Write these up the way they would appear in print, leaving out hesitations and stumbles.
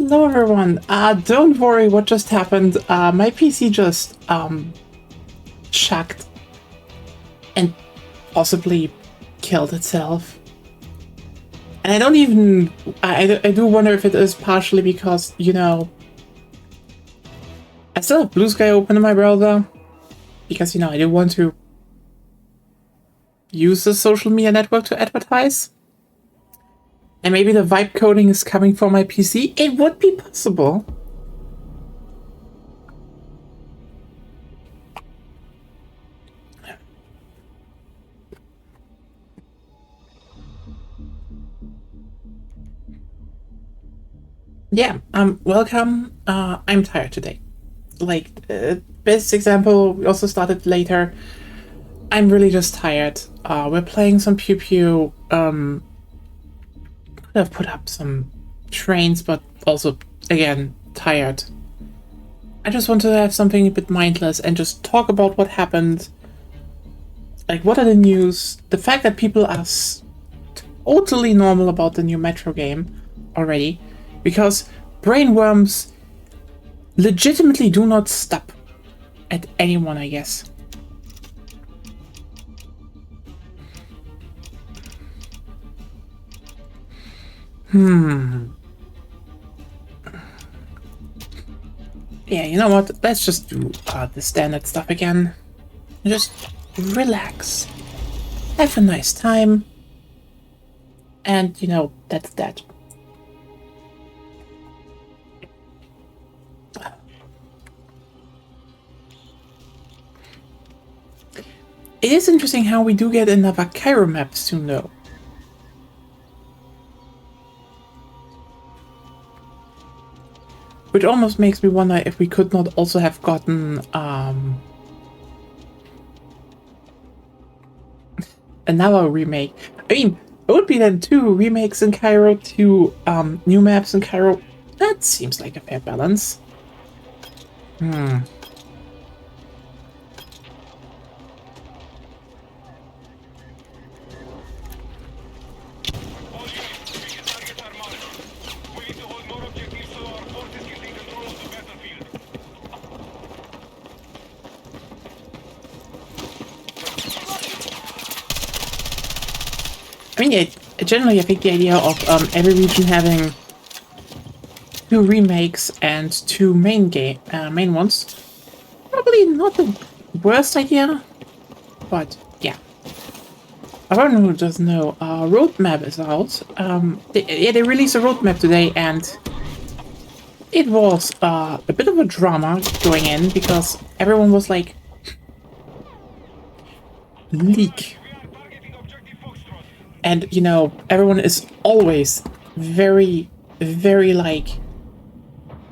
Hello everyone. Don't worry what just happened. My PC just chucked and possibly killed itself. And I don't even I do wonder if it is partially because, you know, I still have Blue Sky open in my browser because, you know, I do want to use the social media network to advertise. And maybe the vibe coding is coming from my PC. It would be possible. Yeah, welcome. I'm tired today. Like, best example, we also started later. I'm really just tired. We're playing some Pew Pew. Could have put up some trains, but also, again, tired. I just want to have something a bit mindless and just talk about what happened. Like, what are the news? The fact that people are totally normal about the new Metro game already. Because brainworms legitimately do not stop at anyone, I guess. Yeah, you know what? Let's just do the standard stuff again. Just relax. Have a nice time. And, you know, that's that. It is interesting how we do get another Cairo map soon, though. Which almost makes me wonder if we could not also have gotten another remake. I mean, it would be then 2 remakes in Cairo, 2 new maps in Cairo. That seems like a fair balance. I mean, yeah, generally I think the idea of every region having 2 remakes and 2 main ones, probably not the worst idea, but yeah. Everyone who doesn't know, roadmap is out. They released a roadmap today, and it was a bit of a drama going in because everyone was like, leak. And, you know, everyone is always very, very, like,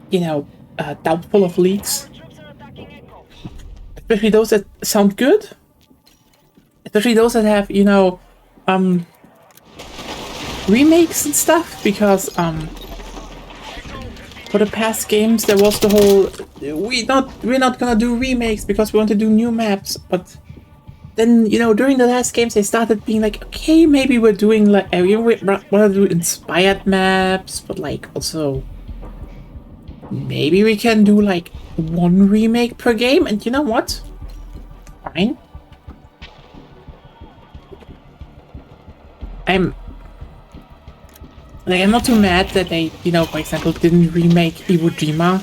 you know, doubtful of leaks. Especially those that sound good. Especially those that have, you know, remakes and stuff. Because, for the past games, there was the whole, we're not gonna do remakes because we want to do new maps, but then, you know, during the last games, they started being like, okay, maybe we're doing, like, we want to do inspired maps, but, like, also, maybe we can do, like, 1 remake per game, and you know what? Fine. I'm not too mad that they, you know, for example, didn't remake Iwo Jima,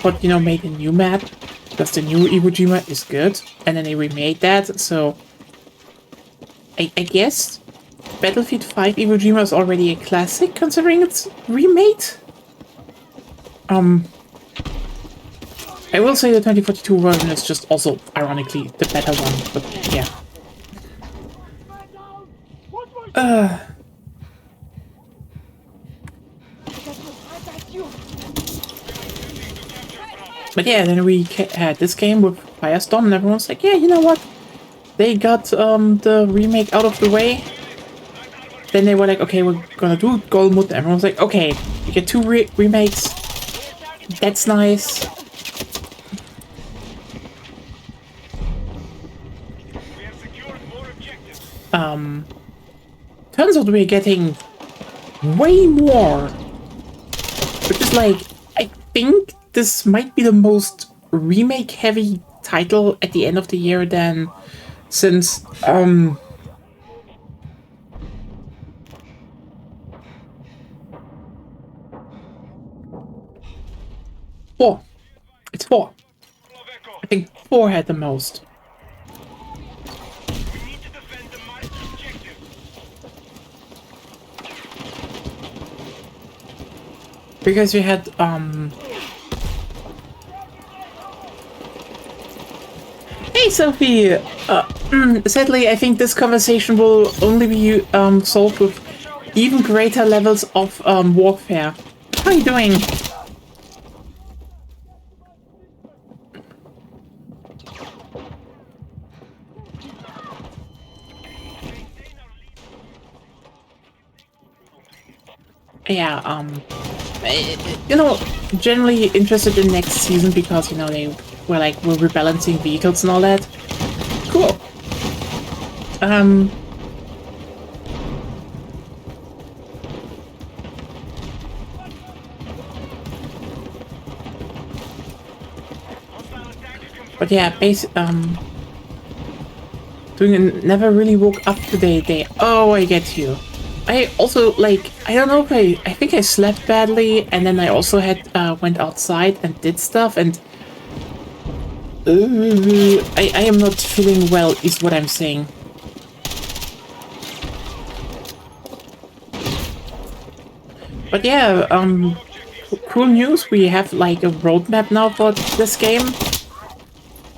but, you know, made a new map. Because the new Iwo Jima is good, and then they remade that, so I guess Battlefield 5 Iwo Jima is already a classic considering it's remade. I will say the 2042 version is just also ironically the better one, but yeah. But yeah, then we had this game with Firestorm, and everyone's like, yeah, you know what? They got the remake out of the way. Then they were like, okay, we're gonna do Golmut. And everyone's like, okay, you get 2 remakes. That's nice. Turns out we're getting way more. Which is like, I think this might be the most remake-heavy title at the end of the year then, since, four. It's four. I think four had the most. Because we had, Hey, Sophie! Sadly, I think this conversation will only be, solved with even greater levels of, warfare. How are you doing? Yeah, you know, generally interested in next season because, you know, they were like, we're rebalancing vehicles and all that. Cool. But yeah, doing a never really woke up today day. Oh, I get you. I also, like, I don't know if I think I slept badly, and then I also had, went outside and did stuff, and I am not feeling well, is what I'm saying. But yeah, cool news, we have, like, a roadmap now for this game.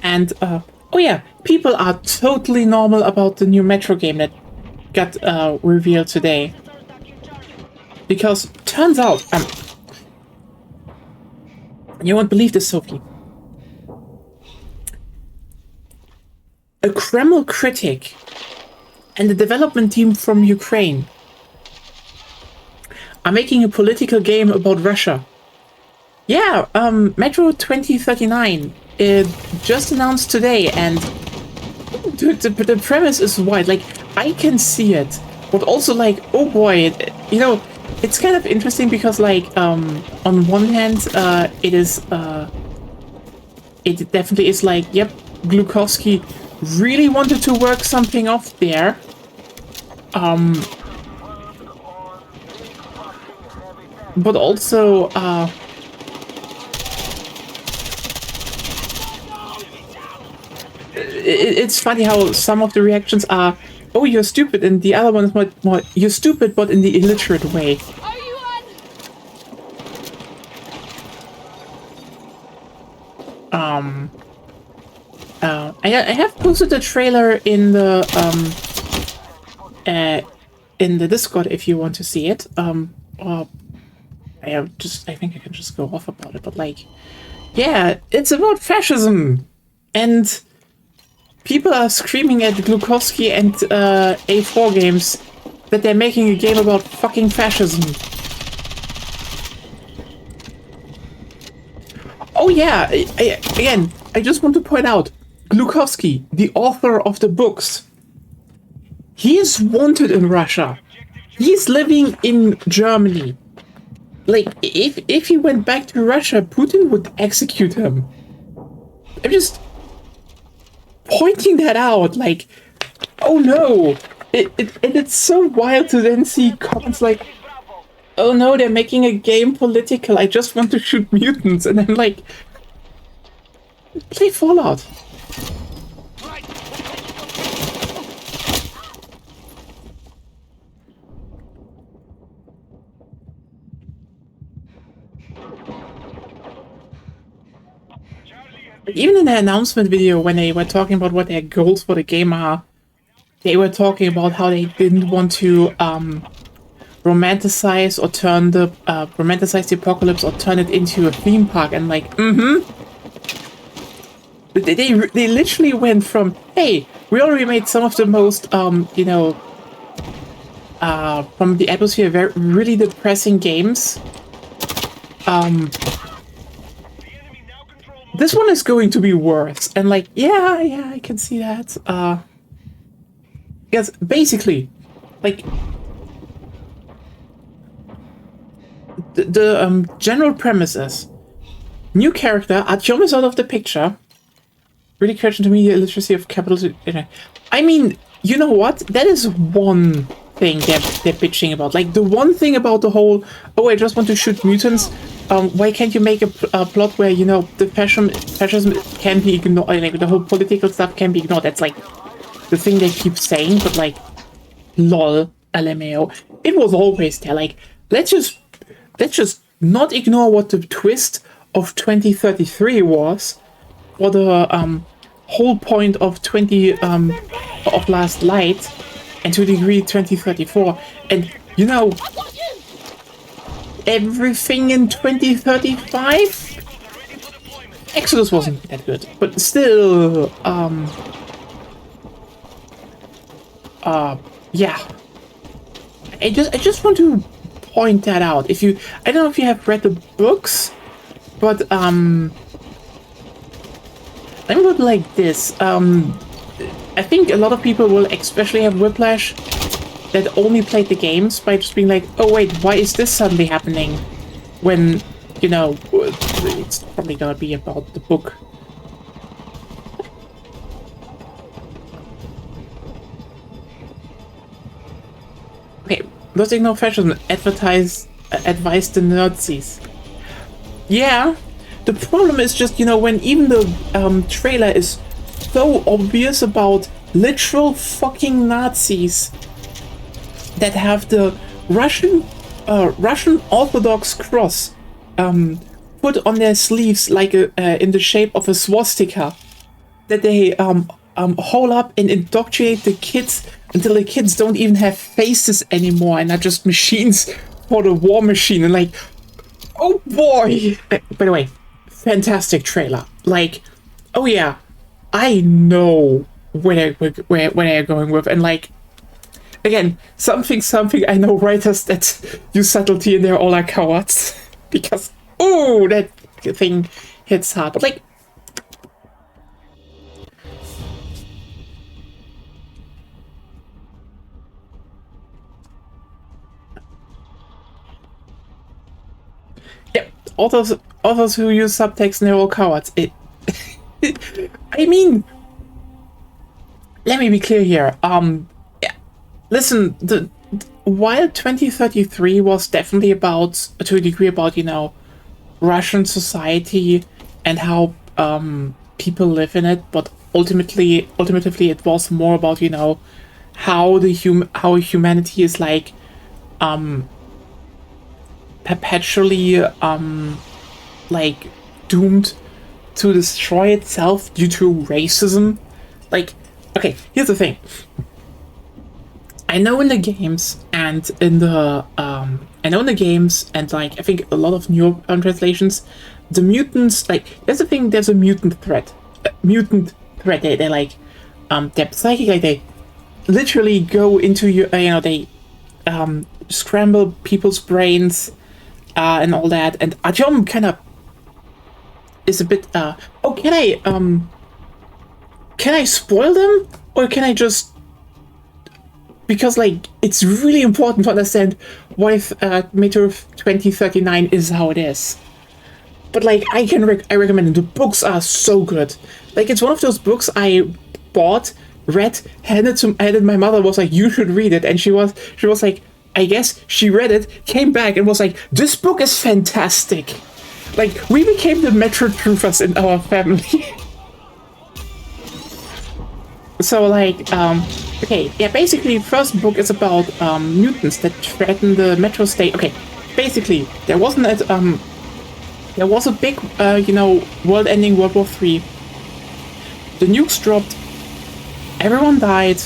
And, oh yeah, people are totally normal about the new Metro game that got revealed today. Because turns out, you won't believe this, Sophie. A Kreml critic and the development team from Ukraine are making a political game about Russia. Yeah, Metro 2039 just announced today, and the premise is wide. Like, I can see it, but also, like, oh boy, you know, it's kind of interesting because, like, on one hand, it definitely is like, yep, Glukowski really wanted to work something off there. But also, it's funny how some of the reactions are, oh, you're stupid, and the other one is more you're stupid, but in the illiterate way. I have posted the trailer in the Discord if you want to see it. I think I can just go off about it, but like, yeah, it's about fascism, and people are screaming at Glukowski and A4 Games that they're making a game about fucking fascism. Oh yeah, again, I just want to point out, Glukowski, the author of the books, he is wanted in Russia. He's living in Germany. Like, if he went back to Russia, Putin would execute him. I'm just pointing that out, like, oh no. It's so wild to then see comments like, oh no, they're making a game political, I just want to shoot mutants, and I'm like, play Fallout. Even in the announcement video, when they were talking about what their goals for the game are, they were talking about how they didn't want to romanticize or turn the romanticize the apocalypse or turn it into a theme park, and like, they literally went from, hey, we already made some of the most you know, from the atmosphere, very really depressing games. This one is going to be worse, and like, yeah, I can see that. Because basically, like, the general premise is new character. Artyom is out of the picture. Really correction to media literacy of capital. I mean, you know what? That is one thing they're bitching about. Like the one thing about the whole, oh, I just want to shoot mutants. Why can't you make a plot where, you know, the fascism can be ignored, like the whole political stuff can be ignored? That's like the thing they keep saying, but like, lol, LMAO. It was always there. Like, let's just not ignore what the twist of 2033 was, or the whole point of of Last Light, and to a degree 2034, and you know, everything in 2035. Exodus wasn't that good, but still, yeah. I just want to point that out. If you, I don't know if you have read the books, but let me put it like this. I think a lot of people will especially have whiplash that only played the games by just being like, oh wait, why is this suddenly happening? When, you know, it's probably gonna be about the book. Okay, let's ignore fascism. Advise the Nazis. Yeah, the problem is just, you know, when even the trailer is so obvious about literal fucking Nazis that have the Russian Orthodox cross put on their sleeves like in the shape of a swastika, that they hole up and indoctrinate the kids until the kids don't even have faces anymore and are just machines for the war machine. And like, oh boy! By the way, fantastic trailer. Like, oh yeah, I know where they're going with, and like, again, something. I know writers that use subtlety and they're all like cowards because oh, that thing hits hard. But like, yeah, authors who use subtext and they're all cowards. I mean, let me be clear here. Yeah, listen, while 2033 was definitely about, to a degree, about, you know, Russian society and how people live in it, but ultimately it was more about, you know, how humanity is like perpetually like doomed to destroy itself due to racism. Like, okay, here's the thing. I know in the games and like I think a lot of newer translations, the mutants, like, there's a mutant threat. They're like they're psychic, like they literally go into your, you know, they scramble people's brains and all that. And Artyom kind of is a bit oh, can I spoil them, or can I just, because like it's really important to understand why Metro 2039 is how it is. But like I recommend it. The books are so good. Like, it's one of those books I bought, read, handed my mother, was like, you should read it, and she was like, I guess she read it, came back and was like, this book is fantastic. Like, we became the Metro Truthers in our family. So like, okay, yeah, basically first book is about mutants that threaten the Metro state. Okay, basically there was a big you know, world-ending World War III. The nukes dropped, everyone died,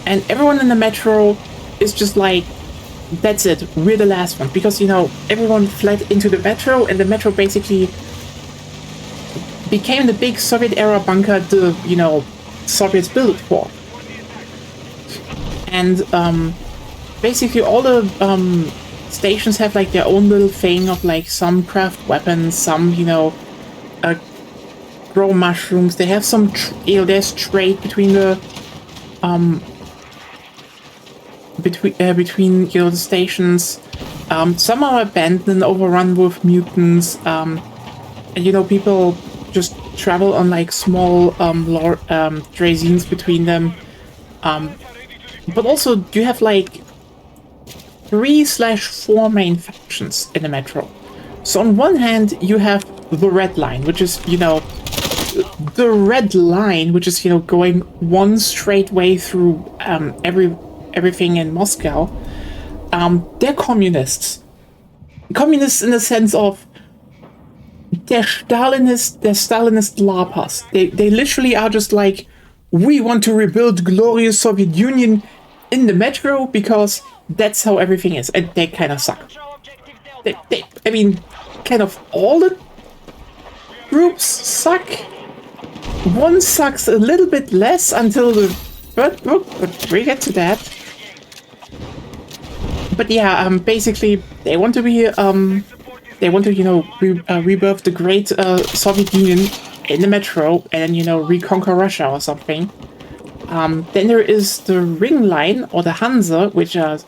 and everyone in the Metro is just like, that's it, we're the last one, because, you know, everyone fled into the Metro, and the Metro basically became the big Soviet-era bunker the, you know, Soviets built it for. And basically all the stations have like their own little thing of like some craft weapons, some, you know, grow mushrooms. They have some, you know, there's trade between the between you know, the stations. Some are abandoned and overrun with mutants. And you know, people just travel on like small draisines between them. But also, you have like 3/4 main factions in the metro. So on one hand, you have the Red Line, which is, you know, the Red Line, which is, you know, going one straight way through everything in Moscow. They're communists. Communists in the sense of they're Stalinist lapas. They literally are just like, we want to rebuild glorious Soviet Union in the metro because that's how everything is, and they kind of suck. I mean, kind of all the groups suck. One sucks a little bit less until the third book, but we get to that. But yeah, basically, they want to be, they want to, you know, rebirth the great Soviet Union in the metro and, you know, reconquer Russia or something. Then there is the Ring Line, or the Hansa, which are,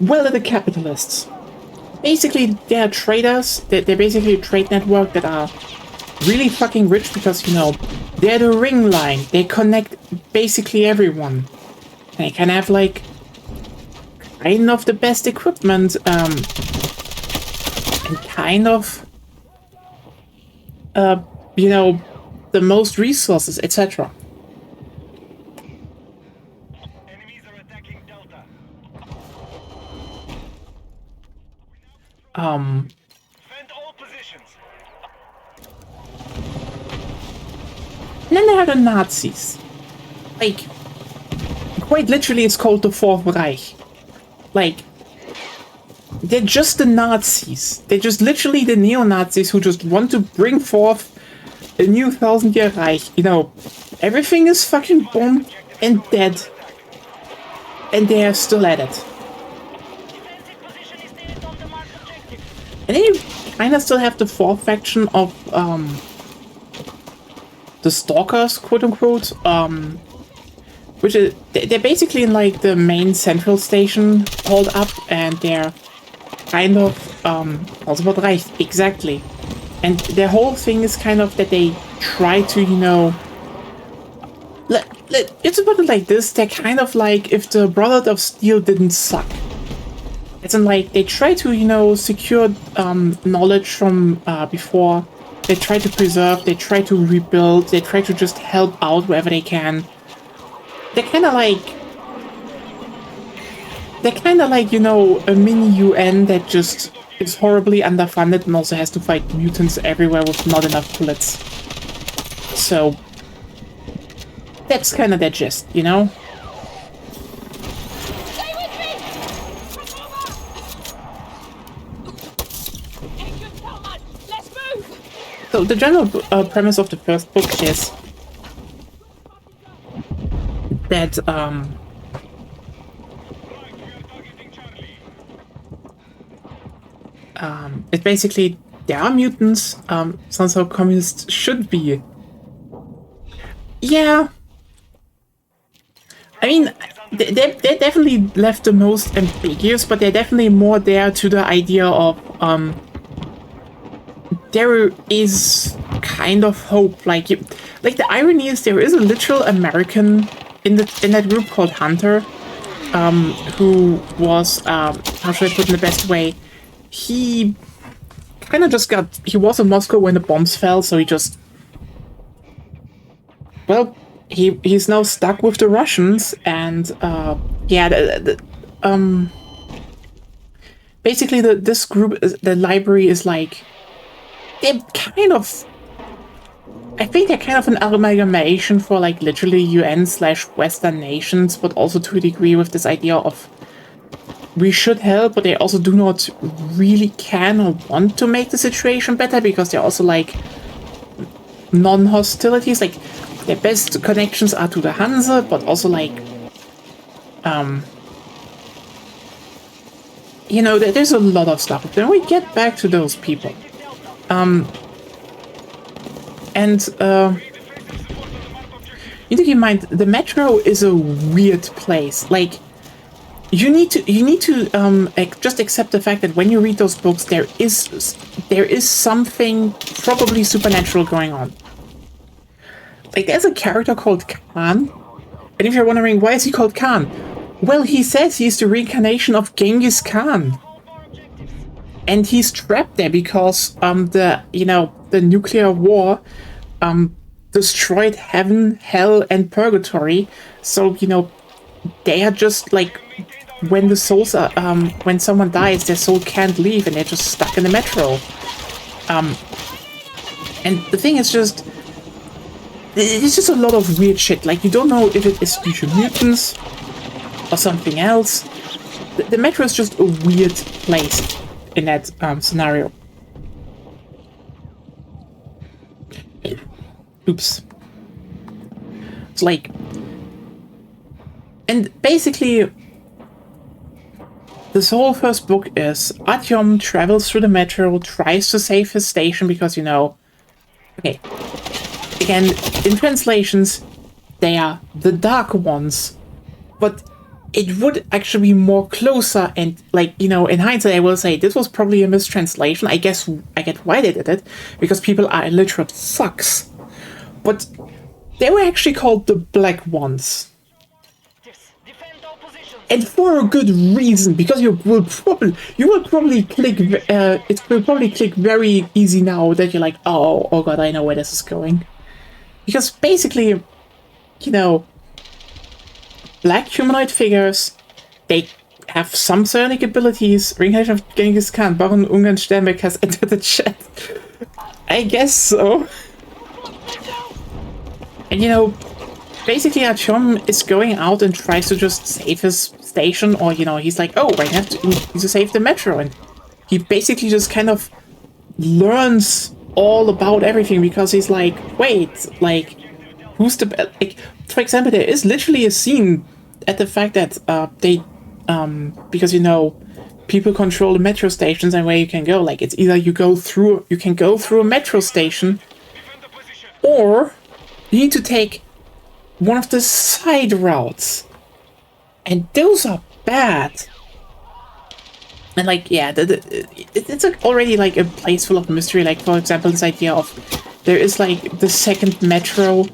well, the capitalists. Basically, they're traders. They're basically a trade network that are really fucking rich because, you know, they're the Ring Line. They connect basically everyone. They can have, like, kind of the best equipment, and kind of, you know, the most resources, etc. And then there are the Nazis. Like, quite literally, it's called the Fourth Reich. Like, they're just the Nazis. They're just literally the neo-Nazis who just want to bring forth a new 1000-year Reich. You know, everything is fucking bombed and dead. And they are still at it. And then you kind of still have the fourth faction of, the Stalkers, quote-unquote, which is, they're basically in, like, the main central station hauled up, and they're kind of, also what Reich, exactly. And their whole thing is kind of that they try to, you know, let's put it like this, they're kind of like if the Brotherhood of Steel didn't suck. It's in, like, they try to, you know, secure, knowledge from, before. They try to preserve, they try to rebuild, they try to just help out wherever they can. They're kind of like, you know, a mini UN that just is horribly underfunded and also has to fight mutants everywhere with not enough bullets. So, that's kind of their gist, you know? So the general premise of the first book is that it's basically there are mutants. Sounds how communists should be. Yeah, I mean they're definitely left the most ambiguous, but they're definitely more there to the idea of there is kind of hope. Like the irony is there is a literal American in that group called Hunter, who was how should I put it in the best way? He kind of just he was in Moscow when the bombs fell, so he just, well, he's now stuck with the Russians, and yeah, basically this group, the library is like, they're kind of, I think they're kind of an amalgamation for like literally UN/Western nations, but also to a degree with this idea of we should help, but they also do not really can or want to make the situation better because they're also like non-hostilities. Like their best connections are to the Hansa, but also like you know, there's a lot of stuff. Then we get back to those people. And you need to keep in mind, the metro is a weird place. Like, just accept the fact that when you read those books, there is something probably supernatural going on. Like, there's a character called Khan, and if you're wondering why is he called Khan, well, he says he's the reincarnation of Genghis Khan, and he's trapped there because the nuclear war destroyed heaven, hell, and purgatory. So they are just like, when the souls are when someone dies, their soul can't leave, and they're just stuck in the metro. And the thing is just, it's just a lot of weird shit. Like, you don't know if it is future mutants or something else. The metro is just a weird place in that scenario. Oops. It's like, and basically, this whole first book is Artyom travels through the metro, tries to save his station because, okay, again, in translations, they are the dark ones, but it would actually be more closer, and like, in hindsight, I will say this was probably a mistranslation. I guess I get why they did it, because people are illiterate fucks. But they were actually called the Black Ones. And for a good reason, because you will probably click, it will probably click very easy now that you're like, oh god, I know where this is going. Because basically, black humanoid figures, they have some psionic abilities. Reincarnation of Genghis Khan, Baron Ungarn Sternbeck has entered the chat. I guess so. And basically Artyom is going out and tries to just save his station, or he's like, oh, I have to save the metro, and he basically just kind of learns all about everything, because he's like, wait, like, who's the, like, for example, there is literally a scene at the fact that they because people control the metro stations and where you can go. Like, it's either you can go through a metro station, or you need to take one of the side routes, and those are bad. And like, yeah, it's already like a place full of mystery. Like, for example, this idea of there is like the second metro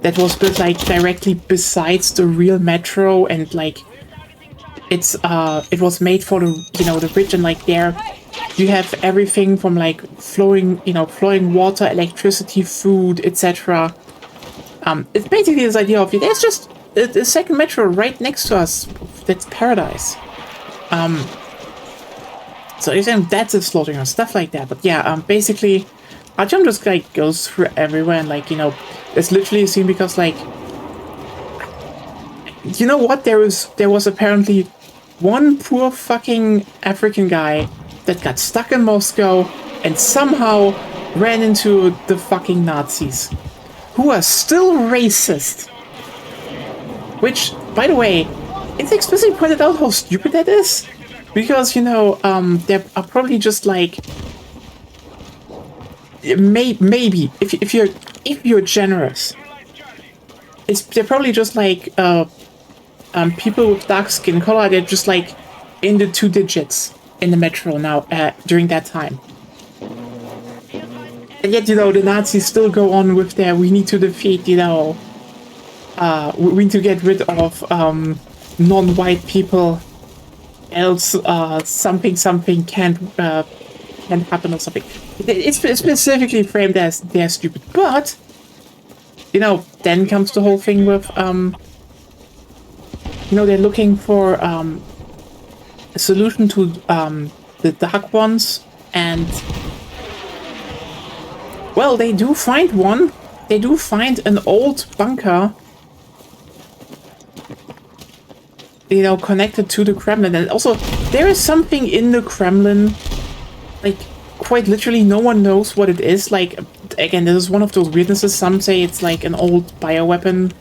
that was built like directly besides the real metro, and like it was made for the rich, and like there you have everything from like flowing water, electricity, food, etc. It's basically this idea of there's just the second metro right next to us. That's paradise. So you're saying that's a slaughtering or stuff like that. But yeah, basically, Artyom just like goes through everywhere, and like there's literally a scene because like, what, there was apparently one poor fucking African guy that got stuck in Moscow and somehow ran into the fucking Nazis, who are still racist. Which, by the way, it's explicitly pointed out how stupid that is. Because, they are probably just like, maybe, if you're generous, they're probably just like, people with dark skin color, they're just like in the 2 digits in the metro now, during that time. And yet, the Nazis still go on with their, we need to defeat, we need to get rid of, non-white people, else something can't happen or something. It's specifically framed as they're stupid, but then comes the whole thing with they're looking for a solution to the Dark Ones, and well, they do find one. They do find an old bunker, connected to the Kremlin. And also, there is something in the Kremlin, like, quite literally, no one knows what it is. Like, again, this is one of those weirdnesses. Some say it's like an old bioweapon.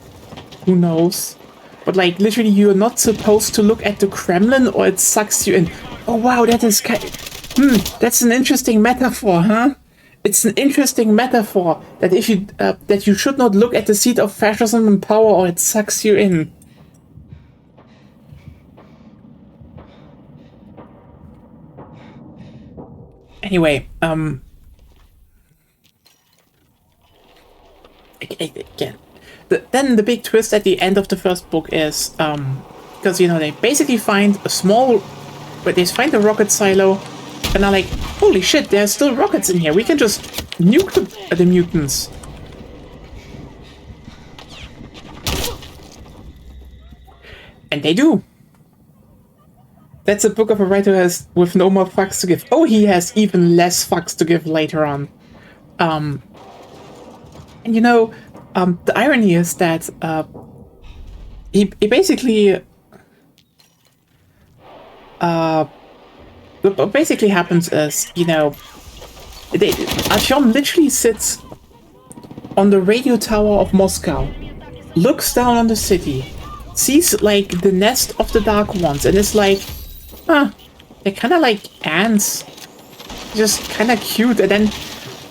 Who knows? But, like, literally, you're not supposed to look at the Kremlin or it sucks you in. Oh, wow, that is that's an interesting metaphor, huh? It's an interesting metaphor that that you should not look at the seat of fascism and power or it sucks you in. Anyway, again, then the big twist at the end of the first book is, because, you know, they basically find a small, but they find a rocket silo, and are like, holy shit, there's still rockets in here. We can just nuke the mutants. And they do. That's a book of a writer with no more fucks to give. Oh, he has even less fucks to give later on. And you know, the irony is that he basically what basically happens is, you know, Artyom literally sits on the radio tower of Moscow, looks down on the city, sees like the nest of the Dark Ones, and is like, huh, they're kind of like ants, just kind of cute. And then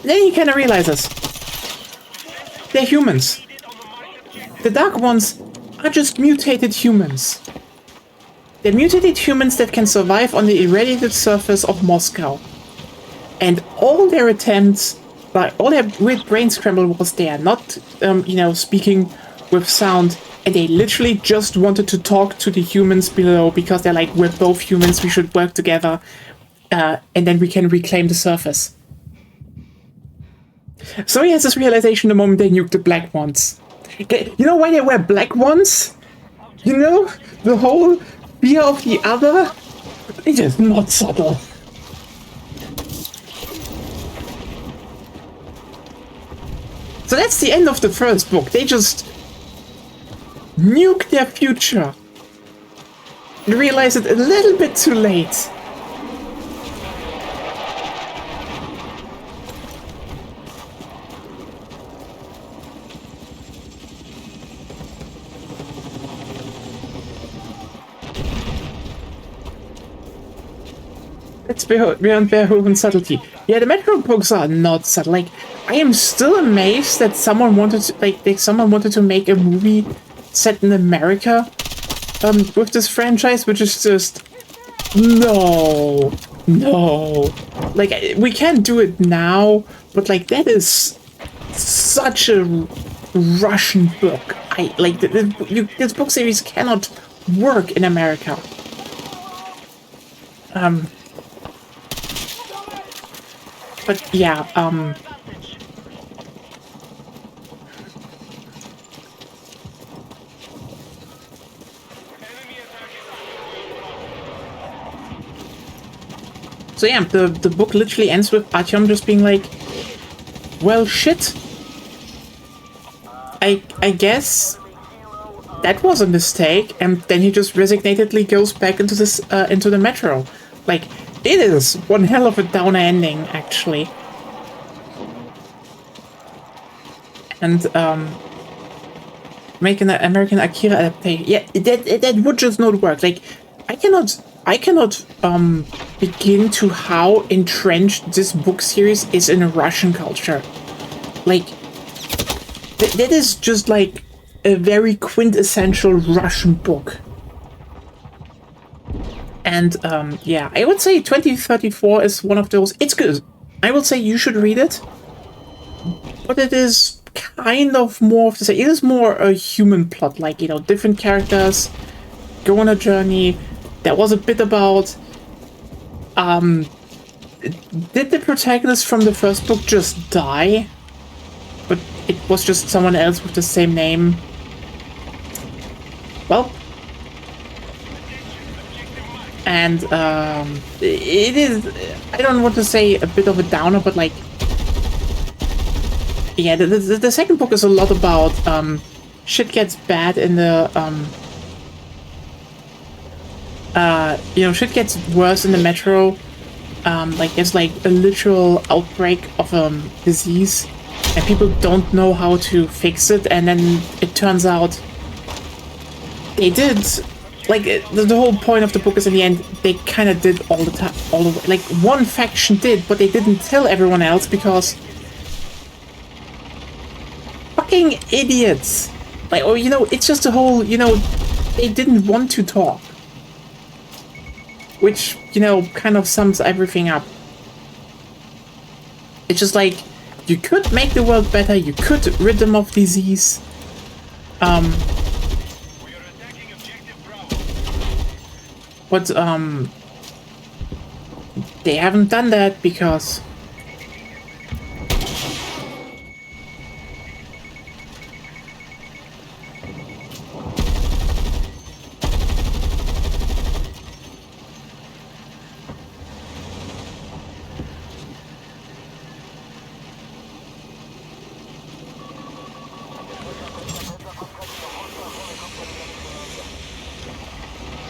he kind of realizes they're humans. The Dark Ones are just mutated humans. They're mutated humans that can survive on the irradiated surface of Moscow. And all their attempts, like all their weird brain scramble was they are not, you know, speaking with sound. And they literally just wanted to talk to the humans below because they're like, we're both humans, we should work together. And then we can reclaim the surface. So he has this realization the moment they nuke the Black Ones. You know why they were Black Ones? You know, the whole fear of the other? It is not subtle. So that's the end of the first book. They just nuke their future. And realize it a little bit too late. It's beyond Verhoeven's subtlety. Yeah, the Metro books are not subtle. Like, I am still amazed that someone wanted to, someone wanted to make a movie set in America, with this franchise, which is just no. Like, we can't do it now, but like that is such a Russian book. This book series cannot work in America. But yeah, so yeah, the book literally ends with Artyom just being like, well, shit. I guess that was a mistake, and then he just resignatedly goes back into this into the metro. Like, it is one hell of a downer ending, actually. And make an American Akira adaptation. Yeah, that would just not work. Like, I cannot begin to how entrenched this book series is in Russian culture. Like, that is just like a very quintessential Russian book. And yeah, I would say 2034 is one of those. It's good. I would say you should read it. But it is kind of more of the same. It is more a human plot, like, you know, different characters go on a journey. There was a bit about did the protagonist from the first book just die? But it was just someone else with the same name. Well, and it is, I don't want to say a bit of a downer, but like, yeah, the second book is a lot about shit gets bad in the you know, shit gets worse in the metro. Like, there's like a literal outbreak of disease, and people don't know how to fix it, and then it turns out they did. Like, the whole point of the book is, in the end, they kind of did all the time, all the way. Like, one faction did, but they didn't tell everyone else because fucking idiots. Like, or, you know, it's just a whole, you know, they didn't want to talk. Which, you know, kind of sums everything up. It's just like, you could make the world better, you could rid them of disease. But they haven't done that because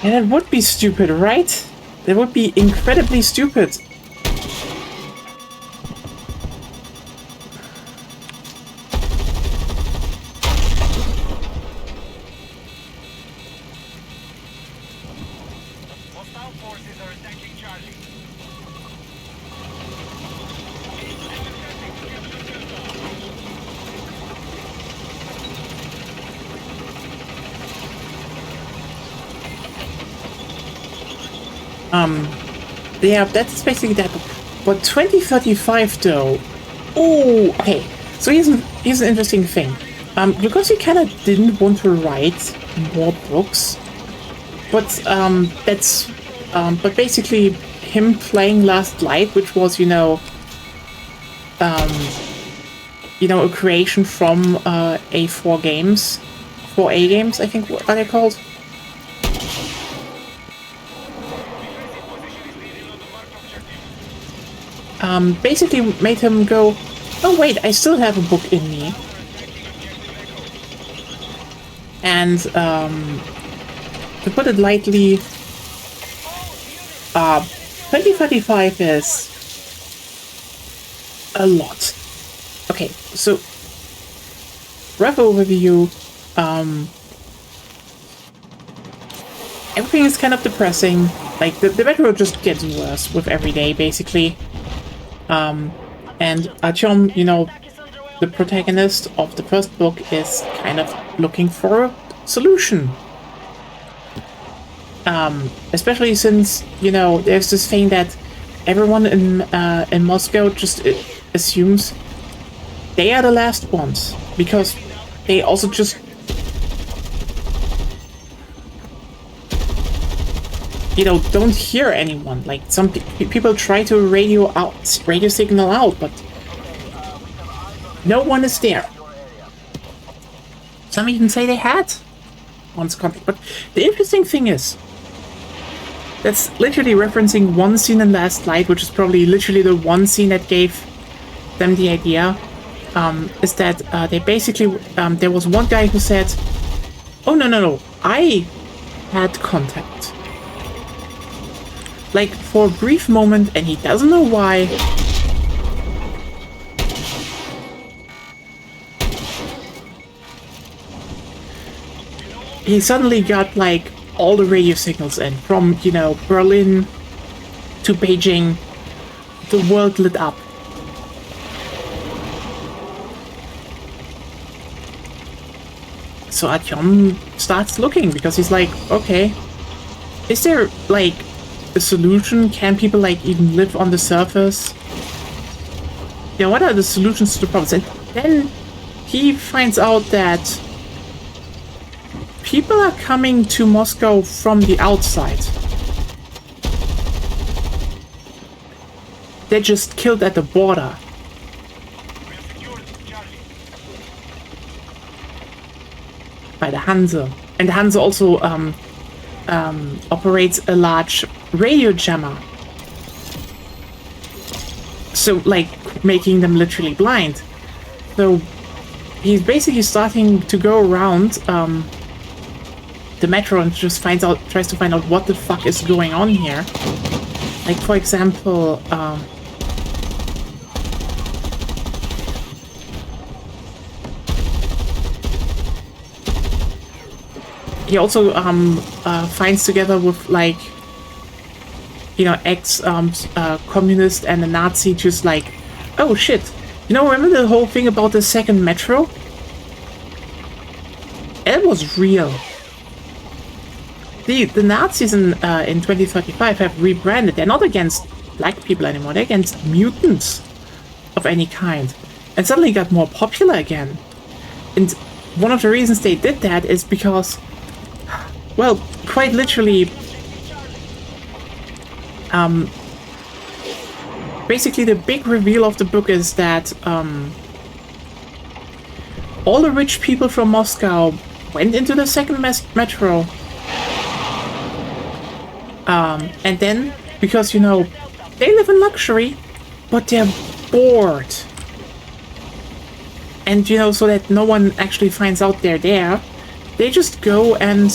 and it would be stupid, right? That would be incredibly stupid. Hostile forces are attacking Charlie. Yeah, that's basically that. But 2035 though. Oh, okay. So here's an interesting thing. Because he kind of didn't want to write more books, but but basically him playing Last Light, which was a creation from A4 games, 4A games, I think what are they called. Basically made him go, oh wait, I still have a book in me. And, to put it lightly, 2035 is a lot. Okay, so, rough overview, everything is kind of depressing. Like, the metro just gets worse with every day, basically. And Artyom, the protagonist of the first book, is kind of looking for a solution. Especially since, there's this thing that everyone in Moscow just assumes they are the last ones, because they also just don't hear anyone. Like, some people try to radio signal out, but no one is there. Some even say they had once contact. But the interesting thing is, that's literally referencing one scene in Last Light, which is probably literally the one scene that gave them the idea, is that they basically, there was one guy who said, oh, no, I had contact. Like, for a brief moment, and he doesn't know why. He suddenly got, like, all the radio signals in. From, Berlin to Beijing. The world lit up. So Artyom starts looking, because he's like, okay, is there, like, a solution? Can people, like, even live on the surface? What are the solutions to the problems? And then he finds out that people are coming to Moscow from the outside. They're just killed at the border. By the Hanse. And the Hanse also operates a large radio jammer. So, like, making them literally blind. So, he's basically starting to go around the metro and just tries to find out what the fuck is going on here. Like, for example, he also finds together with, like, ex-communist and a Nazi, just like, oh shit, remember the whole thing about the second metro? It was real. The Nazis in 2035 have rebranded. They're not against black people anymore, they're against mutants. of any kind, and suddenly got more popular again. And one of the reasons they did that is because, well, quite literally, basically the big reveal of the book is that all the rich people from Moscow went into the second metro. And then, because, you know, they live in luxury, but they're bored. And, you know, so that no one actually finds out they're there, they just go and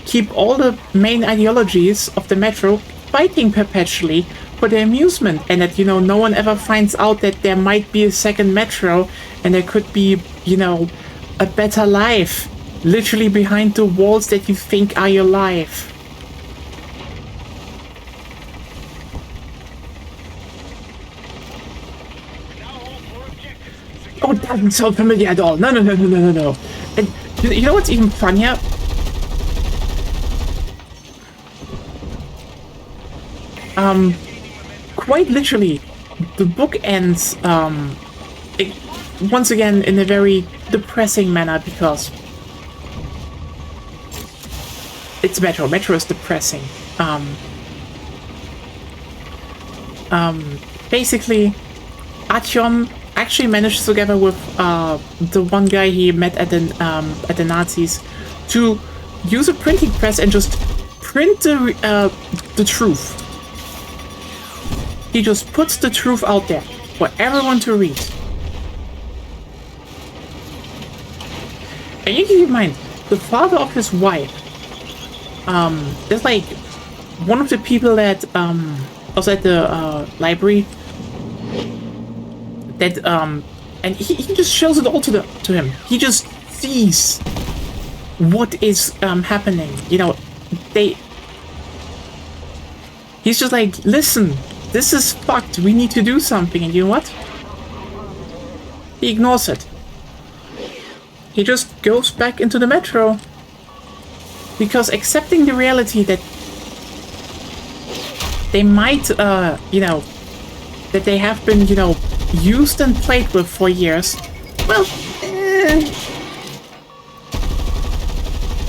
keep all the main ideologies of the metro fighting perpetually for their amusement. And that, you know, no one ever finds out that there might be a second metro and there could be, you know, a better life literally behind the walls that you think are your life. Oh, it doesn't sound familiar at all. No. And you know what's even funnier? Quite literally, the book ends, once again in a very depressing manner because it's Metro. Metro is depressing. Basically, Artyom actually managed together with the one guy he met at the Nazis to use a printing press and just print the truth. He just puts the truth out there for everyone to read. And you keep in mind, the father of his wife is like one of the people that was at the library. That and he just shows it all to him. He just sees what is happening. You know, he's just like, listen, this is fucked. We need to do something. And you know what? He ignores it. He just goes back into the metro because accepting the reality that they might, you know, that they have been, you know, used and played with for years, well,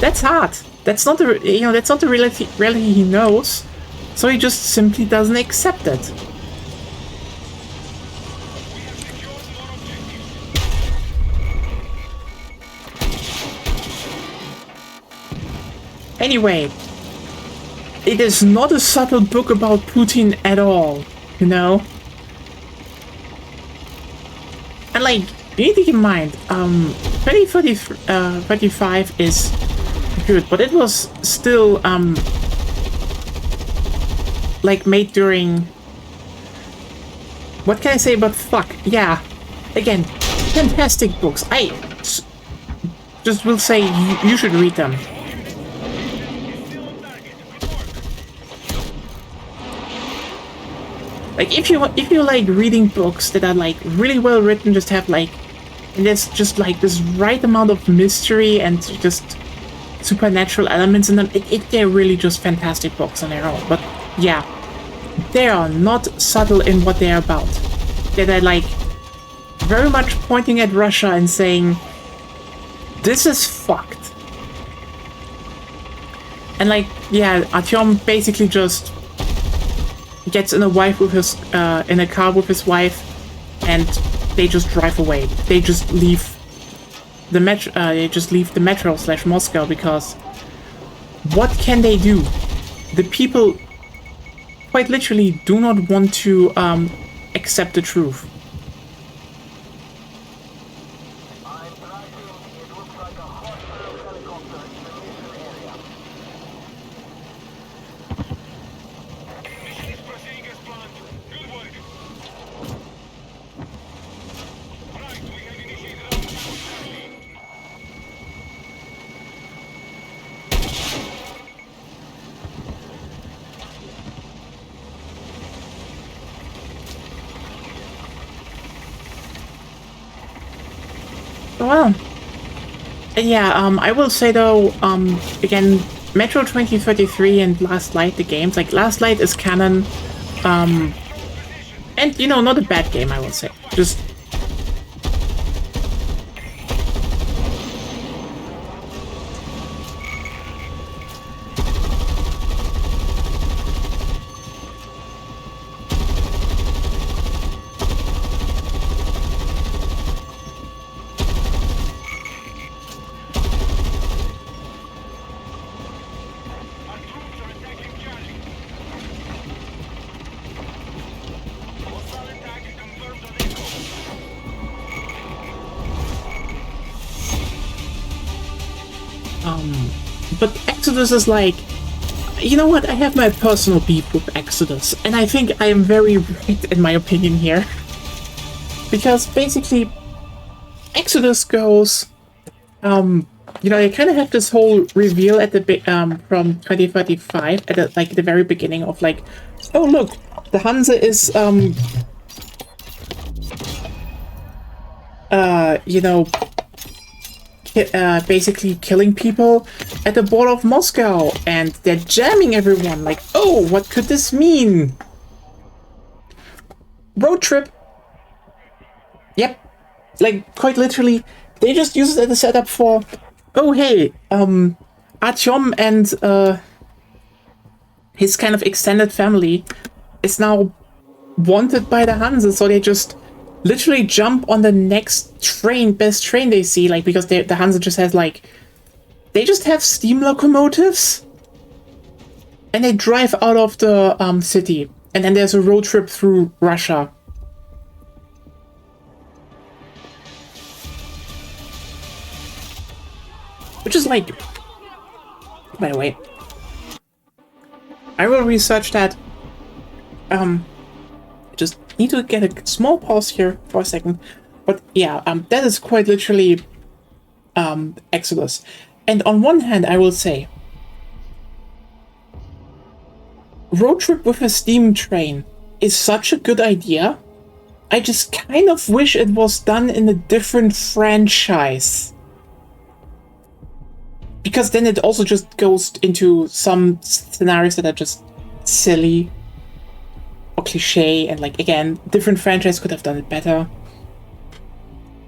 that's hard. That's not the, you know, that's not the reality he knows. So he just simply doesn't accept it. Anyway, it is not a subtle book about Putin at all, you know? And like, you need to keep in mind, 2035 is good, but it was still, like, made during... What can I say but fuck? Yeah. Again, fantastic books. I just will say you should read them. Like, if you like reading books that are like really well written, just have like, and there's just like this right amount of mystery and just supernatural elements in them, they're really just fantastic books on their own. But yeah, they are not subtle in what they're about. They're like very much pointing at Russia and saying, this is fucked. And like, yeah, Artyom basically just gets in a car with his wife, and they just drive away. They just leave the metro. They just leave the metro / Moscow because what can they do? The people quite literally do not want to accept the truth. Well, yeah, I will say though, again, Metro 2033 and Last Light, the games, like Last Light is canon, and And, you know, not a bad game, I will say. Just... Our troops are attacking Charlie. Hostile attack confirmed on Echo. But Exodus is like... You know what? I have my personal beef with Exodus, and I think I am very right in my opinion here. Because basically, Exodus goes... you know, you kind of have this whole reveal at the from 2035 at the, like the very beginning of like, oh look, the Hanse is you know, basically killing people at the border of Moscow, and they're jamming everyone. Like, oh, what could this mean? Road trip. Yep, like quite literally, they just use it as a setup for, oh hey, Artyom and his kind of extended family is now wanted by the Hanse, so they just literally jump on the next train, best train they see, like, because the Hanse just has, like, they just have steam locomotives, and they drive out of the city, and then there's a road trip through Russia. Which is like, by the way, I will research that. Just need to get a small pause here for a second. But yeah, that is quite literally Exodus. And on one hand, I will say, road trip with a steam train is such a good idea. I just kind of wish it was done in a different franchise. Because then it also just goes into some scenarios that are just silly or cliche, and like, again, different franchise could have done it better.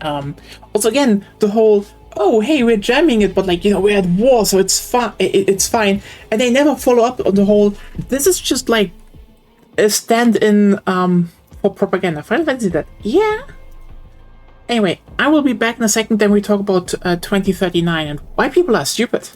Also, again, the whole, oh hey, we're jamming it, but like, you know, we're at war, so it's fine. It's fine, and they never follow up on the whole. This is just like a stand-in for propaganda. Final Fantasy that, yeah. Anyway, I will be back in a second. Then we talk about 2039 and why people are stupid.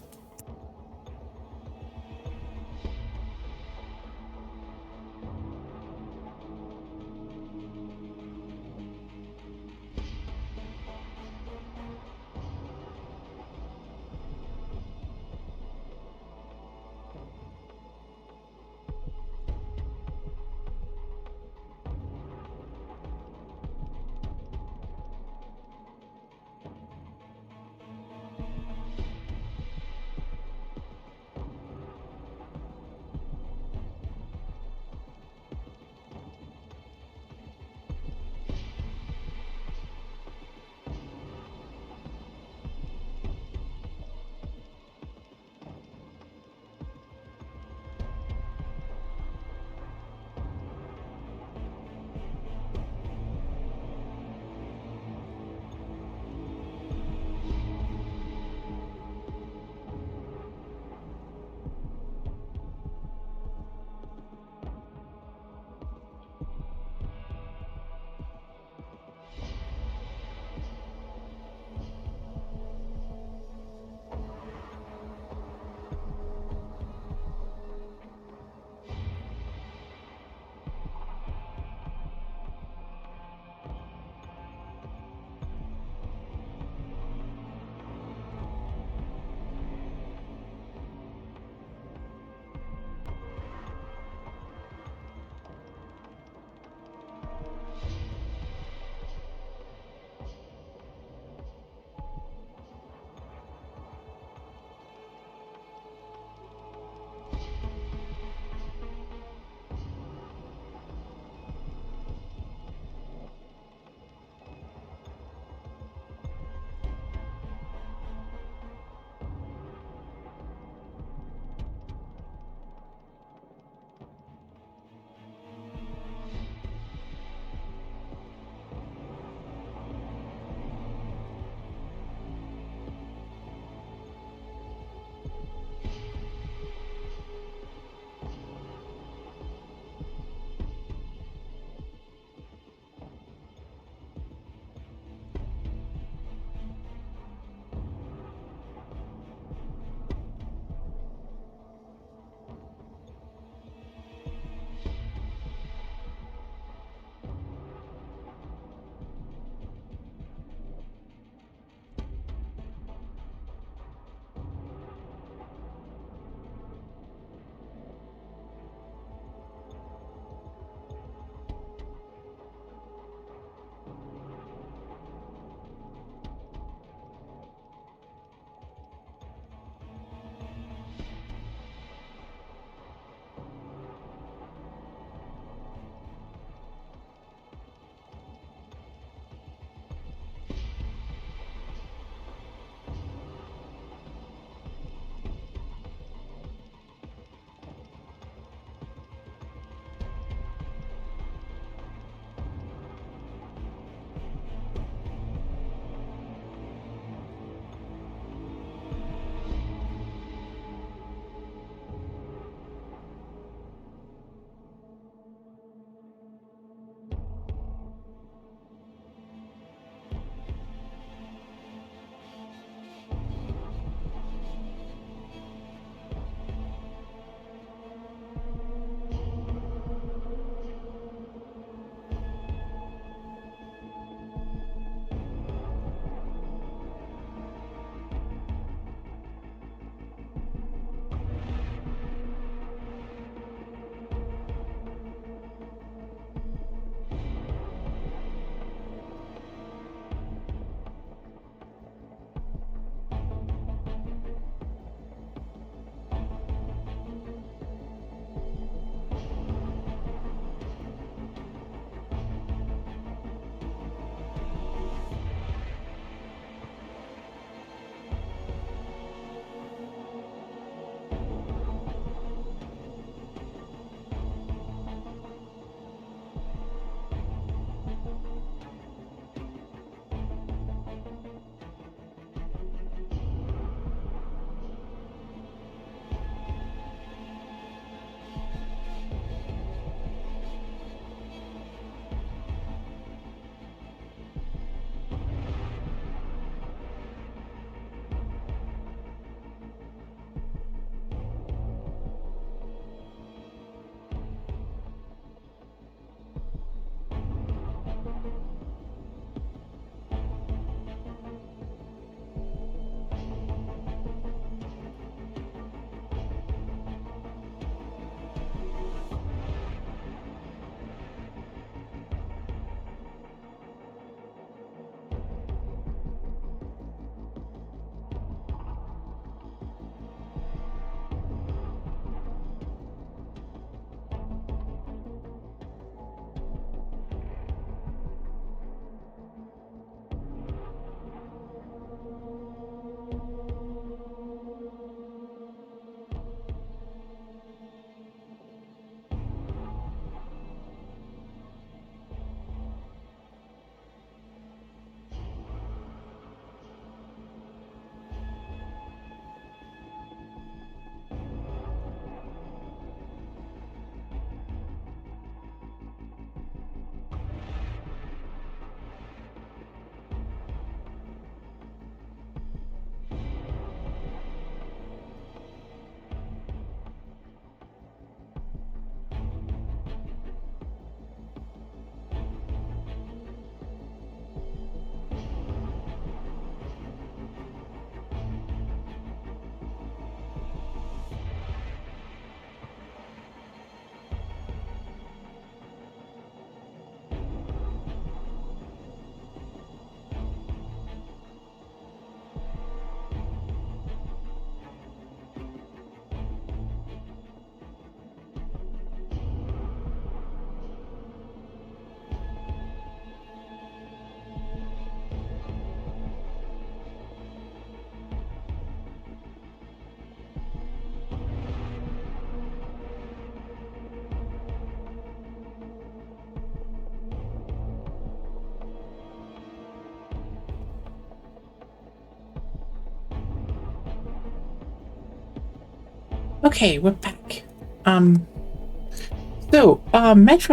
Okay, we're back. Metro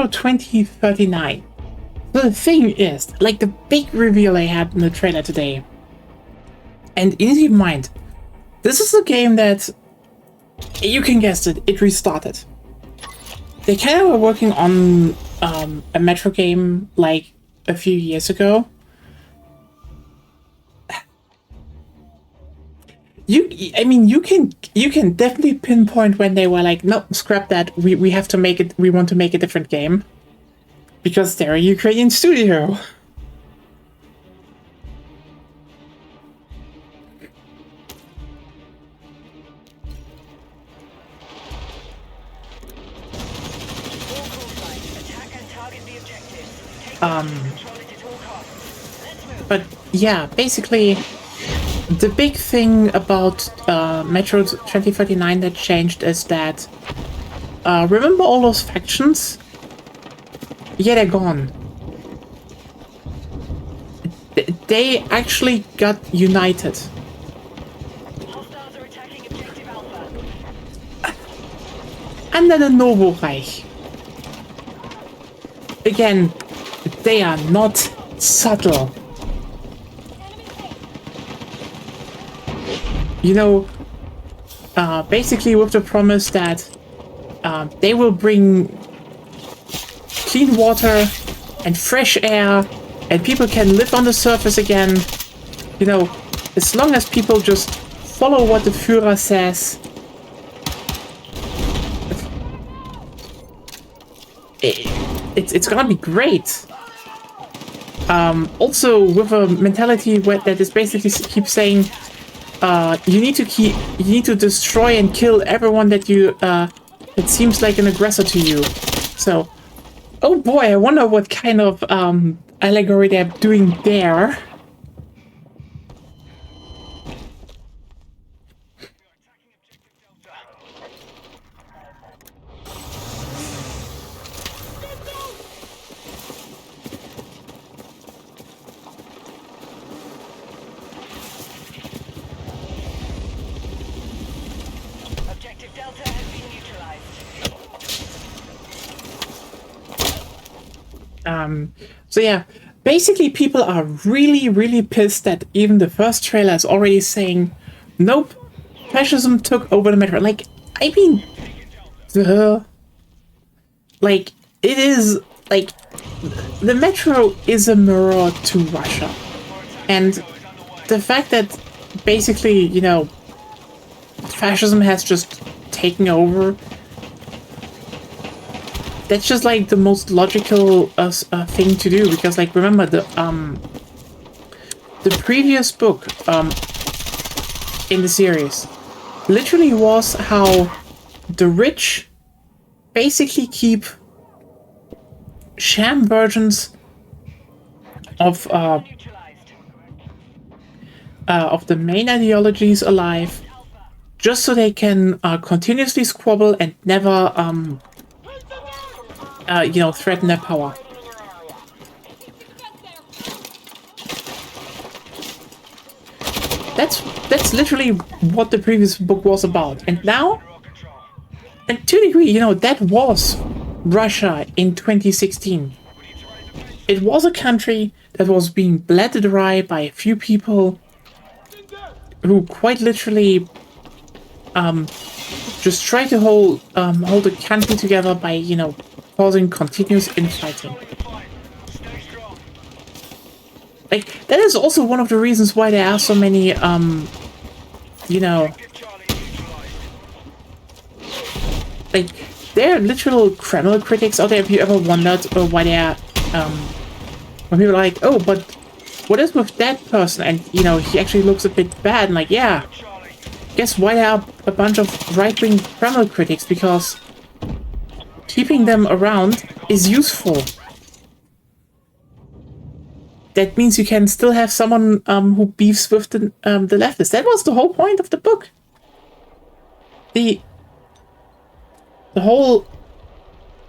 2039. So the thing is, like the big reveal I had in the trailer today, and in your mind, this is a game that, you can guess it, it restarted. They kind of were working on a Metro game like a few years ago. You can definitely pinpoint when they were like, no, scrap that. We have to make it. We want to make a different game because they're a Ukrainian studio. But yeah, basically, the big thing about Metro 2039 that changed is that, remember all those factions? Yeah, they're gone. They actually got united. Under the Novo Reich. Again, they are not subtle. You know, basically with the promise that they will bring clean water and fresh air and people can live on the surface again. You know, as long as people just follow what the Führer says. It's gonna be great. Also with a mentality that is basically keep saying, you need to destroy and kill everyone that that seems like an aggressor to you. So, oh boy, I wonder what kind of allegory they're doing there. So yeah, basically people are really pissed that even the first trailer is already saying, nope, fascism took over the metro. Like, I mean, like, it is, like, the metro is a mirror to Russia. And the fact that basically, you know, fascism has just taken over, that's just like the most logical thing to do, because like remember the previous book in the series literally was how the rich basically keep sham versions of the main ideologies alive, just so they can continuously squabble and never you know, threaten their power. That's literally what the previous book was about. And now, and to a degree, you know, that was Russia in 2016. It was a country that was being bled dry by a few people who quite literally just try to hold the country together by, you know, causing continuous infighting. Like, that is also one of the reasons why there are so many, you know, like, there are literal Kremlin critics out there. Have you ever wondered why they are, when people are like, oh, but what is with that person? And, you know, he actually looks a bit bad. And like, yeah, guess why there are a bunch of right-wing Kremlin critics? Because keeping them around is useful. That means you can still have someone who beefs with the leftists. That was the whole point of the book. The whole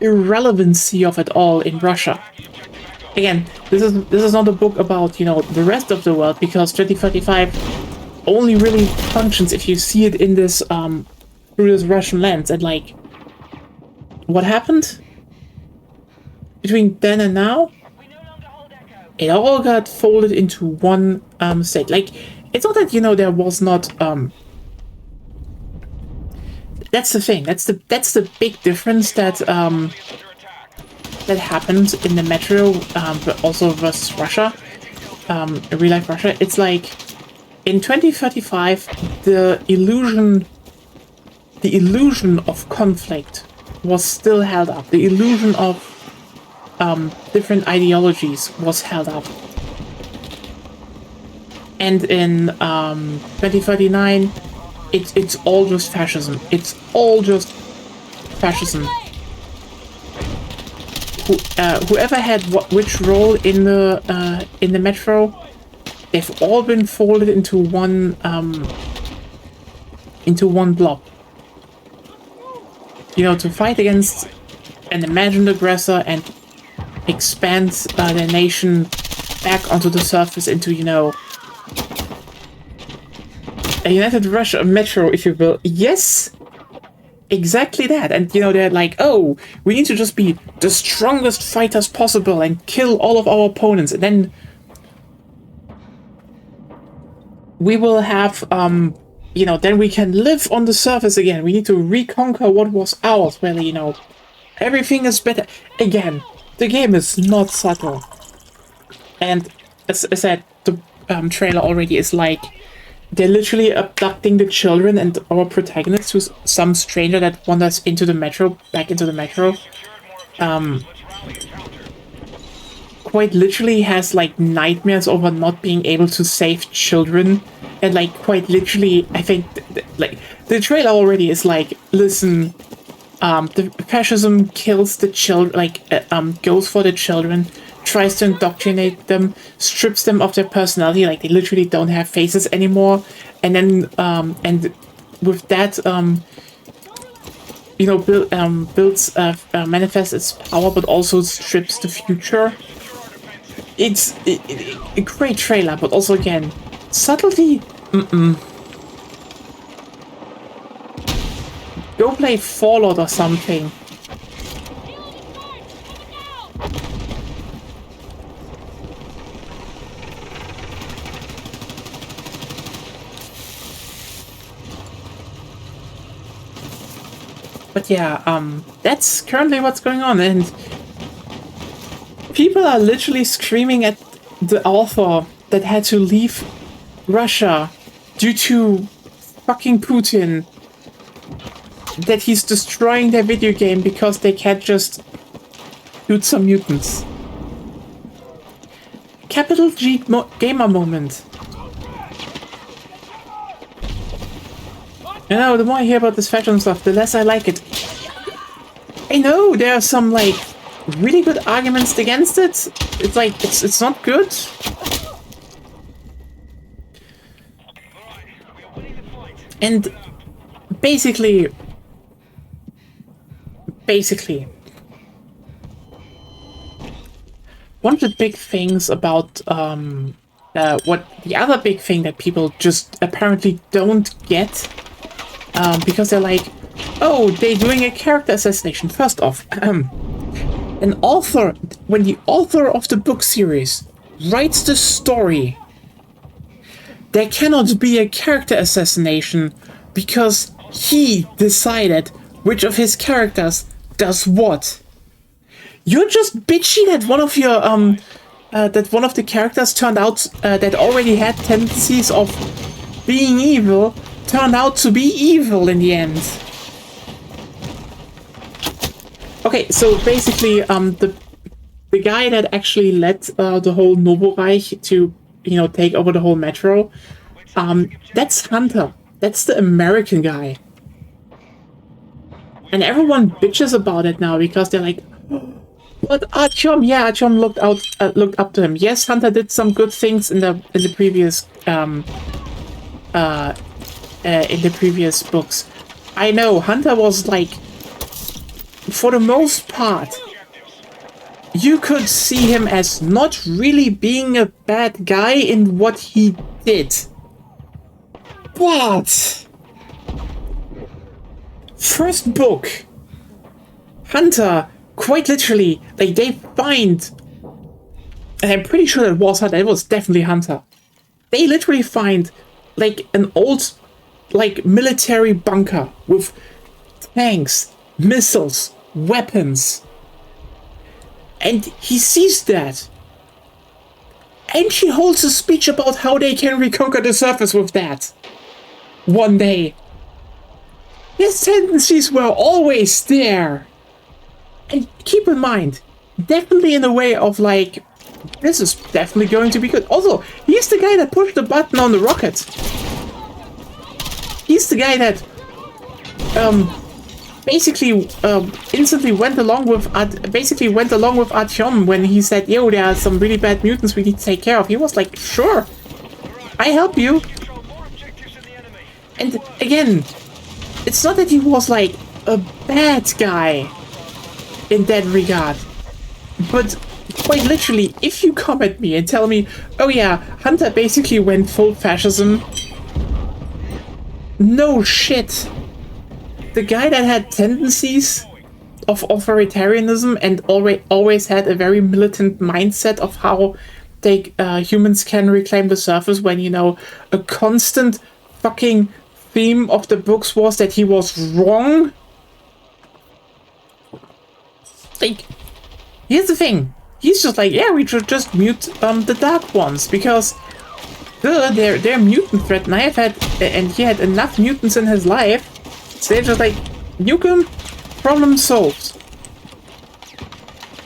irrelevancy of it all in Russia. Again, this is not a book about, you know, the rest of the world, because 2035 only really functions if you see it in this through this Russian lens, and like, what happened between then and now? It all got folded into one state. Like, it's not that, you know, there was not that's the thing. That's the big difference that that happened in the Metro, but also versus Russia, real life Russia. It's like in 2035, the illusion of conflict was still held up. The illusion of different ideologies was held up. And in 2039, it's all just fascism. It's all just fascism. Whoever had which role in the Metro, they've all been folded into one blob. You know, to fight against an imagined aggressor and expand their nation back onto the surface into, you know, a united Russia Metro, if you will. Yes, exactly that. And, you know, they're like, oh, we need to just be the strongest fighters possible and kill all of our opponents. And then we will have, you know, then we can live on the surface again. We need to reconquer what was ours, where, you know, everything is better. Again, the game is not subtle. And as I said, the trailer already is like, they're literally abducting the children and our protagonist, who's some stranger that wanders into the Metro, back into the Metro. Quite literally has like nightmares over not being able to save children. And like quite literally, I think like the trailer already is like, listen, the fascism kills the children, like goes for the children, tries to indoctrinate them, strips them of their personality, like they literally don't have faces anymore, and then and with that you know, builds manifests its power, but also strips the future. It's a great trailer, but also again, subtlety. Go play Fallout or something. But yeah, that's currently what's going on, and people are literally screaming at the author that had to leave Russia due to fucking Putin, that he's destroying their video game because they can't just shoot some mutants. Capital G gamer moment. You know, the more I hear about this fashion stuff, the less I like it. I know there are some like really good arguments against it. It's like it's not good. And basically, one of the big things about what the other big thing that people just apparently don't get, because they're like, oh, they're doing a character assassination. First off, an author, when the author of the book series writes the story, there cannot be a character assassination because he decided which of his characters does what. You're just bitchy that one of your that one of the characters turned out that already had tendencies of being evil turned out to be evil in the end. Okay, so basically, the guy that actually led the whole Novoreich to, you know, take over the whole Metro, that's Hunter. That's the American guy. And everyone bitches about it now because they're like, but Artyom, yeah, Artyom looked up to him. Yes, Hunter did some good things in the previous books. I know Hunter was like, for the most part, you could see him as not really being a bad guy in what he did. But First book, Hunter, quite literally, like, they find, and I'm pretty sure that was Hunter, it was definitely Hunter. They literally find, like, an old, like, military bunker with tanks, missiles, weapons. And he sees that. And she holds a speech about how they can reconquer the surface with that. One day. His tendencies were always there. And keep in mind, definitely in a way of like, this is definitely going to be good. Also, he's the guy that pushed the button on the rocket. He's the guy that basically instantly went along with Artyom when he said, "Yo, there are some really bad mutants we need to take care of." He was like, "Sure, I help you." Control more objectives than the enemy. And again, it's not that he was like a bad guy in that regard, but quite literally, if you come at me and tell me, "Oh yeah, Hunter basically went full fascism," no shit. The guy that had tendencies of authoritarianism and always had a very militant mindset of how they humans can reclaim the surface, when, you know, a constant fucking theme of the books was that he was wrong. Like, here's the thing. He's just like, yeah, we should just mute the Dark Ones because they're mutant threat, and he had enough mutants in his life. So they're just like, nuke him, problem solved.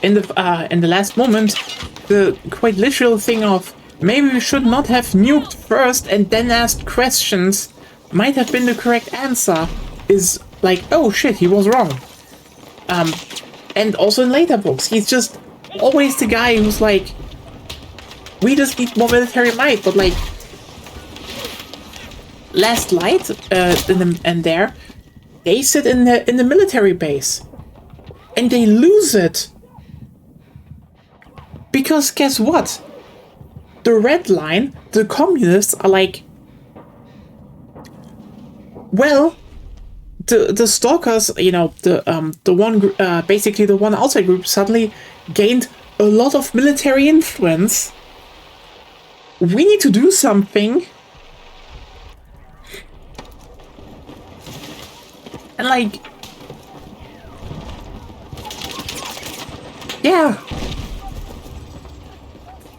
In the last moment, the quite literal thing of maybe we should not have nuked first and then asked questions might have been the correct answer is like, oh shit, he was wrong. And also in later books, he's just always the guy who's like, we just need more military might, but like, Last Light, there, they sit in the military base, and they lose it because guess what? The Red Line, the communists are like, well, the stalkers, you know, the one basically the one outside group suddenly gained a lot of military influence. We need to do something. And like, yeah,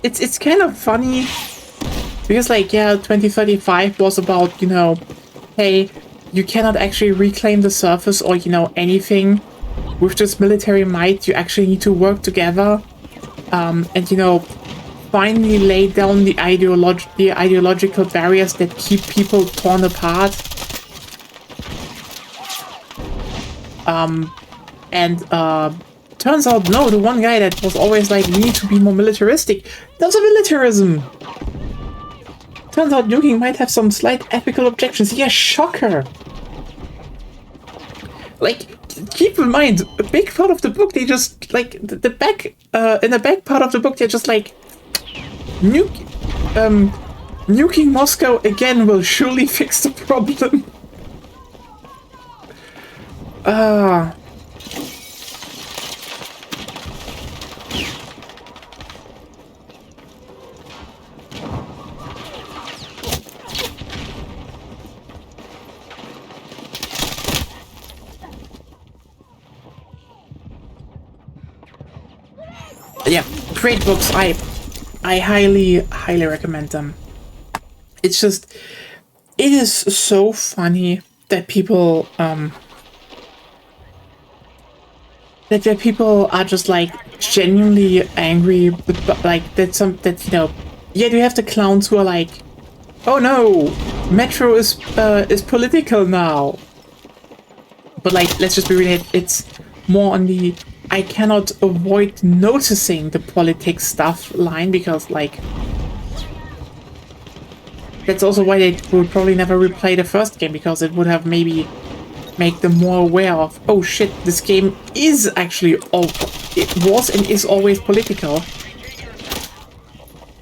it's kind of funny because like, yeah, 2035 was about, you know, hey, you cannot actually reclaim the surface or, you know, anything with just military might. You actually need to work together, and, you know, finally lay down the ideological barriers that keep people torn apart. Turns out, no, the one guy that was always like, we need to be more militaristic, does a militarism. Turns out nuking might have some slight ethical objections. Yeah, shocker. Like, keep in mind, a big part of the book, they just, like, in the back part of the book, they're just like, nuking Moscow again will surely fix the problem. Yeah, great books. I highly recommend them. It's just, it is so funny that people that people are just like genuinely angry, but like that you know, yeah, you have the clowns who are like, oh no, Metro is political now. But like, let's just be real, it's more on the I cannot avoid noticing the politics stuff line, because like, that's also why they would probably never replay the first game, because it would have maybe make them more aware of, oh shit, this game is actually it was and is always political.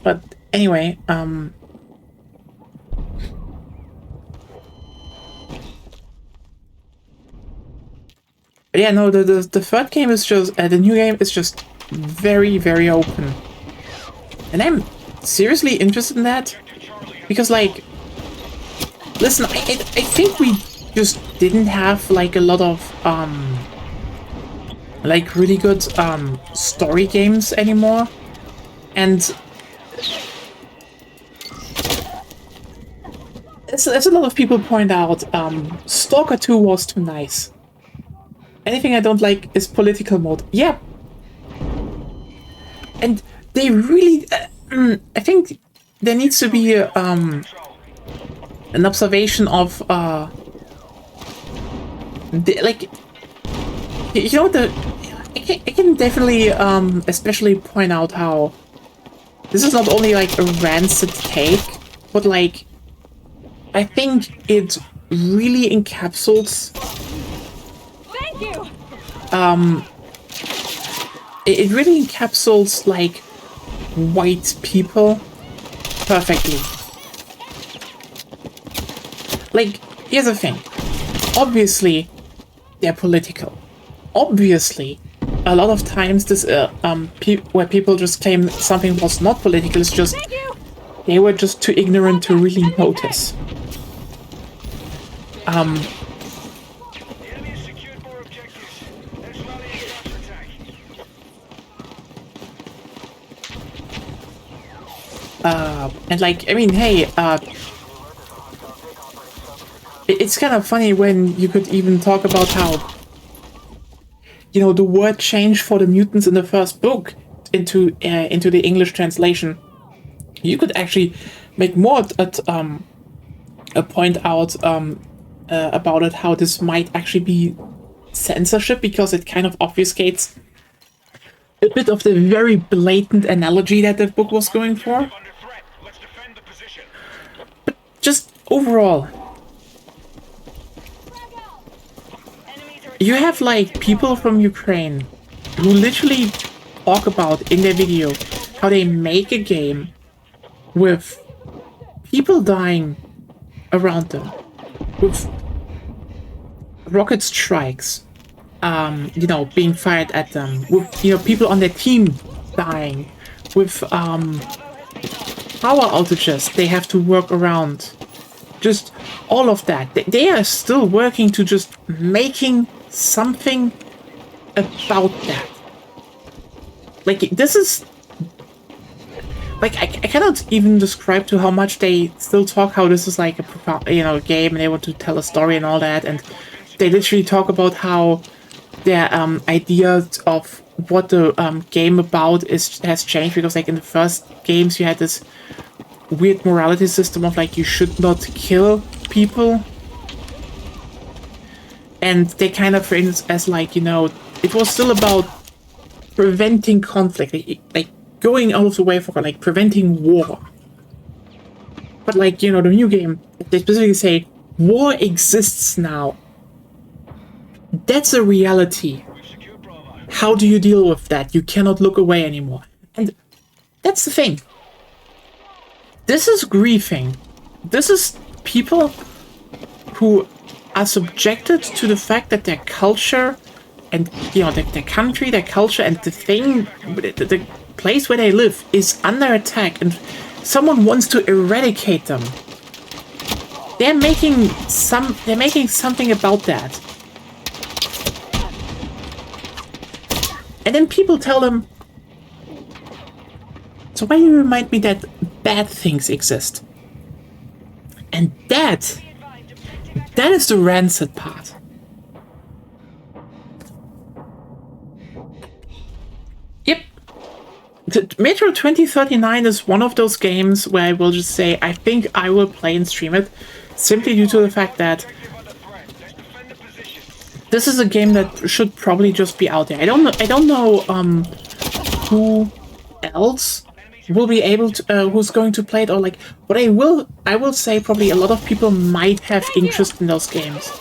But anyway, But yeah, no, the third game is just the new game is just very very open, and I'm seriously interested in that because like, listen, I think we just didn't have like a lot of like really good story games anymore, and as a lot of people point out, Stalker 2 was too nice. Anything I don't like is political mode. Yeah, and they really, I think there needs to be an observation of like, you know, I can definitely especially point out how this is not only like a rancid take, but like I think it really encapsulates. Thank you. It really encapsulates like white people perfectly. Like, here's the thing. Obviously, they're political. Obviously, a lot of times this where people just claim something was not political is just Thank you. they were just too ignorant to really notice. The enemy has secured more objectives. Let's rally and counterattack. And like, I mean, hey, it's kind of funny when you could even talk about how, you know, the word change for the mutants in the first book into the English translation. You could actually make more at a point out about it, how this might actually be censorship because it kind of obfuscates a bit of the very blatant analogy that the book was going for. Under threat. Let's defend the position. Just overall, you have like people from Ukraine who literally talk about in their video how they make a game with people dying around them, with rocket strikes, you know, being fired at them, with, you know, people on their team dying, with power outages they have to work around, just all of that. They are still working to just making something about that. Like, this is like, I cannot even describe to how much they still talk how this is like a profound, you know, game and they want to tell a story and all that, and they literally talk about how their ideas of what the game about has changed, because like in the first games you had this weird morality system of like you should not kill people, and they kind of frame it as like, you know, it was still about preventing conflict, like going out of the way for like preventing war. But like, you know, the new game, they specifically say war exists now. That's a reality. We've secured Bravo. How do you deal with that? You cannot look away anymore. And that's the thing. This is grieving. This is people who are subjected to the fact that their culture and, you know, their country, their culture, and the thing, the place where they live is under attack, and someone wants to eradicate them. They're making something about that. And then people tell them, so why do you remind me that bad things exist? And that is the rancid part. Yep. Metro 2039 is one of those games where I will just say, I think I will play and stream it, simply due to the fact that Under threat. Let's defend the position. this is a game that should probably just be out there. I don't know who else will be able to who's going to play it, or like, but I will say probably a lot of people might have interest in those games.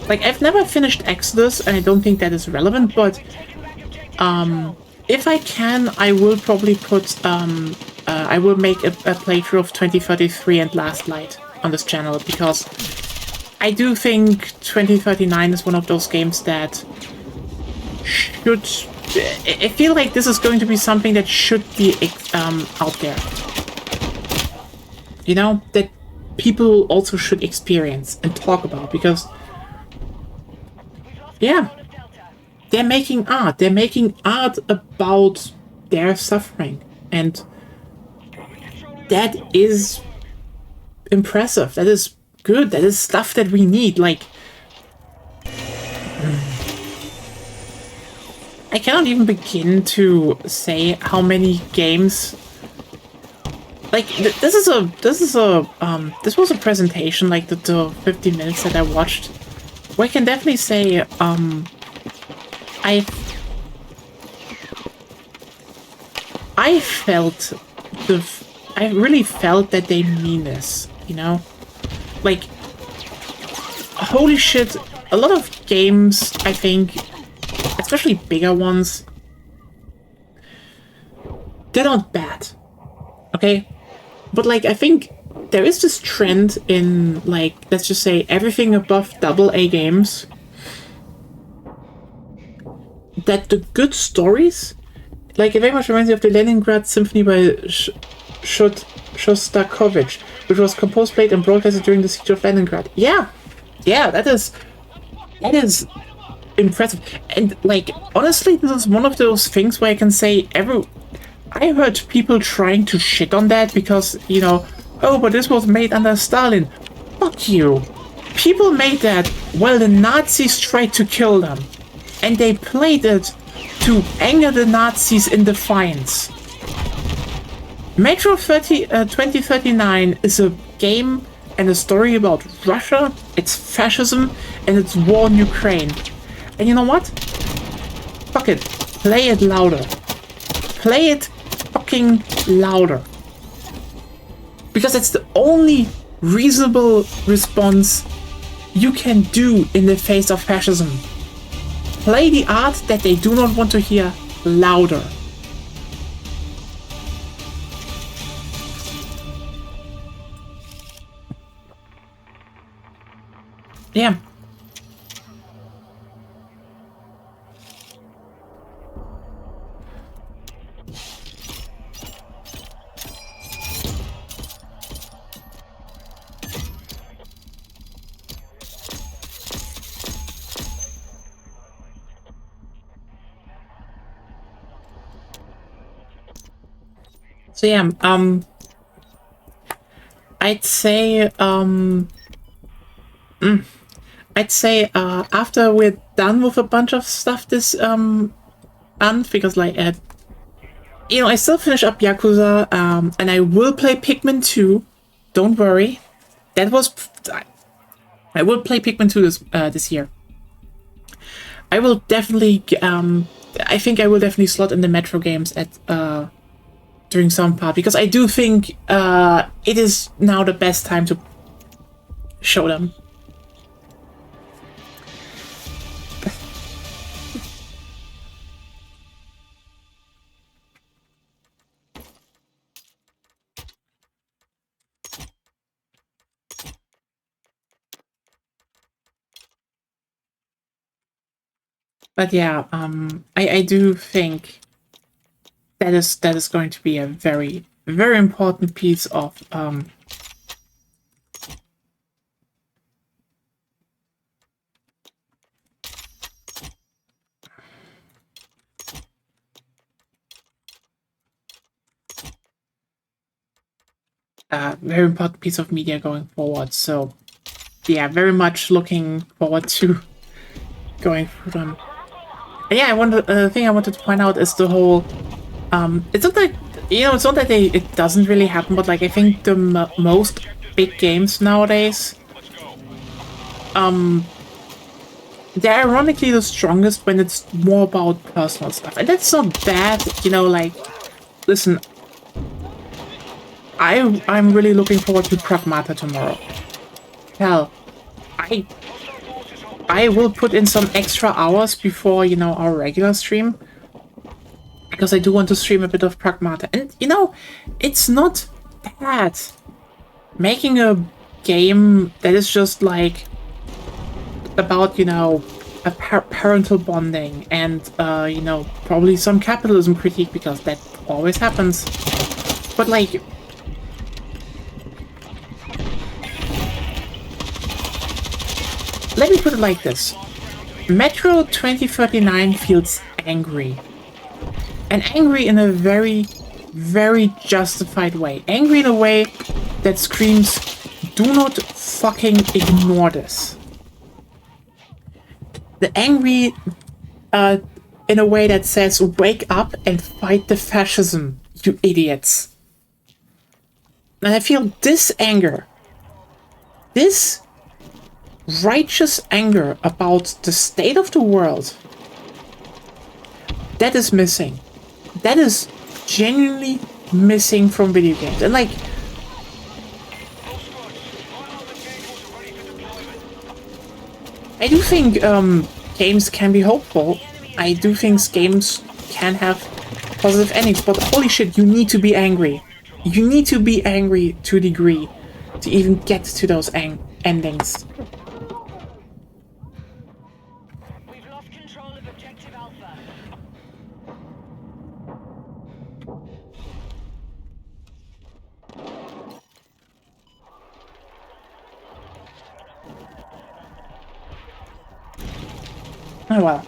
Like, I've never finished Exodus, and I don't think that is relevant, but if I can, I will probably put I will make a playthrough of 2033 and Last Light on this channel, because I do think 2039 is one of those games that should... I feel like this is going to be something that should be out there. You know, that people also should experience and talk about, because yeah, they're making art. They're making art about their suffering, and that is impressive. That is good. That is stuff that we need. Like, I cannot even begin to say how many games. Like, this was a presentation, like the 50 minutes that I watched, where I can definitely say, I really felt that they mean this, you know? Like, holy shit, a lot of games, I think, especially bigger ones, they're not bad, okay? But, like, I think there is this trend in, like, let's just say everything above AA games, that the good stories, like, it very much reminds me of the Leningrad Symphony by Shostakovich, which was composed, played, and broadcasted during the siege of Leningrad. Yeah, that is impressive. And, like, honestly, this is one of those things where I can say I heard people trying to shit on that because, you know, oh, but this was made under Stalin. Fuck you. People made that while the Nazis tried to kill them. And they played it to anger the Nazis in defiance. Metro 2039 is a game and a story about Russia, its fascism, and its war in Ukraine. And you know what? Fuck it. Play it louder. Play it fucking louder. Because it's the only reasonable response you can do in the face of fascism. Play the art that they do not want to hear louder. Yeah. So yeah, I'd say, after we're done with a bunch of stuff this, month, because, like, you know, I still finish up Yakuza, and I will play Pikmin 2, don't worry, I will play Pikmin 2 this year. I will definitely, I think I will definitely slot in the Metro games at, during some part, because I do think it is now the best time to show them. But yeah, I do think that is going to be a very, very important piece of very important piece of media going forward. So yeah, very much looking forward to going through them. And yeah, the thing I wanted to point out is the whole it's not that, you know, it's not that it doesn't really happen, but, like, I think the most big games nowadays, they're ironically the strongest when it's more about personal stuff, and that's not bad, you know. Like, listen, I'm really looking forward to Pragmata tomorrow. Hell, I will put in some extra hours before, you know, our regular stream, because I do want to stream a bit of Pragmata. And, you know, it's not bad. Making a game that is just, like, about, you know, a parental bonding and, you know, probably some capitalism critique because that always happens. But like, let me put it like this. Metro 2039 feels angry. And angry in a very, very justified way. Angry in a way that screams, do not fucking ignore this. The angry in a way that says, wake up and fight the fascism, you idiots. And I feel this anger, this righteous anger about the state of the world, that is missing. That is genuinely missing from video games. And like, I do think games can be hopeful. I do think games can have positive endings, but holy shit, you need to be angry. You need to be angry to a degree to even get to those endings. We've lost control of objective Alpha. Oh well.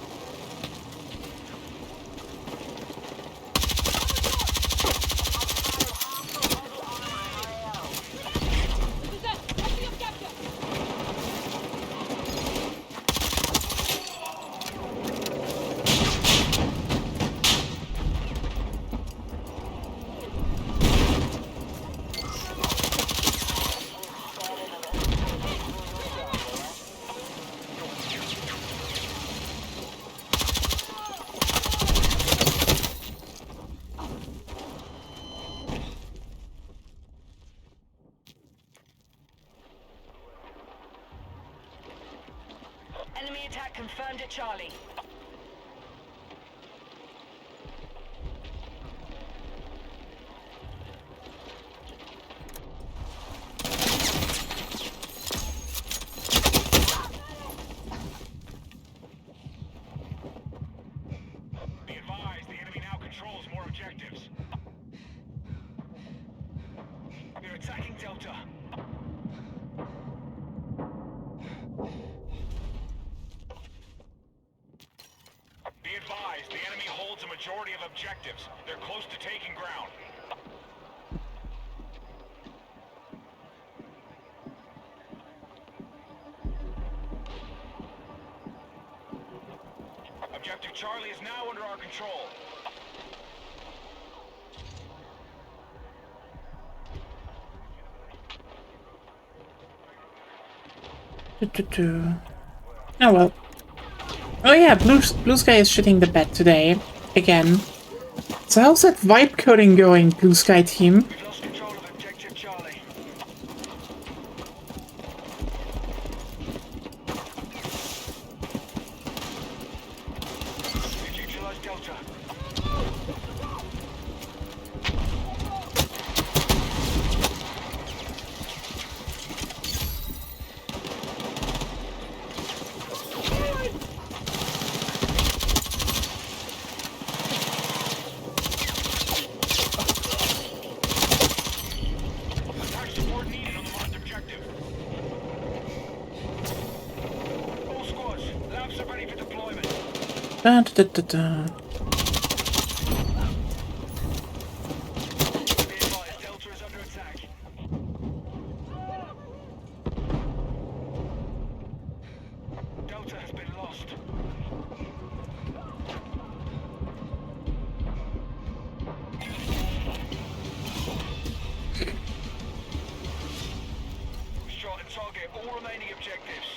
Enemy attack confirmed at Charlie. Be advised, the enemy now controls more objectives. They're attacking Delta. Be advised, the enemy holds a majority of objectives. They're close to taking ground. Objective Charlie is now under our control. Oh well. Oh yeah, Blue Sky is shitting the bed today. Again. So how's that vibe coding going, Blue Sky team? We've lost control of objective Charlie. We've neutralized Delta. Attack support needed on the marked objective. All squads, labs are ready for deployment. Da, da, da, da, da. Be advised, Delta is under attack. Delta has been lost. Shot and target all remaining objectives.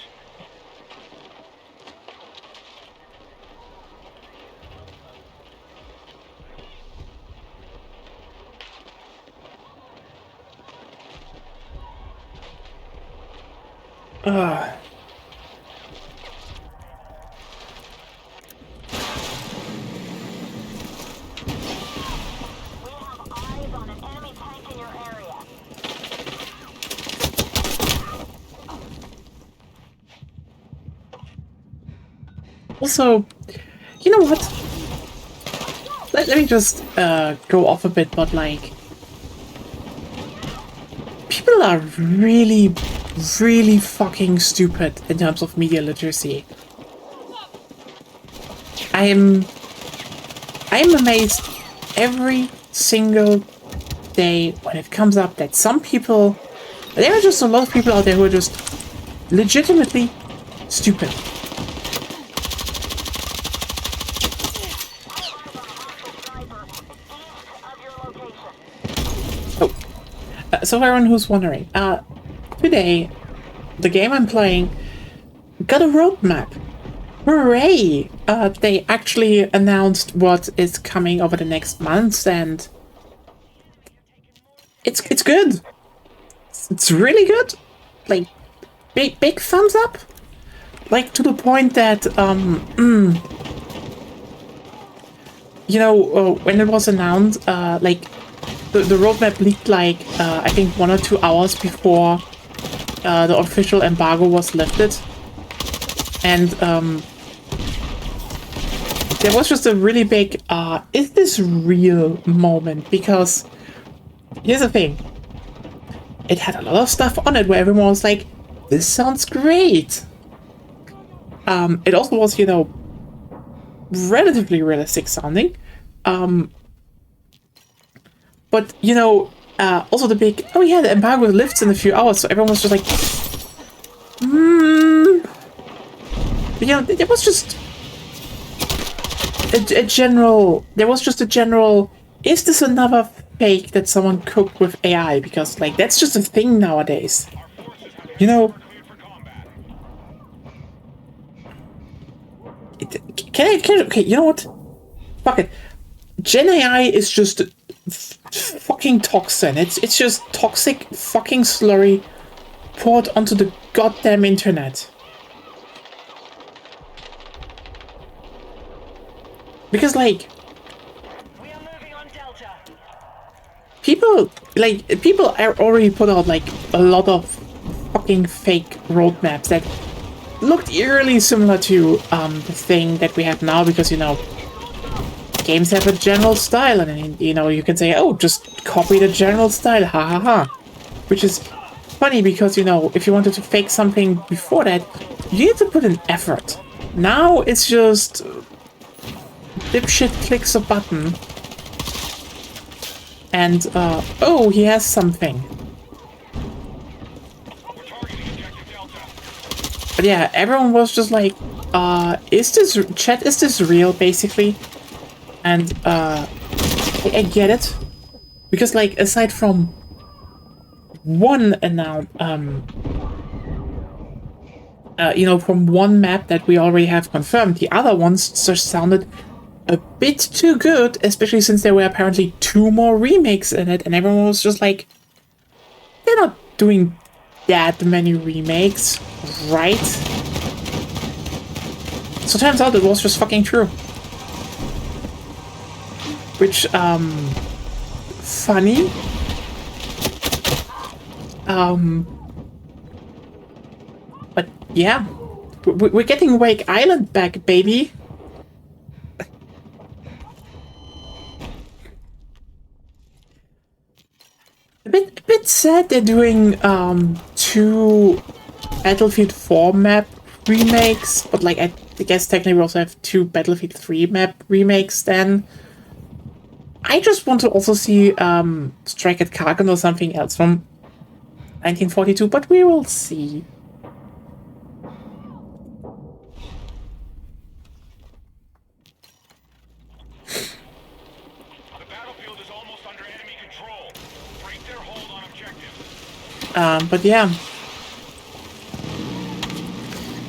Ugh. We have eyes on an enemy tank in your area. Also, you know what? Let me just go off a bit, but like, people are really, really fucking stupid in terms of media literacy. I'm amazed every single day when it comes up that some people, there are just a lot of people out there who are just legitimately stupid. Oh, so for everyone who's wondering, today the game I'm playing got a roadmap. Hooray! They actually announced what is coming over the next months, and it's good. It's really good. Like, big thumbs up. Like, to the point that you know, when it was announced, like the roadmap leaked like I think 1 or 2 hours before the official embargo was lifted, and there was just a really big is this real moment, because here's the thing, it had a lot of stuff on it where everyone was like, this sounds great. It also was, you know, relatively realistic sounding, but you know, also the big, oh yeah, the embargo lifts in a few hours, so everyone was just like, you know, there was just a general, is this another fake that someone cooked with AI? Because, like, that's just a thing nowadays. You know, okay, you know what? Fuck it. Gen AI is just fucking toxin. It's just toxic fucking slurry poured onto the goddamn internet. Because, like, We are moving on Delta. people are already put out, like, a lot of fucking fake roadmaps that looked eerily similar to the thing that we have now, because, you know, games have a general style, and, you know, you can say, oh, just copy the general style, ha ha ha. Which is funny because, you know, if you wanted to fake something before that, you need to put an effort. Now it's just dipshit clicks a button and oh, he has something. But yeah, everyone was just like, is this real, basically? And I get it, because, like, aside from one you know, from one map that we already have confirmed, the other ones just sounded a bit too good, especially since there were apparently 2 more remakes in it, and everyone was just like, they're not doing that many remakes, right? So turns out it was just fucking true. Which, funny. But yeah, we're getting Wake Island back, baby. A bit sad they're doing 2 Battlefield 4 map remakes, but, like, I guess technically we also have 2 Battlefield 3 map remakes then. I just want to also see Strike at Kargan or something else from 1942, but we will see. The battlefield is almost under enemy control. Break their hold on objectives. But yeah.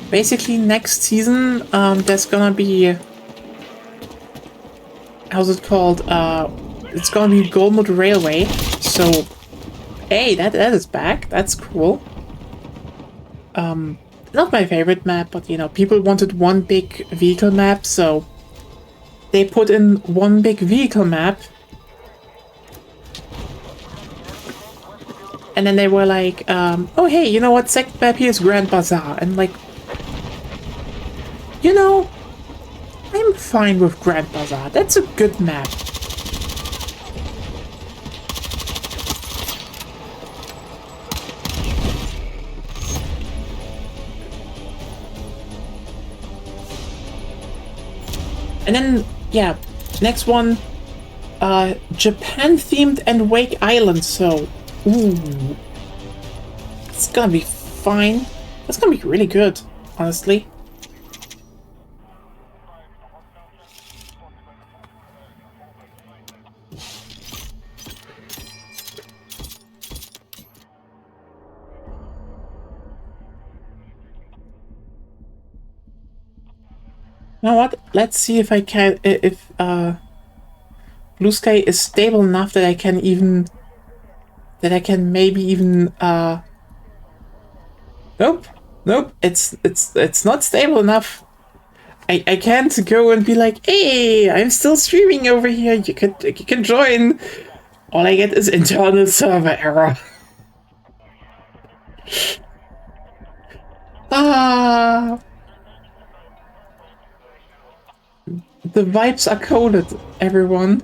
Basically, next season, there's gonna be... how's it called? It's gonna be Goldmouth Railway. So, hey, that is back. That's cool. Not my favorite map, but, you know, people wanted one big vehicle map, so they put in one big vehicle map. And then they were like, oh hey, you know what, second map here is Grand Bazaar. And, like, you know, fine with Grand Bazaar. That's a good map. And then, yeah, next one, Japan themed and Wake Island. So, ooh, it's gonna be fine. That's gonna be really good, honestly. You know what? Let's see if I can, if Blue Sky is stable enough that I can even, maybe even, nope, nope, it's not stable enough. I can't go and be like, hey, I'm still streaming over here, you can join. All I get is internal server error. Ah, the vibes are coded, everyone.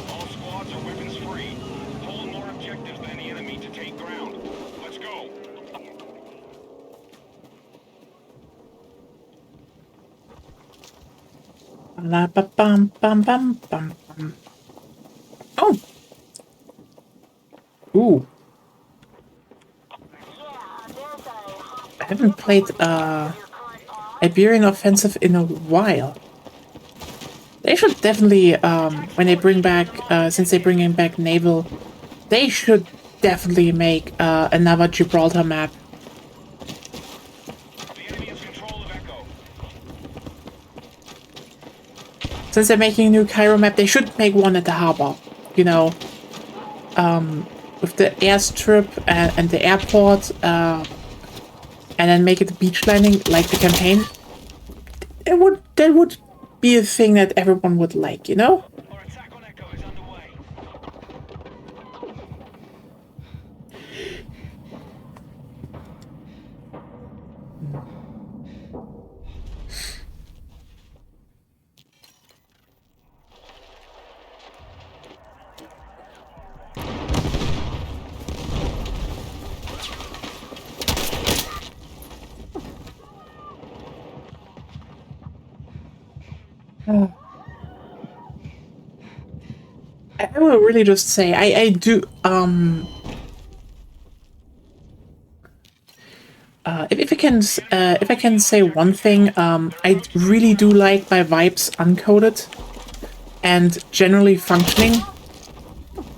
All squads are weapons free. Hold more objectives than the enemy to take ground. Let's go. La ba bum bum bum bum bum. Oh. Ooh. I haven't played Iberian Offensive in a while. They should definitely, when they bring back, since they're bringing back naval, they should definitely make another Gibraltar map. The enemy has control of Echo. Since they're making a new Cairo map, they should make one at the harbor. You know, with the airstrip and the airport, and then make it a beach landing like the campaign. That would be a thing that everyone would like, you know? Our attack on Echo is underway. I will really just say I do if I can say one thing, I really do like my vibes uncoded and generally functioning.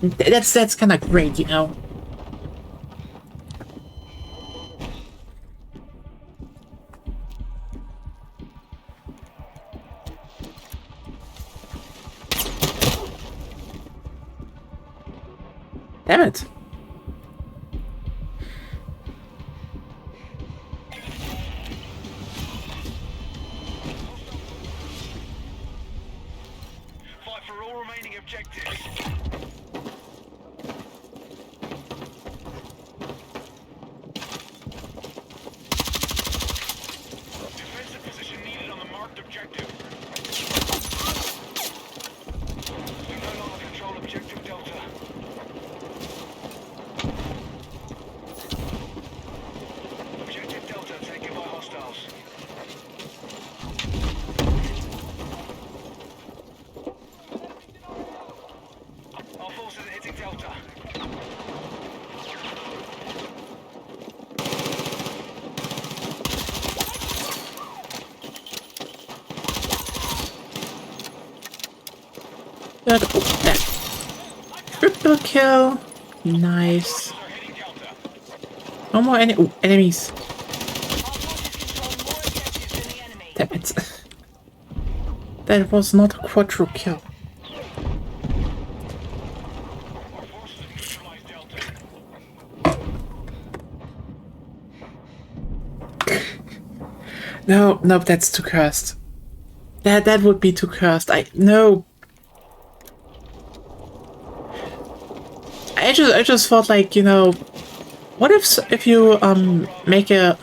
That's kind of great, you know. Damn it. Fight for all remaining objectives. Defensive position needed on the marked objective. We no longer control objective Delta. Objective Delta taken by hostiles. Our forces are hitting Delta. Good. Oh, there. Triple kill. Nice. Forces are hitting Delta. No more enemies. Our forces control more objectives than the enemy. Damn it. That was not a quadru kill. Our forces have neutralized Delta. No, nope, that's too cursed. That would be too cursed. No. I just thought, like, you know, what if you make a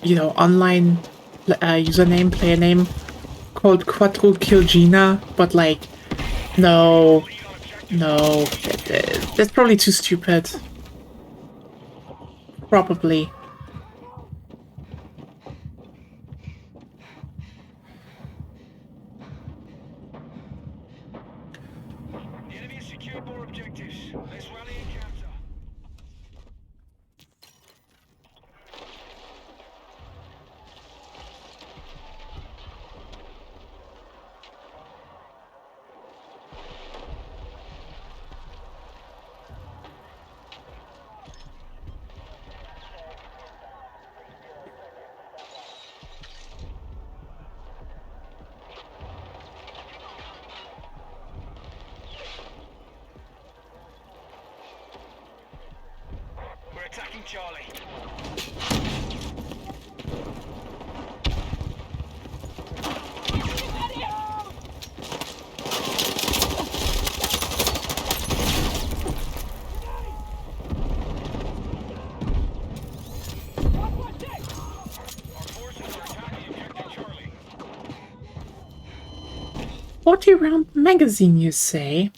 you know, online username, player name called Quattro Kill Gina, but like, no, no, that's probably too stupid. Probably. The enemy has secured more objectives. Let's rally and counter. We're attacking Charlie. Our forces are attacking objective Charlie. 40-round magazine, you say?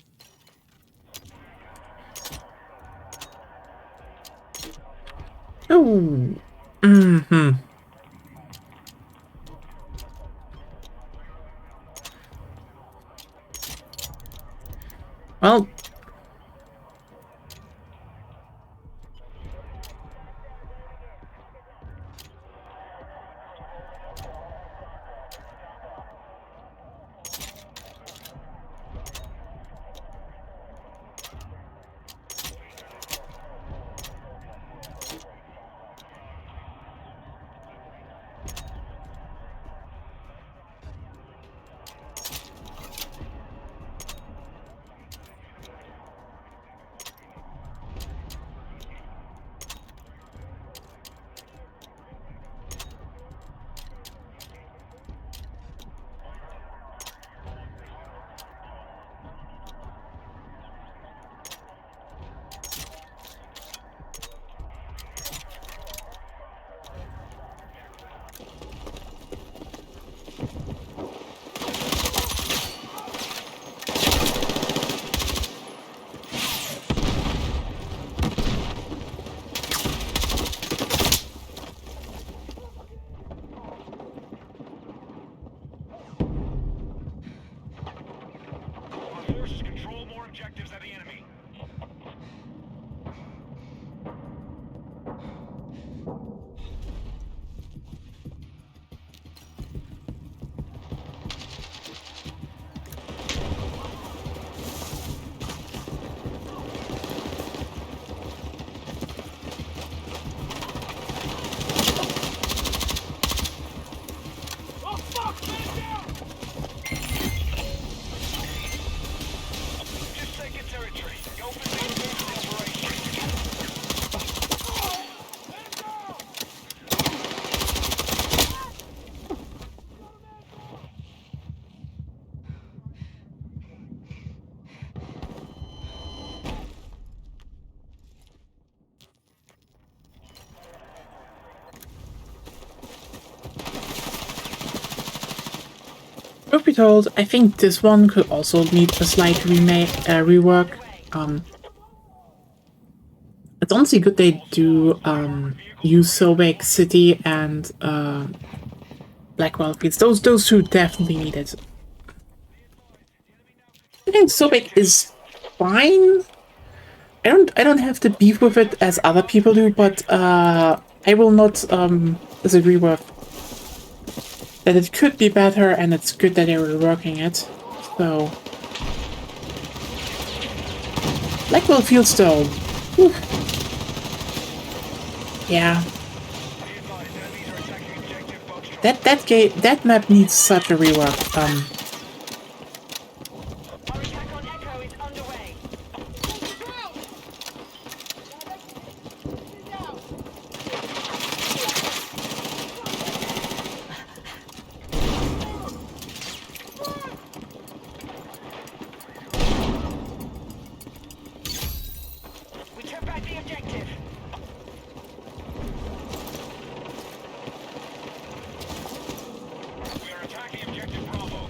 Oh. Mm-hmm. Well, Our forces control more objectives than the enemy. Just taking territory. The open being moved to the operation. truth be told, I think this one could also need a slight remake, rework. It's honestly good they do use Sobek City and Blackwell Fields. Those two definitely need it. I think Sobek is fine. I don't have the beef with it as other people do, but I will not disagree with that it could be better, and it's good that they were working it. So Blackwell Fields though. Whew. Yeah. Be advised, enemies are attacking objective Foxtrot. that map needs such a rework. Our attack on Echo is underway. We took back the objective. We are attacking objective Bravo.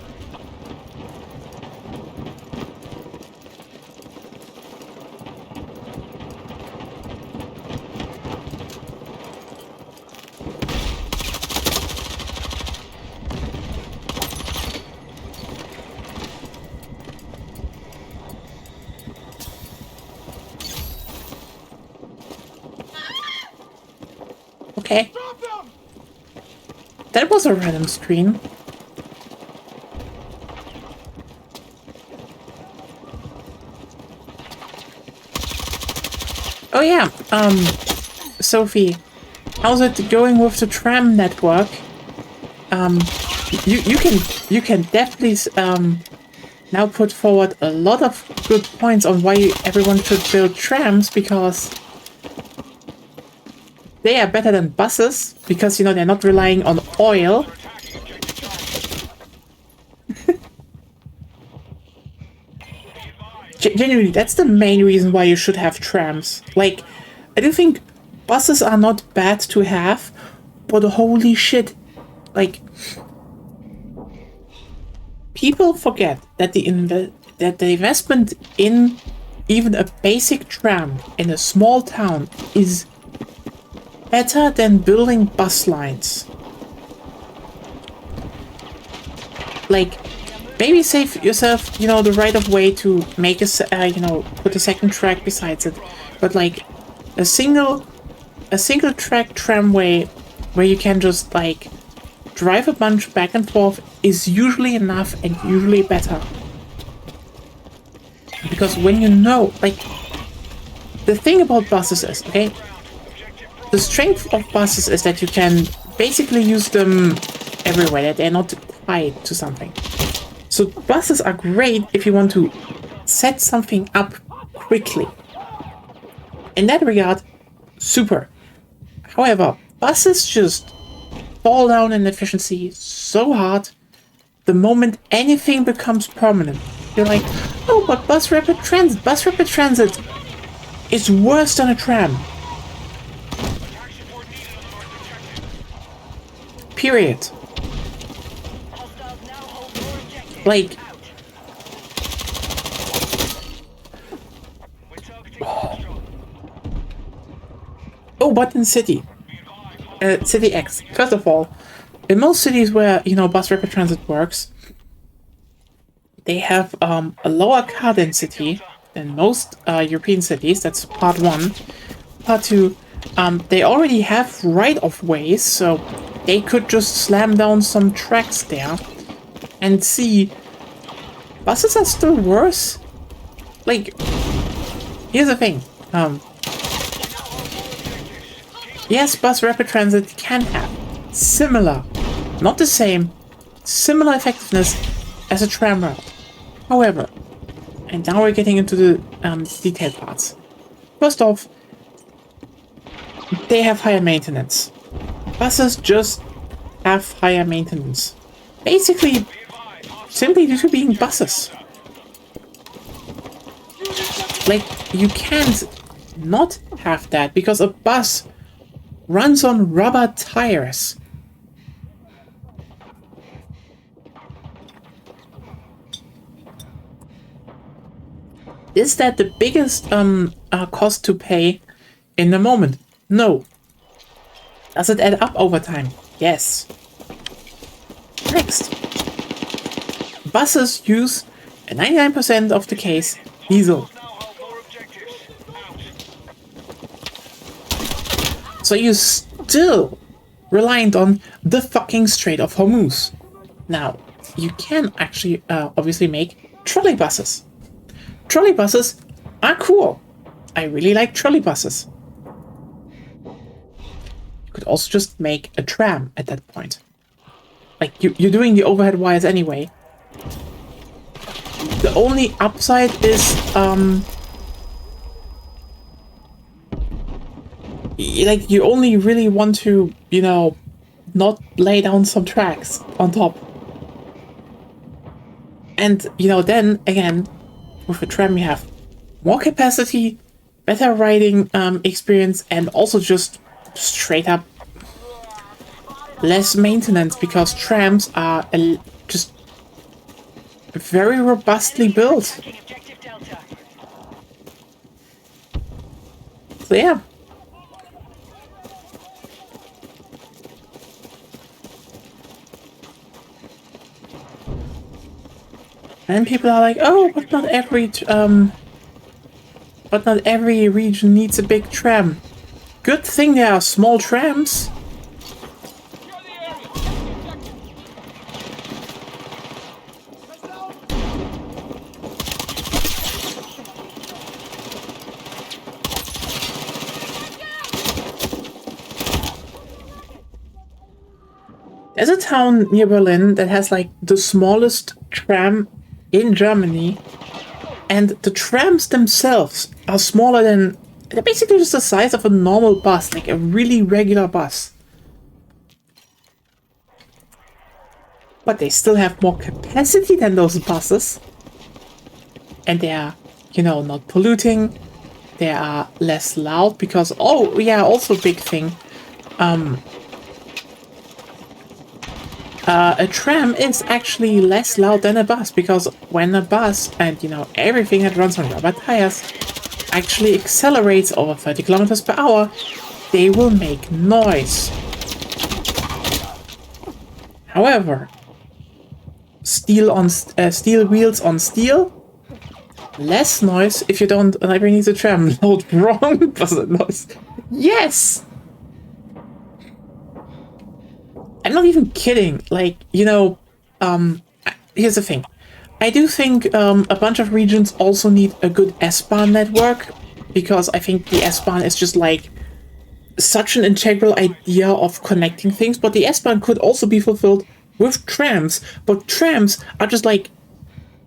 Okay. That was a random screen. Oh yeah, Sophie, how's it going with the tram network? You can definitely now put forward a lot of good points on why everyone should build trams, because they are better than buses, because, you know, they're not relying on oil. Genuinely, that's the main reason why you should have trams. Like, I do think buses are not bad to have, but holy shit, like, people forget that the investment in even a basic tram in a small town is better than building bus lines. Like, maybe save yourself, you know, the right of way to make a, you know, put a second track besides it. But like, a single track tramway where you can just like drive a bunch back and forth is usually enough and usually better. Because when you know, like, the thing about buses is, okay, the strength of buses is that you can basically use them everywhere, that they're not tied to something. So buses are great if you want to set something up quickly. In that regard, super. However, buses just fall down in efficiency so hard the moment anything becomes prominent. You're like, oh, but bus rapid transit is worse than a tram. Period. Hostiles now hold more objectives. Like, We're targeting Foxtrot. oh, but in city. City X. First of all, in most cities where, you know, bus rapid transit works, they have a lower car density than most European cities. That's part one. Part two, they already have right-of-ways, so they could just slam down some tracks there. And see, buses are still worse. Like, here's the thing. Yes, bus rapid transit can have similar, not the same, similar effectiveness as a tram route. However, and now we're getting into the detailed parts. First off, they have higher maintenance. Buses just have higher maintenance. Basically, simply due to being buses. Like, you can't not have that, because a bus runs on rubber tires. Is that the biggest cost to pay in the moment? No. Does it add up over time? Yes. Next. Buses use, in 99% of the case, diesel. So you're still reliant on the fucking Strait of Hormuz. Now, you can actually obviously make trolley buses. Trolley buses are cool. I really like trolley buses. You could also just make a tram at that point. Like, you're doing the overhead wires anyway. The only upside is, like, you only really want to, you know, not lay down some tracks on top. And, you know, then, again, with a tram you have more capacity, better riding experience, and also just straight up less maintenance, because trams are just very robustly built. Attacking objective Delta. So yeah. And people are like, oh, but not every region needs a big tram. Good thing there are small trams. There's a town near Berlin that has like the smallest tram in Germany, and the trams themselves are smaller than, they're basically just the size of a normal bus, like a really regular bus. But they still have more capacity than those buses. And they are, you know, not polluting. They are less loud because, oh yeah, also big thing. A tram is actually less loud than a bus, because when a bus, and you know, everything that runs on rubber tires, actually accelerates over 30 kilometers per hour, they will make noise. However, steel wheels on steel, less noise if you don't. And I need the tram load wrong. Doesn't noise. Yes. I'm not even kidding. Like, you know, here's the thing. I do think a bunch of regions also need a good S-Bahn network, because I think the S-Bahn is just like such an integral idea of connecting things. But the S-Bahn could also be fulfilled with trams. But trams are just like,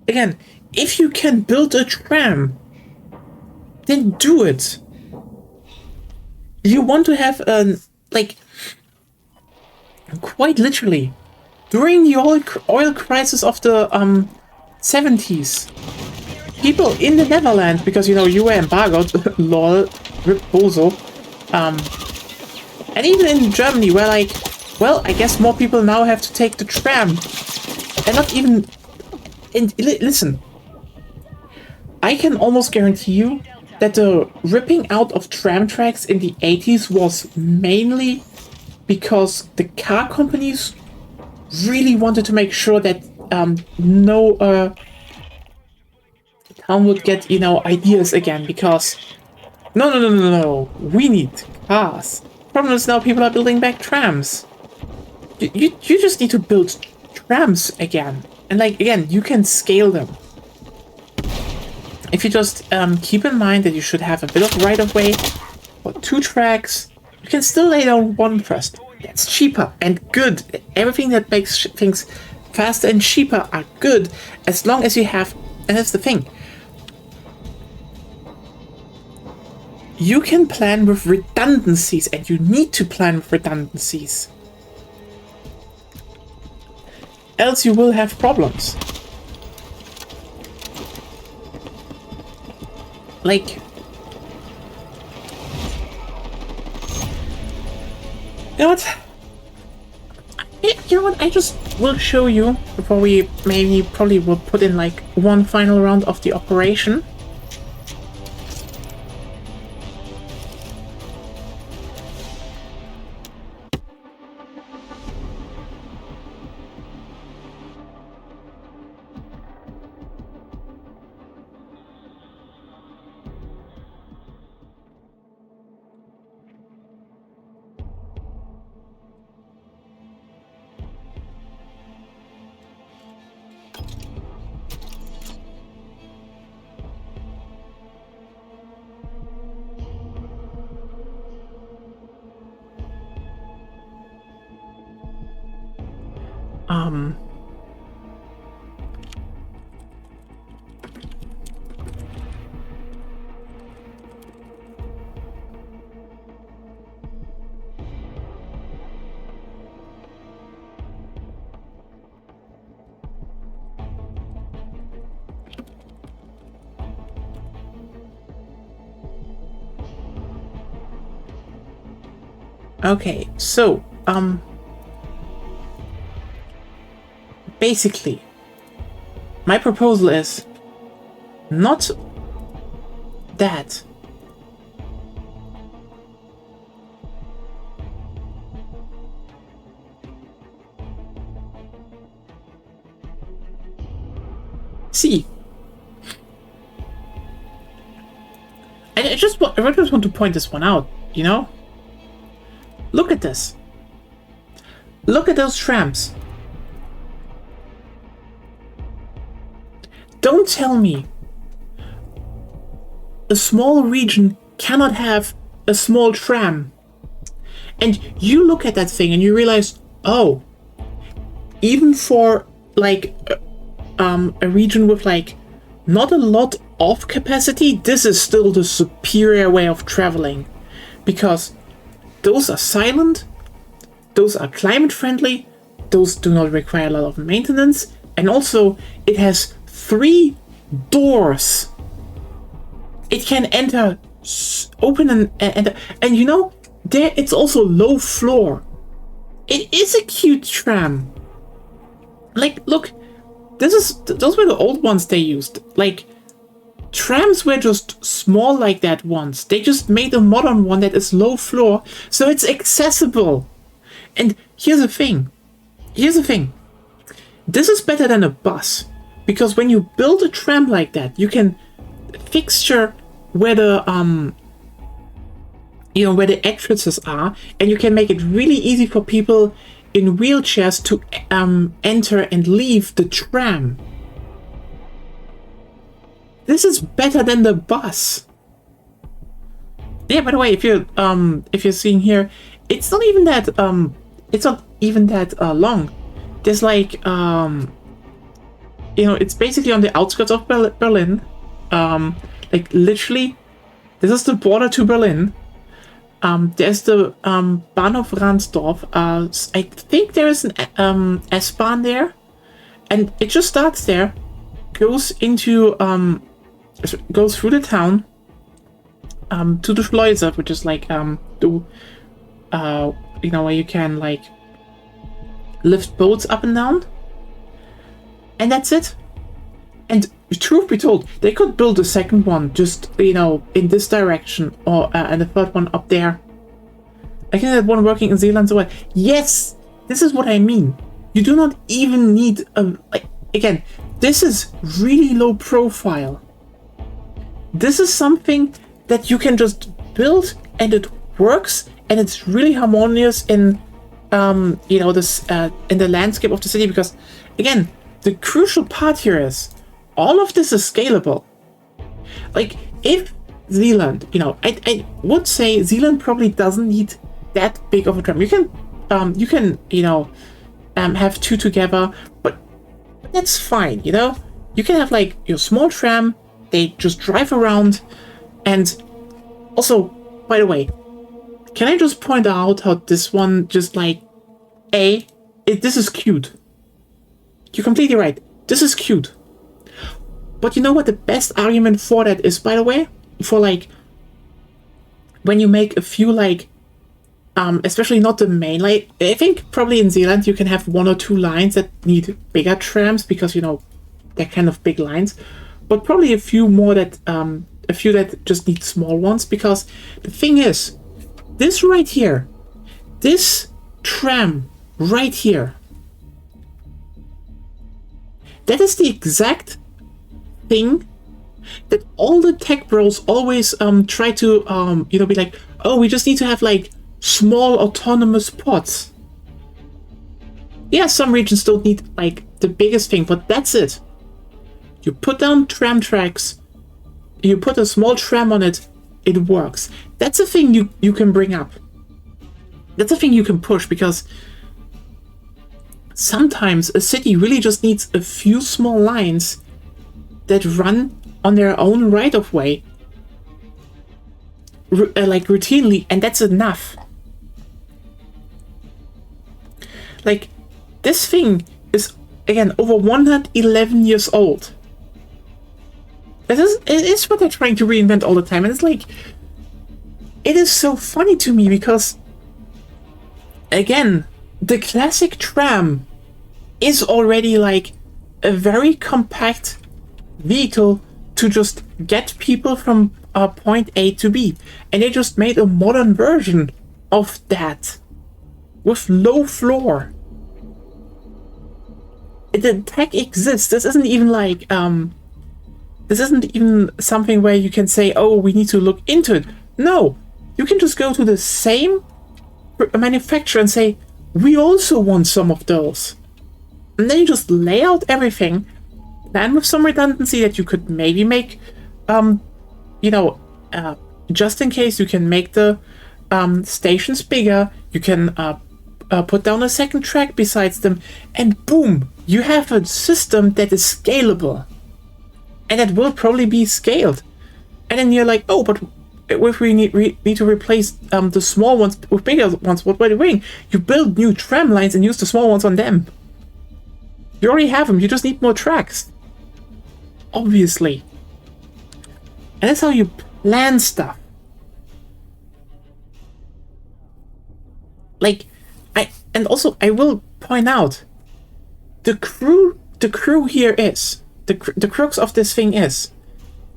again, if you can build a tram, then do it. You want to have an, like, quite literally, during the oil crisis of the 70s, people in the Netherlands, because, you know, you were embargoed, lol, rip bozo, and even in Germany, where like, well, I guess more people now have to take the tram, and not even, listen, I can almost guarantee you that the ripping out of tram tracks in the 80s was mainly because the car companies really wanted to make sure that no town would get, you know, ideas again, because no, we need cars. Problem is now people are building back trams. You just need to build trams again, and like, again, you can scale them if you just keep in mind that you should have a bit of right-of-way or 2 tracks. You can still lay down 1 first. That's cheaper and good. Everything that makes things faster and cheaper are good, as long as you have, and that's the thing, you can plan with redundancies, and you need to plan with redundancies. Else you will have problems. Like, you know what? You know what? I just will show you before we probably will put in like one final round of the operation. Okay, so, basically, my proposal is not that. See, I just want to point this one out, you know? Look at this. Look at those trams. Don't tell me a small region cannot have a small tram. And you look at that thing and you realize, oh, even for like a region with like not a lot of capacity, this is still the superior way of traveling, because those are silent, those are climate friendly, those do not require a lot of maintenance, and also it has 3 doors. It can enter, open and enter, and you know, there it's also low floor. It is a cute tram. Like, look, those were the old ones they used. Like, trams were just small like that once. They just made a modern one that is low floor, so it's accessible. And here's the thing. This is better than a bus, because when you build a tram like that, you can fixture where the where the entrances are, and you can make it really easy for people in wheelchairs to enter and leave the tram. This is better than the bus. Yeah, by the way, if you're seeing here, it's not even that long. There's like it's basically on the outskirts of Berlin. Like literally, this is the border to Berlin. There's the Bahnhof Ransdorf. I think there is an S-Bahn there, and it just starts there, goes into goes through the town to the Schleuse, which is like where you can like lift boats up and down, and that's it. And truth be told, they could build a second one just in this direction, or and the third one up there. I think that one working in Zealand as well. Yes, this is what I mean. You do not even need again, this is really low profile. This is something that you can just build and it works, and it's really harmonious in this in the landscape of the city, because again, the crucial part here is all of this is scalable. Like, if Zealand, I would say Zealand probably doesn't need that big of a tram. You can have 2 together, but that's fine. You can have like your small tram. They just drive around. And also, by the way, can I just point out how this one just like this is cute. You're completely right. This is cute. But you know what the best argument for that is, by the way? For like, when you make a few like, especially not the main, like, I think probably in Zealand you can have 1 or 2 lines that need bigger trams, because, they're kind of big lines. But probably a few more that, a few that just need small ones, because the thing is, this right here, this tram right here, that is the exact thing that all the tech bros always try to be like, oh, we just need to have like small autonomous pods. Yeah, some regions don't need like the biggest thing, but that's it. You put down tram tracks, you put a small tram on it, it works. That's a thing you can bring up. That's a thing you can push, because sometimes a city really just needs a few small lines that run on their own right-of-way, like routinely, and that's enough. Like, this thing is, again, over 111 years old. It is what they're trying to reinvent all the time, and it's like, it is so funny to me because, again, the classic tram is already like a very compact vehicle to just get people from point A to B, and they just made a modern version of that with low floor. The tech exists. This isn't even like this isn't even something where you can say, oh, we need to look into it. No, you can just go to the same manufacturer and say, we also want some of those. And then you just lay out everything, then with some redundancy that you could maybe make, just in case you can make the stations bigger, you can put down a second track besides them, and boom, you have a system that is scalable. And that will probably be scaled. And then you're like, oh, but if we need to replace the small ones with bigger ones, what are you doing? You build new tram lines and use the small ones on them. You already have them, you just need more tracks. Obviously. And that's how you plan stuff. Like, and also I will point out, the crew here is, the crux of this thing is,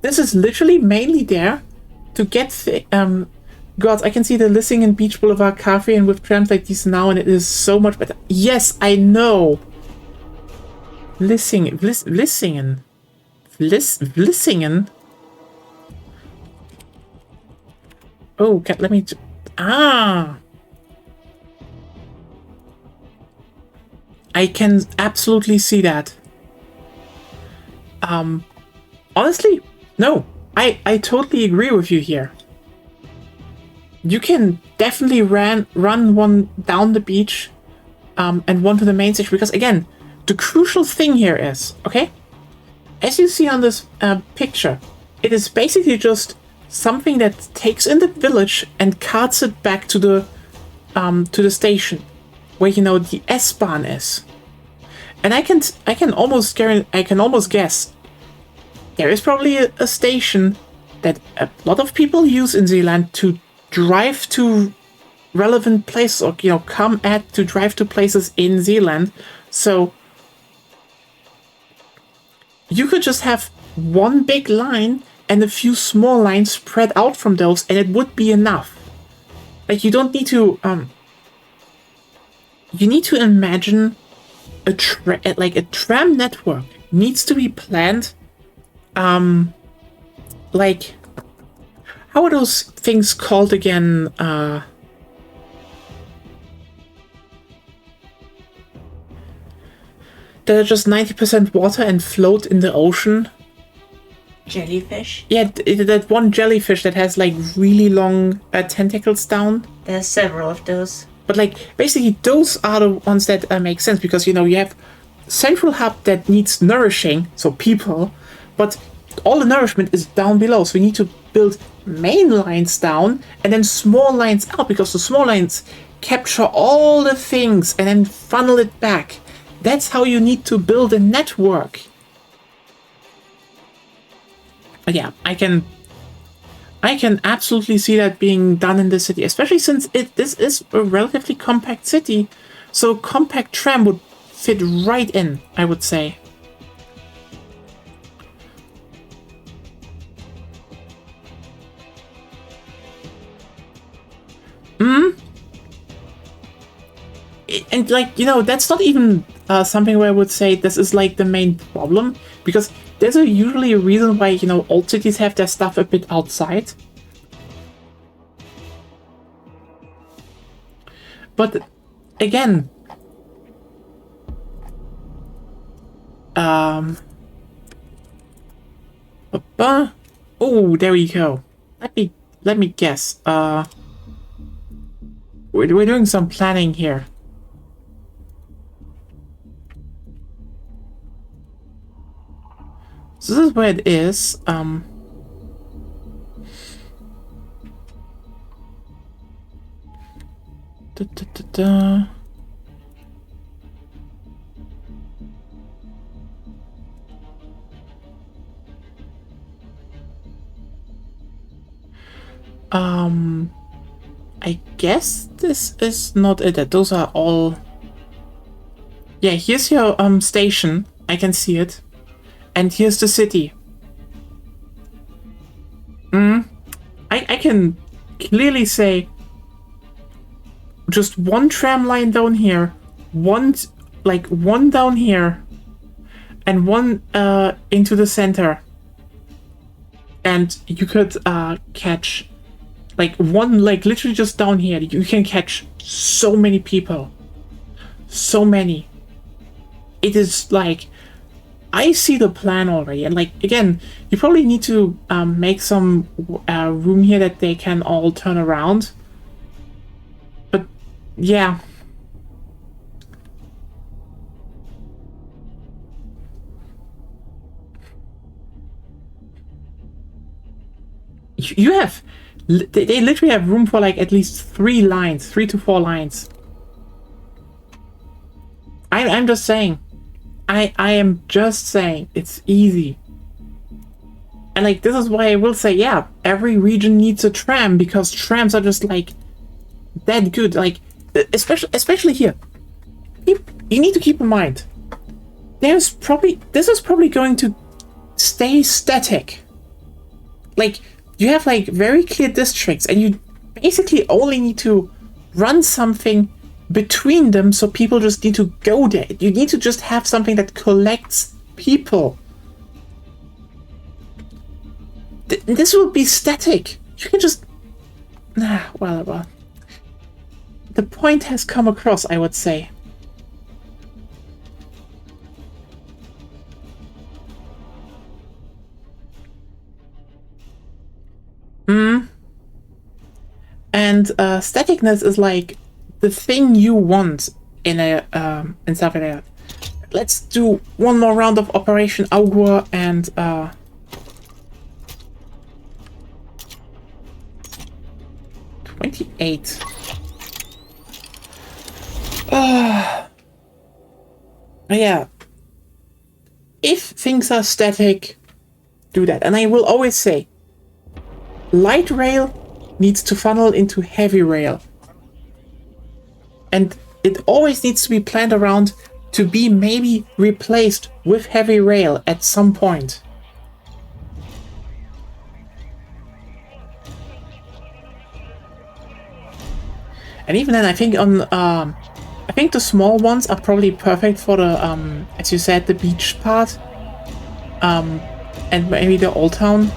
this is literally mainly there to get God, I can see the Lissingen Beach Boulevard Cafe and with trams like these now, and it is so much better. Yes, I know. Lissingen. Oh, let me. I can absolutely see that. Honestly, no. I totally agree with you here. You can definitely run one down the beach, and one to the main stage, because again, the crucial thing here is, okay, as you see on this picture, it is basically just something that takes in the village and carts it back to the station, where the S-Bahn is. And I can almost guess there is probably a station that a lot of people use in Zealand to drive to relevant places, or to drive to places in Zealand. So you could just have one big line and a few small lines spread out from those, and it would be enough. Like, you don't need to you need to imagine a tram network needs to be planned. Like, how are those things called again? That are just 90% water and float in the ocean. Jellyfish? Yeah, that one jellyfish that has like really long tentacles down. There's several of those. But like, basically those are the ones that make sense, because you have central hub that needs nourishing, so people, but all the nourishment is down below, so we need to build main lines down and then small lines out, because the small lines capture all the things and then funnel it back. That's how you need to build a network. But yeah, I can absolutely see that being done in this city, especially since this is a relatively compact city, so a compact tram would fit right in, I would say. And like, that's not even something where I would say this is like the main problem, because there's usually a reason why, old cities have their stuff a bit outside. But again, oh, there we go. Let me guess. We're doing some planning here. So this is where it is. Da, da, da, da. I guess this is not it. Those are all. Yeah, here's your station. I can see it. And here's the city. I can clearly say just one tram line down here, one down here, and one into the center. And you could catch like one, like literally just down here. You can catch so many people. So many. It is like, I see the plan already. And like, again, you probably need to make some room here that they can all turn around. But yeah. You have, they literally have room for like at least 3 lines, 3 to 4 lines. I'm just saying. I am just saying it's easy. And like, this is why I will say, yeah, every region needs a tram, because trams are just like that good. Like, especially here. You need to keep in mind, this is probably going to stay static. Like, you have like very clear districts, and you basically only need to run something between them, so people just need to go there. You need to just have something that collects people. This will be static. You can just... well, the point has come across, I would say. And staticness is like the thing you want in a in stuff like that. Let's do one more round of Operation Augur and 28. Yeah. If things are static, do that. And I will always say, light rail needs to funnel into heavy rail. And it always needs to be planned around to be maybe replaced with heavy rail at some point. And even then, I think on I think the small ones are probably perfect for the as you said, the beach part, and maybe the old town.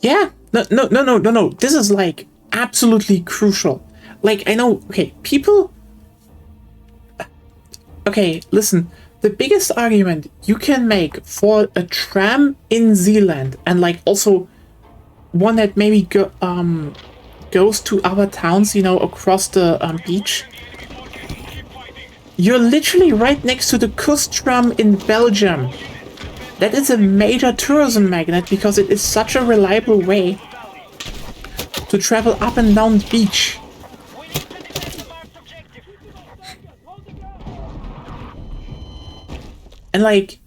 Yeah, no. This is like absolutely crucial. Like, I know, okay, people... Okay, listen, the biggest argument you can make for a tram in Zealand, and like also one that maybe goes to other towns, you know, across the beach. You're literally right next to the Kustram in Belgium. That is a major tourism magnet because it is such a reliable way to travel up and down the beach. And like,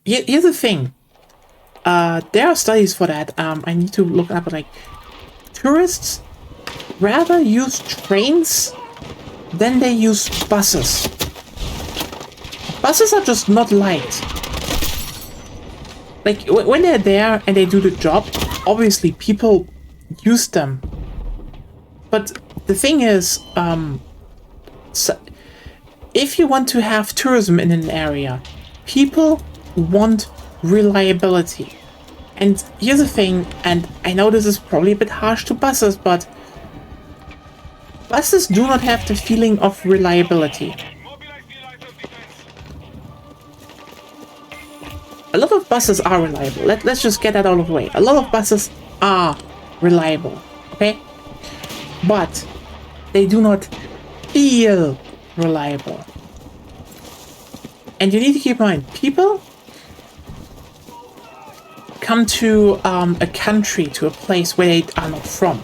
here's the thing. There are studies for that. I need to look up, like, tourists rather use trains than they use buses. Buses are just not liked. Like, when they're there and they do the job, obviously people use them. But the thing is, so if you want to have tourism in an area, people want reliability. And here's the thing, and I know this is probably a bit harsh to buses, but buses do not have the feeling of reliability. a lot of buses are reliable. Let's just get that out of the way. A lot of buses are reliable, okay? But they do not feel reliable. And you need to keep in mind, people come to a country, to a place where they are not from.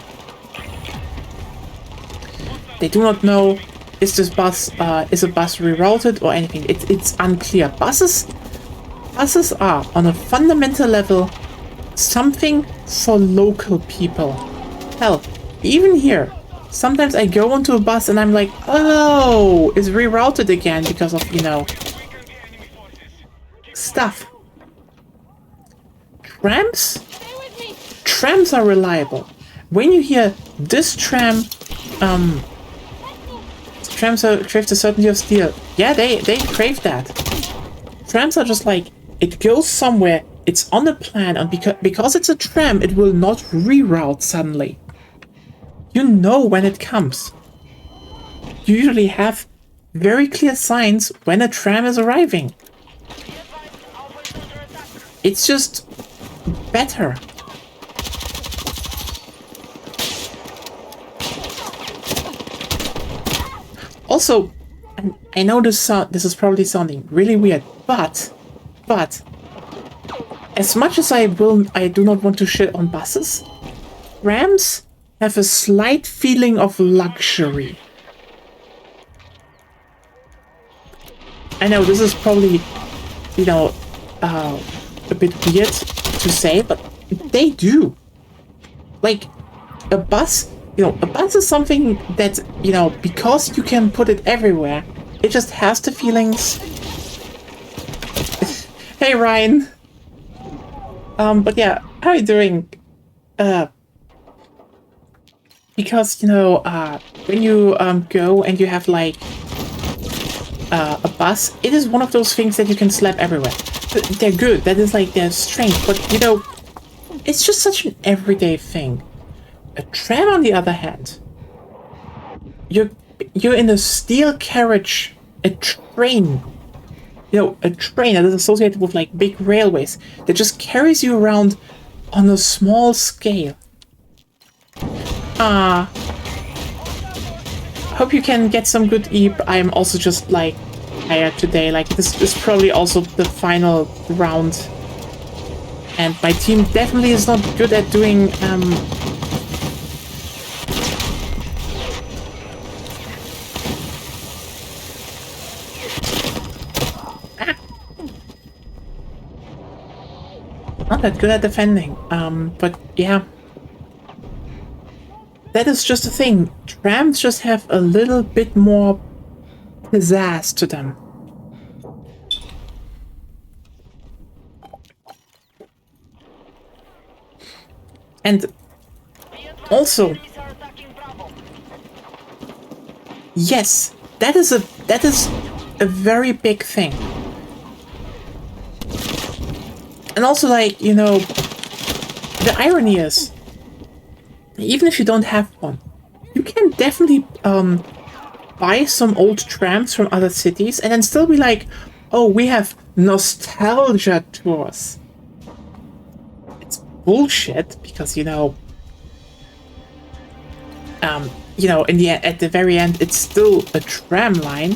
They do not know, is this bus, is a bus rerouted or anything. It's unclear. Buses are, on a fundamental level, something for local people. Hell, even here, sometimes I go onto a bus and I'm like, oh, it's rerouted again because of, you know, stuff. Trams? Trams are reliable. When you hear this tram, trams crave the certainty of steel. Yeah, they crave that. Trams are just like, it goes somewhere, it's on the plan, and because it's a tram, it will not reroute suddenly. You know when it comes. You usually have very clear signs when a tram is arriving. It's just better. Also, I know this is probably sounding really weird, but as much as I do not want to shit on buses, trams have a slight feeling of luxury. I know this is probably, you know, a bit weird to say, but they do. Like, a bus, you know, a bus is something that, you know, because you can put it everywhere, it just has the feelings. Hey, Ryan. But yeah, how are you doing? Because, you know, when you go and you have like a bus, it is one of those things that you can slap everywhere. They're good, that is like their strength, but you know, it's just such an everyday thing. A tram, on the other hand, you're in a steel carriage, a train. You know, a train that is associated with like big railways that just carries you around on a small scale. Hope you can get some good eep. I'm also just like tired today. Like this is probably also the final round. And my team definitely is not good at doing not that good at defending. But yeah. That is just the thing. Trams just have a little bit more pizzazz to them. And also, yes, that is a very big thing. And also, like, you know, the irony is, even if you don't have one, you can definitely buy some old trams from other cities and then still be like, oh, we have nostalgia tours. It's bullshit because, you know, in the at the very end, it's still a tram line,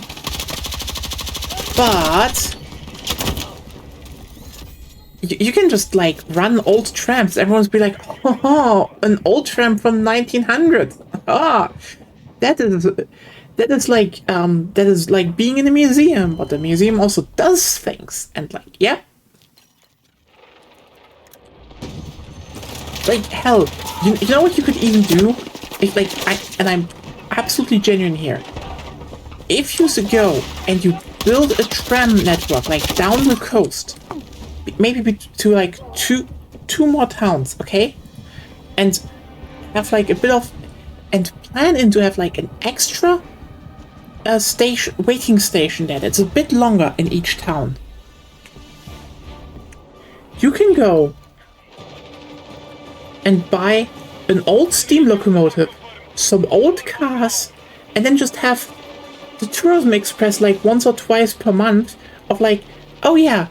but you can just like run old trams. Everyone's be like, oh, an old tram from 1900. Ah, that is like being in a museum, but the museum also does things. And like, yeah, like hell, you know what you could even do if like I'm absolutely genuine here. If you go and you build a tram network like down the coast, maybe to like two more towns, okay, and have like a bit of, and plan in to have like an extra waiting station there that's a bit longer in each town. You can go and buy an old steam locomotive, some old cars, and then just have the tourism express like once or twice per month of like, oh yeah,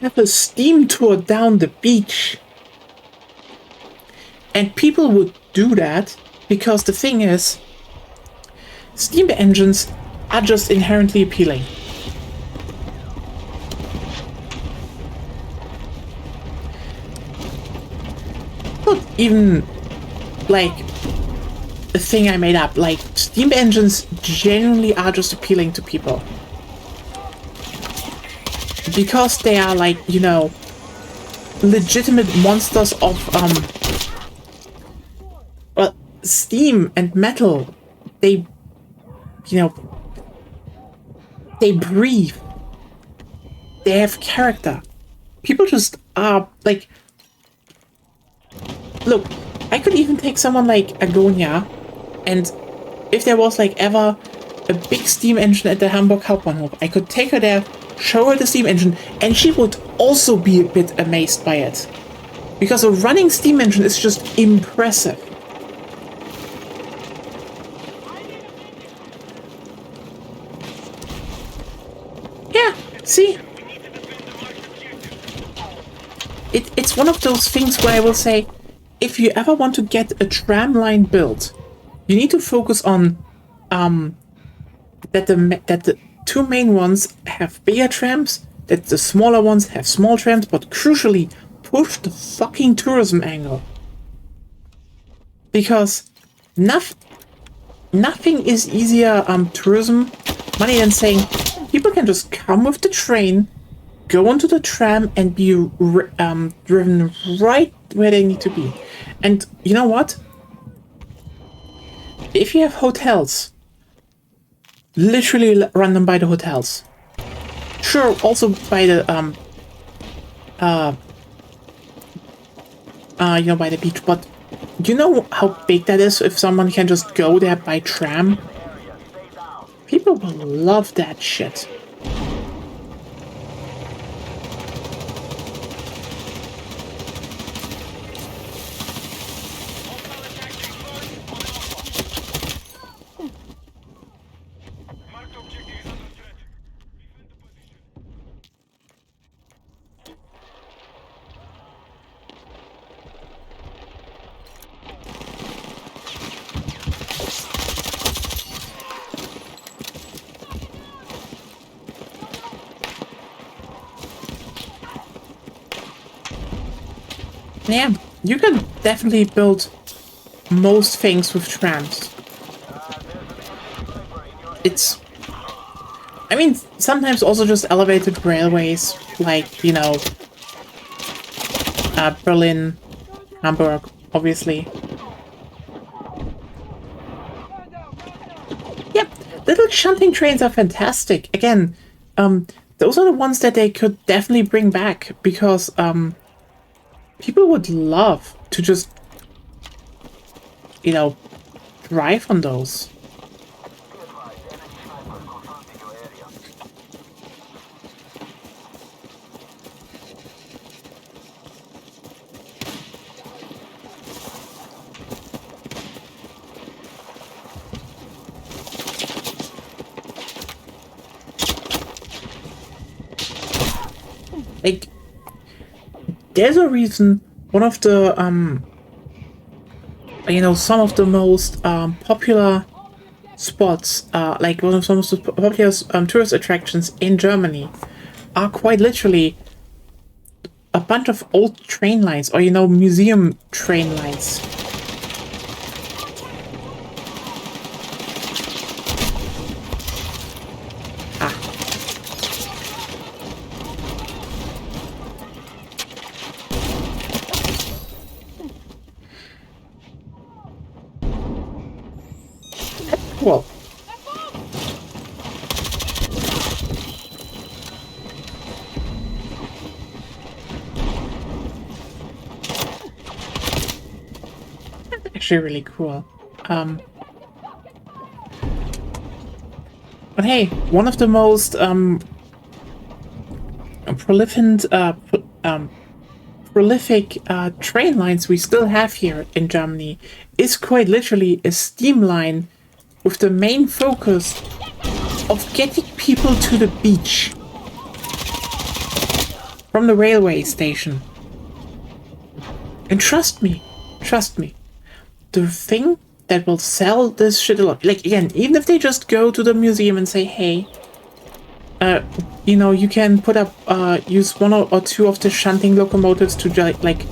have a steam tour down the beach. And people would do that because the thing is, steam engines are just inherently appealing. Not even like a thing I made up. Like, steam engines genuinely are just appealing to people. Because they are, like, you know, legitimate monsters of, well, steam and metal. They, you know, they breathe. They have character. People just are, like... Look, I could even take someone like Agonia, and if there was, like, ever a big steam engine at the Hamburg Hauptbahnhof, I could take her there, show her the steam engine, and she would also be a bit amazed by it. Because a running steam engine is just impressive. Yeah, see? It's one of those things where I will say, if you ever want to get a tram line built, you need to focus on that the two main ones have bigger trams, that the smaller ones have small trams, but crucially, push the fucking tourism angle. Because nothing is easier tourism money than saying people can just come with the train, go onto the tram, and be driven right where they need to be. And you know what? If you have hotels, literally run them by the hotels. Sure, also by the you know, by the beach. But do you know how big that is? If someone can just go there by tram, people will love that shit. Yeah, you can definitely build most things with trams. It's... I mean, sometimes also just elevated railways, like, you know, Berlin, Hamburg, obviously. Yep, little shunting trains are fantastic. Again, those are the ones that they could definitely bring back, because, people would love to just, you know, drive on those. Like, there's a reason one of the, you know, some of the most popular spots, like one of some of the popular tourist attractions in Germany, are quite literally a bunch of old train lines, or, you know, museum train lines. Well, that's actually really cool. But hey, one of the most prolific train lines we still have here in Germany is quite literally a steam line with the main focus of getting people to the beach. from the railway station. And trust me, the thing that will sell this shit a lot, like again, even if they just go to the museum and say, hey, you know, you can put up, use one or two of the shunting locomotives to like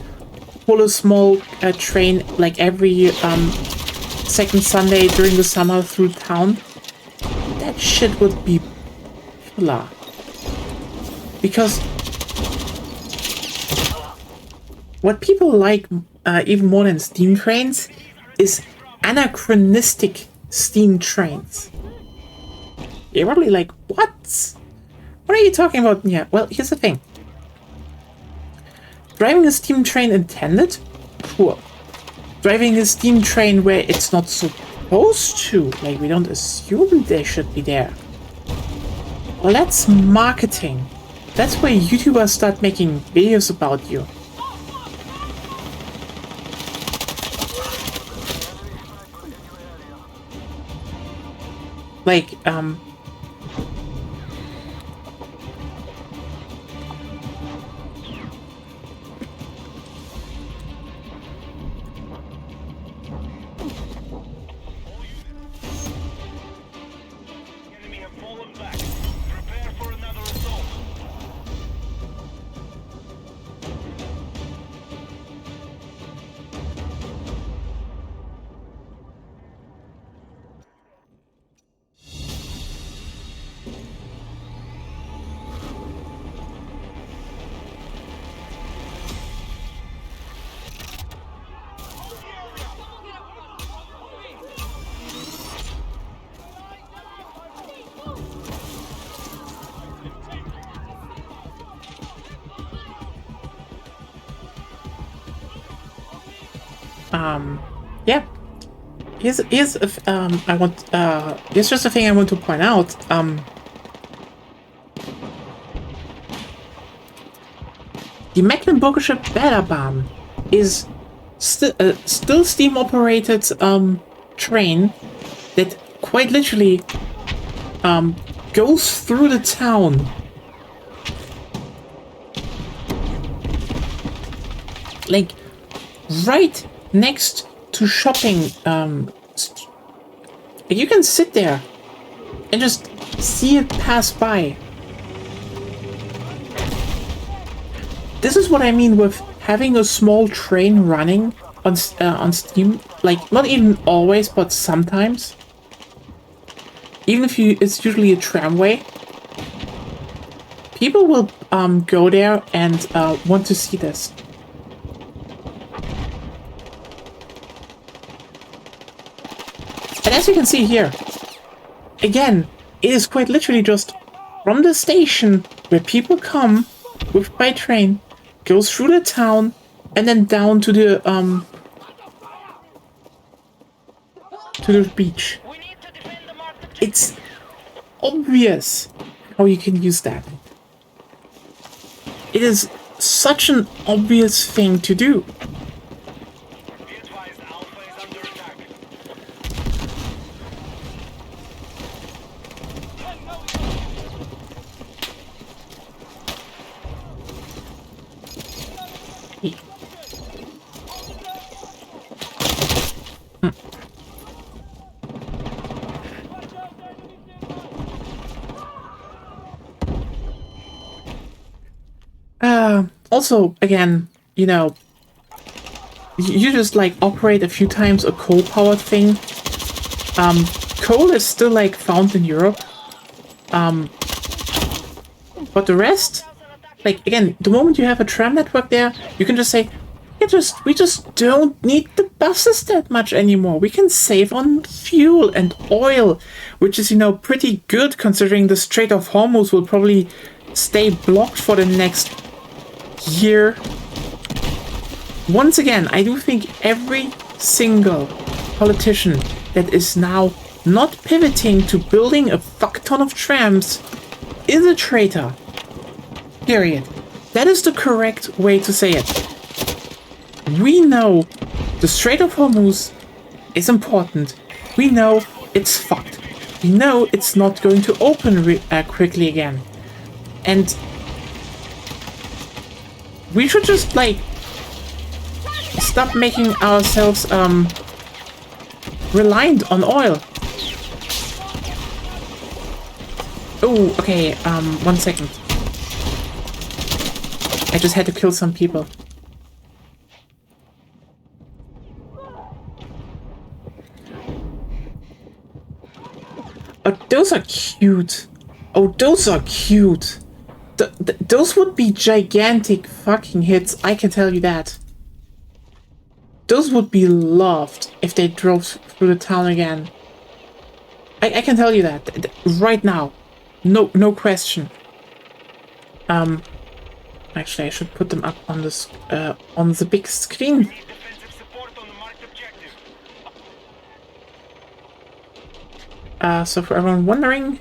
pull a small train like every second Sunday during the summer through town. That shit would be killer. Because what people like even more than steam trains is anachronistic steam trains. You're probably like, what? What are you talking about? Yeah, well, here's the thing. Driving a steam train intended? Cool. Driving a steam train where it's not supposed to, like we don't assume they should be there. Well, that's marketing. That's where YouTubers start making videos about you. Like, Enemy have fallen back. Prepare for another assault. yeah. Here's here's just a thing I want to point out. The Mecklenburgische Bäderbahn is still steam operated train that quite literally goes through the town. Like right next to shopping. You can sit there and just see it pass by. This is what I mean with having a small train running on steam. Like, not even always, but sometimes. Even if it's usually a tramway. People will go there and want to see this. And as you can see here, again, it is quite literally just from the station where people come by train, goes through the town, and then down to the beach. It's obvious how you can use that. It is such an obvious thing to do. Be advised, Alpha is under attack. Also, again, you know, you just like operate a few times a coal-powered thing. Coal is still like found in Europe. But the rest, like again, the moment you have a tram network there, you can just say, we just don't need the buses that much anymore. We can save on fuel and oil, which is, you know, pretty good considering the Strait of Hormuz will probably stay blocked for the next year. Once again, I do think every single politician that is now not pivoting to building a fuck ton of trams is a traitor. Period. That is the correct way to say it. We know the Strait of Hormuz is important. We know it's fucked. We know it's not going to open quickly again. And We should just, like, stop making ourselves, reliant on oil. Oh, okay, 1 second. I just had to kill some people. Oh, those are cute. Oh, those are cute. Those would be gigantic fucking hits, I can tell you that. Those would be loved if they drove through the town again. I can tell you that right now. No question. Actually, I should put them up on this on the big screen. Need defensive support on the marked objective. So for everyone wondering,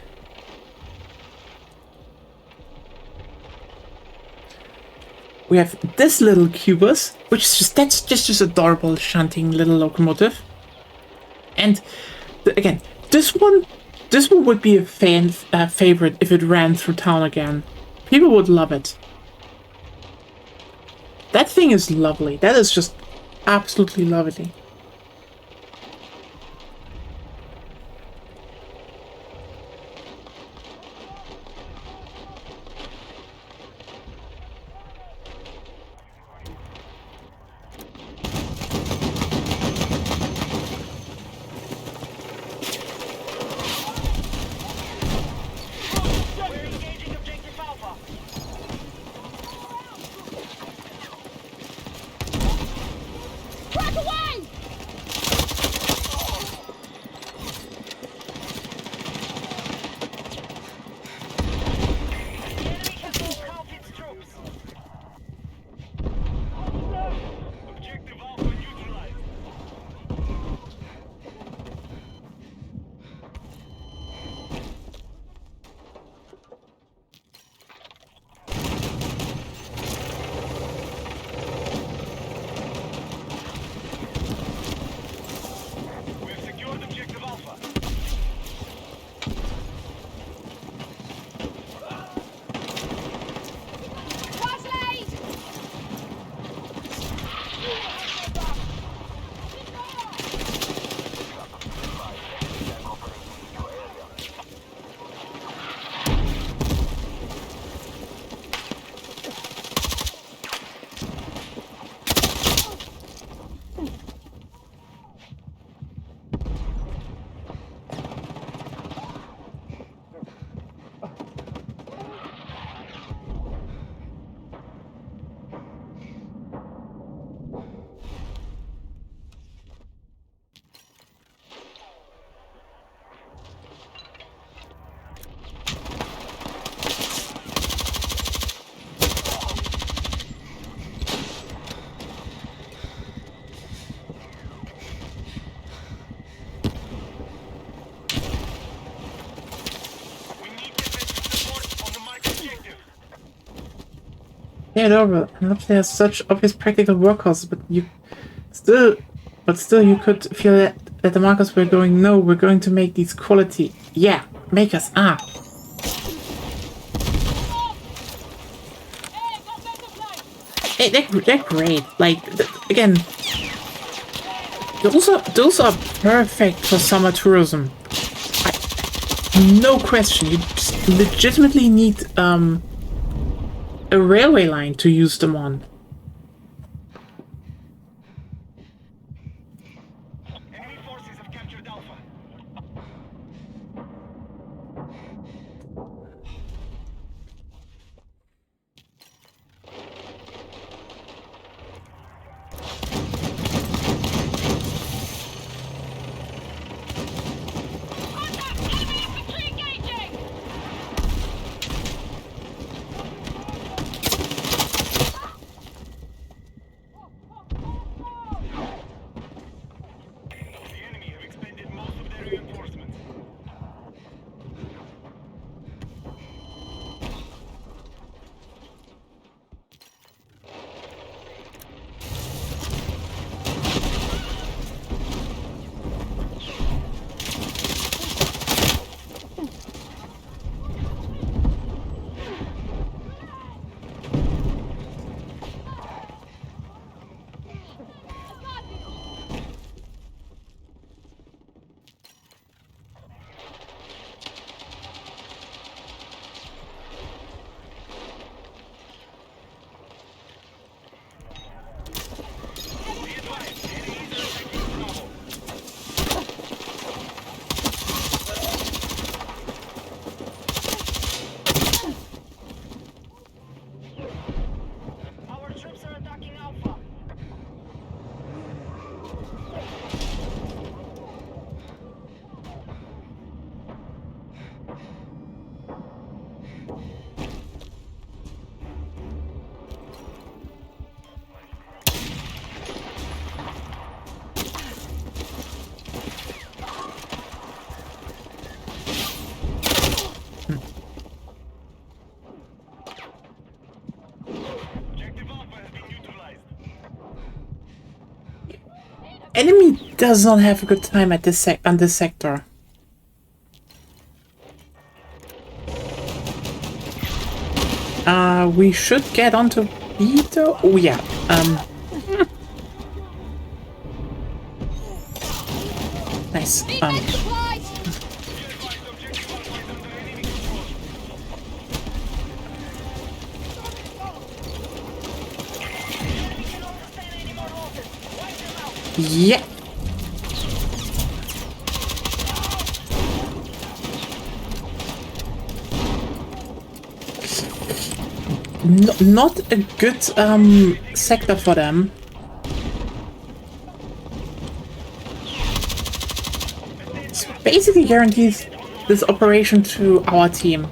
we have this little Cubus, which is just adorable, shunting little locomotive. And again, this one would be a fan favorite if it ran through town again. People would love it. That thing is lovely. That is just absolutely lovely. We're engaging objective Alpha. Crack away! The enemy has moved half its troops. Objective Alpha neutralized. We've secured objective Alpha. Flashlight! We need defensive support on the marked objective. Yeah, no, but there's such obvious practical workhorses, but still, you could feel that the markers were going. No, we're going to make these quality. Yeah, make us. Hey, got better play! Hey, they're great. Like again, those are perfect for summer tourism. No question. You just legitimately need a railway line to use them on. Enemy forces have captured Alpha. Contact! Enemy infantry engaging! The enemy have expended most of their enemy does not have a good time at this on this sector. We should get onto B though. Oh yeah. Nice. Yeah. Not a good sector for them. This basically guarantees this operation to our team.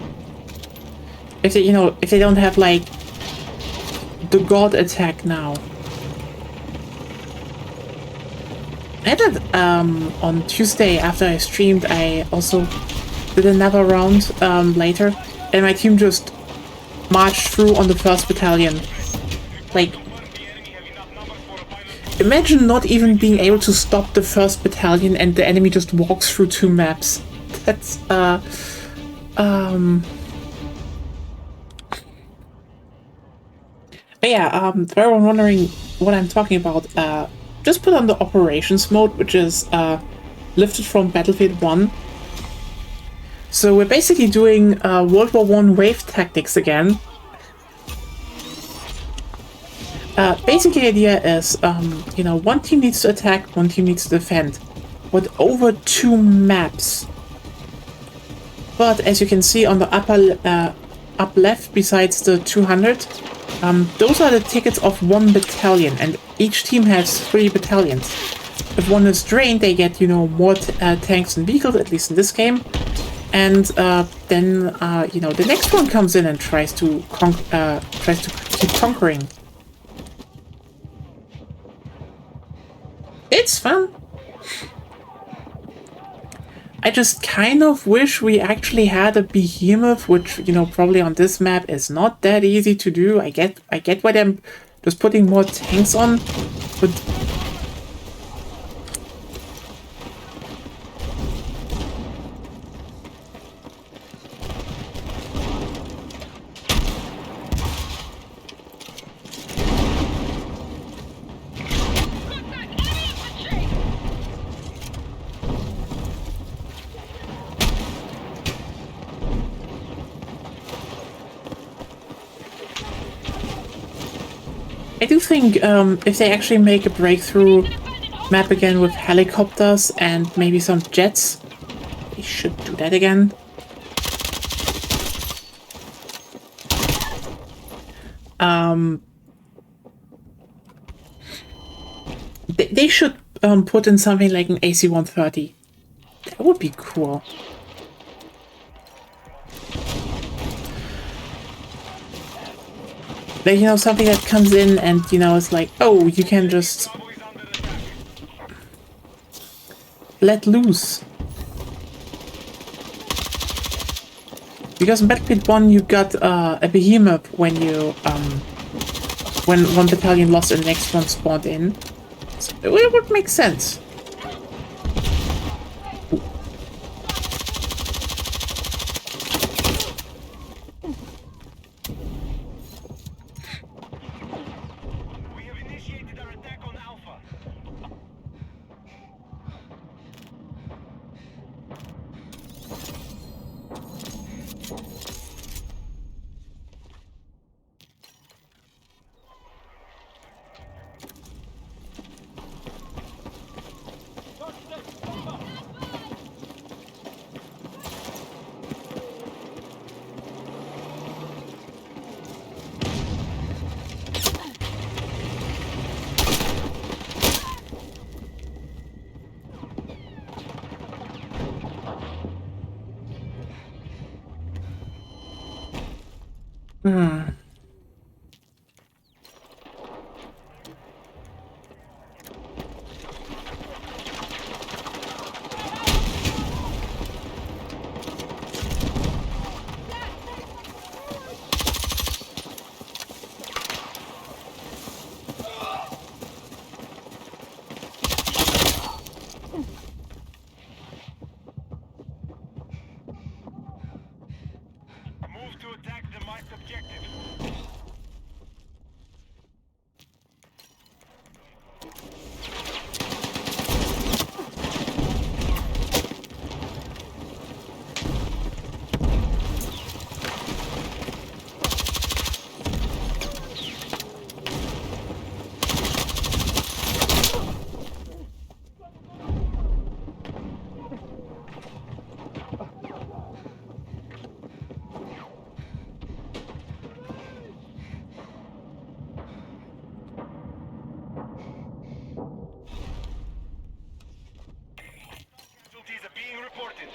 If they, if they don't have like the god attack now. I did on Tuesday after I streamed. I also did another round later, and my team just marched through on the 1st battalion. Like, imagine not even being able to stop the 1st battalion and the enemy just walks through 2 maps. That's But yeah, for everyone wondering what I'm talking about, just put on the operations mode, which is lifted from Battlefield 1. So we're basically doing World War I wave tactics again. Basically, the idea is, one team needs to attack, one team needs to defend, with over 2 maps. But as you can see on the up left, besides the 200, those are the tickets of 1 battalion, and each team has 3 battalions. If one is drained, they get, more tanks and vehicles, at least in this game. And then, the next one comes in and tries to keep conquering. It's fun. I just kind of wish we actually had a behemoth, which, probably on this map is not that easy to do. I get why I'm just putting more tanks on, but I do think if they actually make a breakthrough map again with helicopters and maybe some jets, they should do that again. They should put in something like an AC-130. That would be cool. Like, something that comes in and, it's like, oh, you can just let loose. Because in Battlefield 1 you got a behemoth when you, when 1 battalion lost and the next one spawned in. So it would make sense. objective. Casualties are being reported.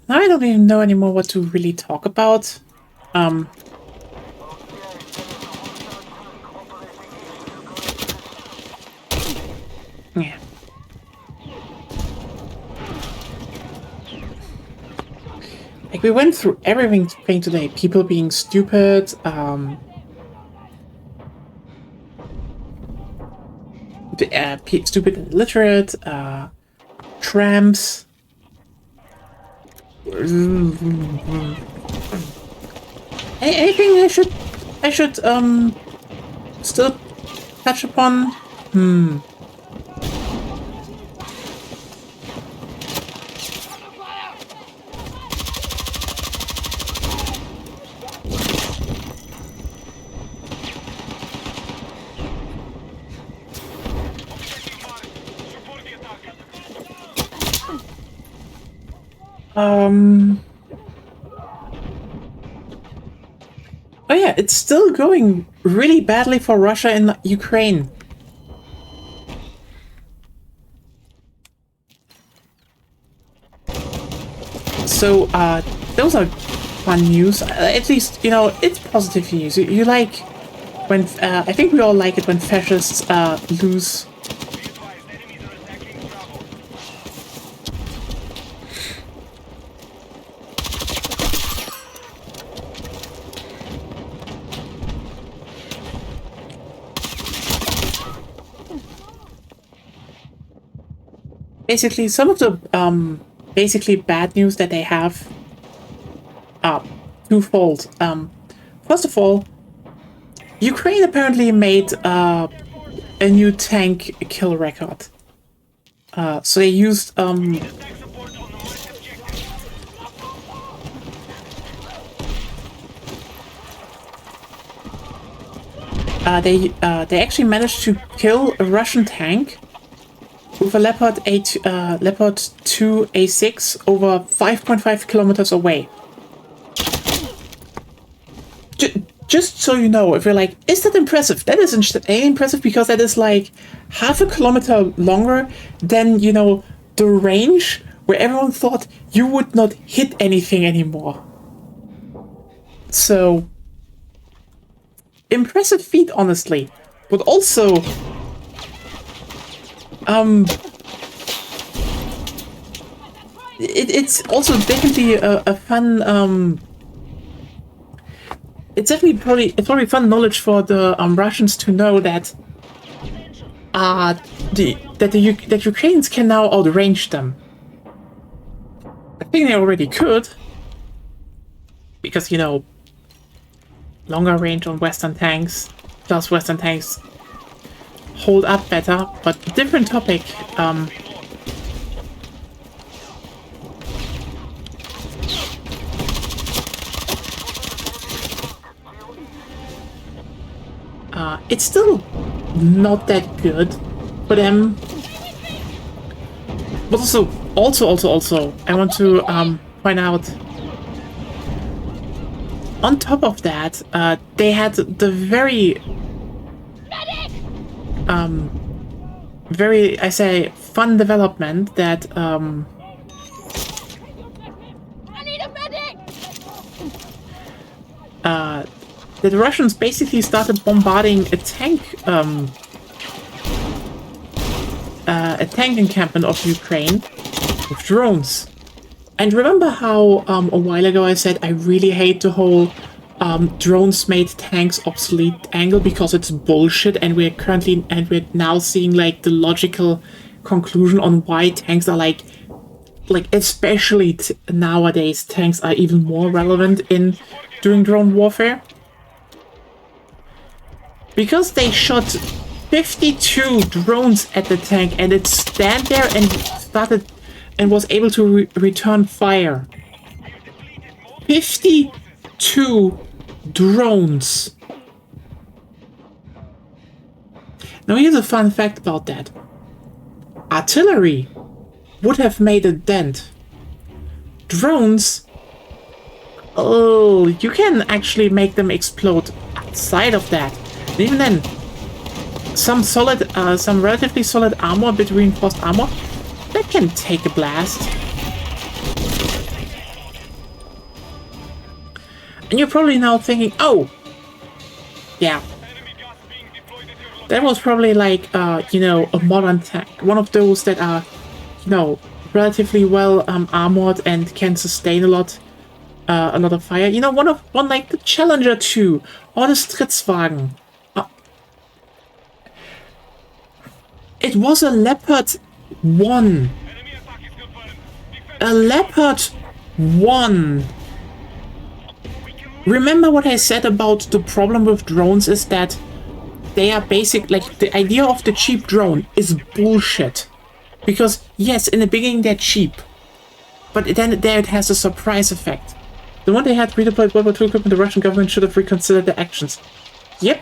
Now I don't even know anymore what to really talk about. Yeah. Like, we went through everything today. People being stupid, stupid and illiterate, tramps. Anything I should still touch upon? Support the attack. Oh yeah, it's still going really badly for Russia in Ukraine. So, those are fun news. At least, you know, it's positive news. You like when, I think we all like it when fascists, lose. Be advised, enemies are attacking Bravo. Basically, some of the, basically bad news that they have are twofold. First of all, Ukraine apparently made, a new tank kill record. So they used, Attack support on the marked objective. they actually managed to kill a Russian tank with a Leopard 8, Leopard 2 A6 over 5.5 kilometers away. Just so you know, if you're like, is that impressive? That is impressive because that is like half a kilometer longer than, you know, the range where everyone thought you would not hit anything anymore. So, impressive feat, honestly. But also, it's also definitely a fun, it's probably fun knowledge for the Russians to know that that Ukrainians can now outrange them. I think they already could, because, you know, longer range on Western tanks, plus Western tanks hold up better, but different topic. It's still not that good for them. But also, I want to point out, on top of that, they had the very, I say, fun development that, I need a that the Russians basically started bombarding a tank encampment of Ukraine with drones. And remember how a while ago I said I really hate the whole drones made tanks obsolete angle because it's bullshit, and we're now seeing like the logical conclusion on why tanks are like especially nowadays tanks are even more relevant in during drone warfare. Because they shot 52 drones at the tank and it stand there and was able to return fire. 52 drones. Now here's a fun fact about that. Artillery would have made a dent. Drones, oh, you can actually make them explode outside of that. And even then, some relatively solid armor with reinforced armor, that can take a blast. And you're probably now thinking, oh, yeah, that was probably like, you know, a modern tank. One of those that are, you know, relatively well armored and can sustain a lot of fire. You know, one like the Challenger 2 or the Stritzwagen. It was a Leopard 1. A Leopard 1. Remember what I said about the problem with drones is that they are basic, like the idea of the cheap drone is bullshit. Because yes, in the beginning they're cheap, but then there it has a surprise effect. The one they had redeployed World War II equipment, the Russian government should have reconsidered their actions. Yep.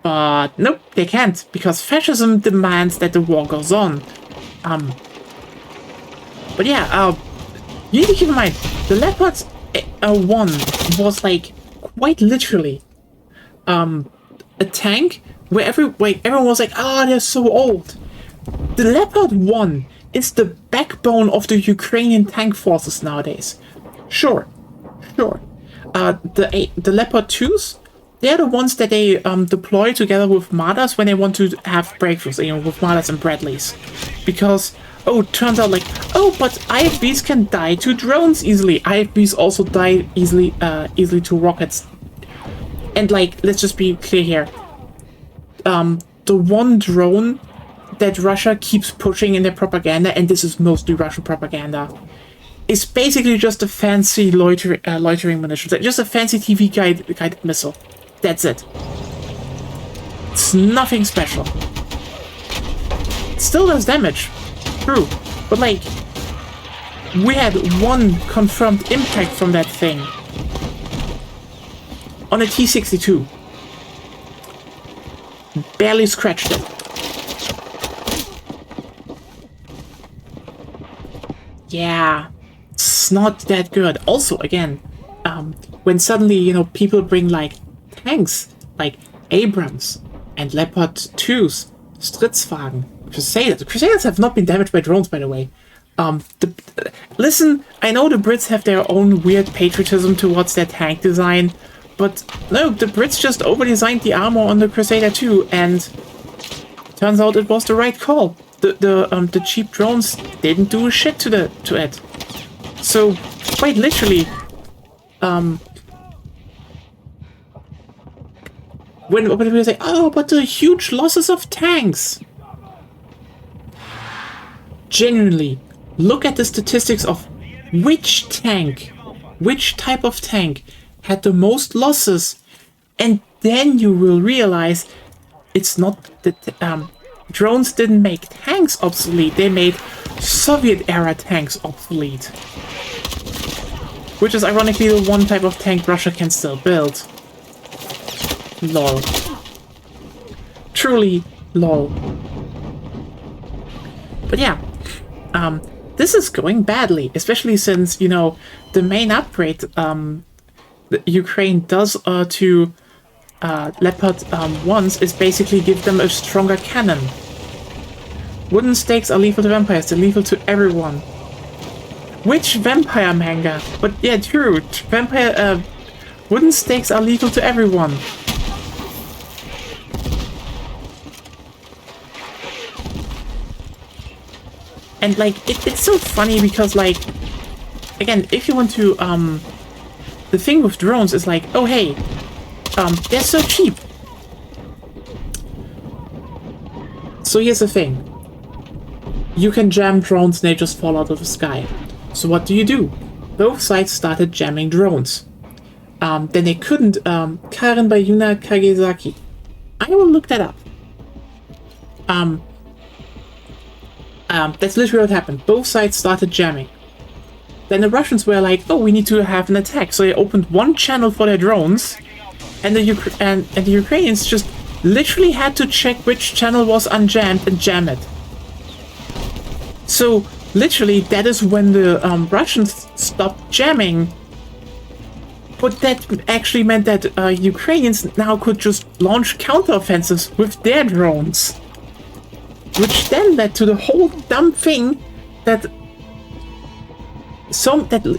But nope, they can't, because fascism demands that the war goes on. But yeah, you need to keep in mind, the Leopard 1 was like quite literally a tank where everyone was like, ah, they're so old. The Leopard 1 is the backbone of the Ukrainian tank forces nowadays. Sure. The Leopard 2s, they're the ones that they deploy together with Mardas when they want to have breakthroughs, you know, with Mardas and Bradleys. Because, oh, it turns out like, oh, but IFVs can die to drones easily. IFVs also die easily to rockets. And like, let's just be clear here. The one drone that Russia keeps pushing in their propaganda, and this is mostly Russian propaganda, is basically just a fancy loitering munition. Just a fancy TV guided missile. That's it. It's nothing special. It still does damage. True. But like, we had one confirmed impact from that thing on a T-62. Barely scratched it. Yeah, it's not that good. Also, again, when suddenly, you know, people bring like tanks, like Abrams and Leopard 2s, Stritzwagen, Crusaders. The Crusaders have not been damaged by drones, by the way. Listen, I know the Brits have their own weird patriotism towards their tank design, but no, the Brits just over-designed the armor on the Crusader 2, and turns out it was the right call. The cheap drones didn't do shit to it. So quite literally, when people say, "Oh, but the huge losses of tanks," genuinely look at the statistics of which type of tank had the most losses, and then you will realize it's not that drones didn't make tanks obsolete, they made Soviet-era tanks obsolete. Which is ironically the one type of tank Russia can still build. Lol. Truly, lol. But yeah, this is going badly, especially since, you know, the main upgrade that Ukraine does to Leopard 1s is basically give them a stronger cannon. Wooden stakes are lethal to vampires, they're lethal to everyone. Which vampire manga? But yeah, true. Vampire wooden stakes are legal to everyone. And like it's so funny because like again, if you want to the thing with drones is like, oh hey, they're so cheap. So here's the thing. You can jam drones and they just fall out of the sky. So what do? Both sides started jamming drones. Then they couldn't. Karen by Yuna Kagezaki. I will look that up. That's literally what happened. Both sides started jamming. Then the Russians were like, oh, we need to have an attack. So they opened one channel for their drones. And the Ukrainians just literally had to check which channel was unjammed and jam it. So literally, that is when the Russians stopped jamming. But that actually meant that Ukrainians now could just launch counteroffensives with their drones. Which then led to the whole dumb thing that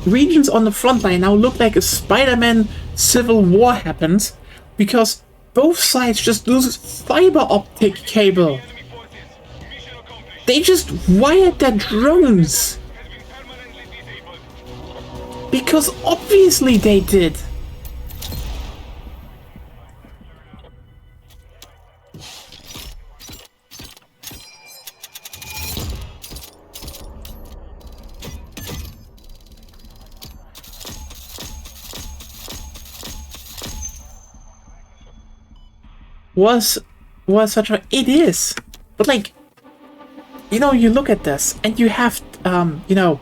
regions on the front line now look like a Spider-Man civil war happens because both sides just lose fiber optic cable. They just wired their drones. Because obviously they did. Was such a... It is. But like, you know, you look at this and you have, you know,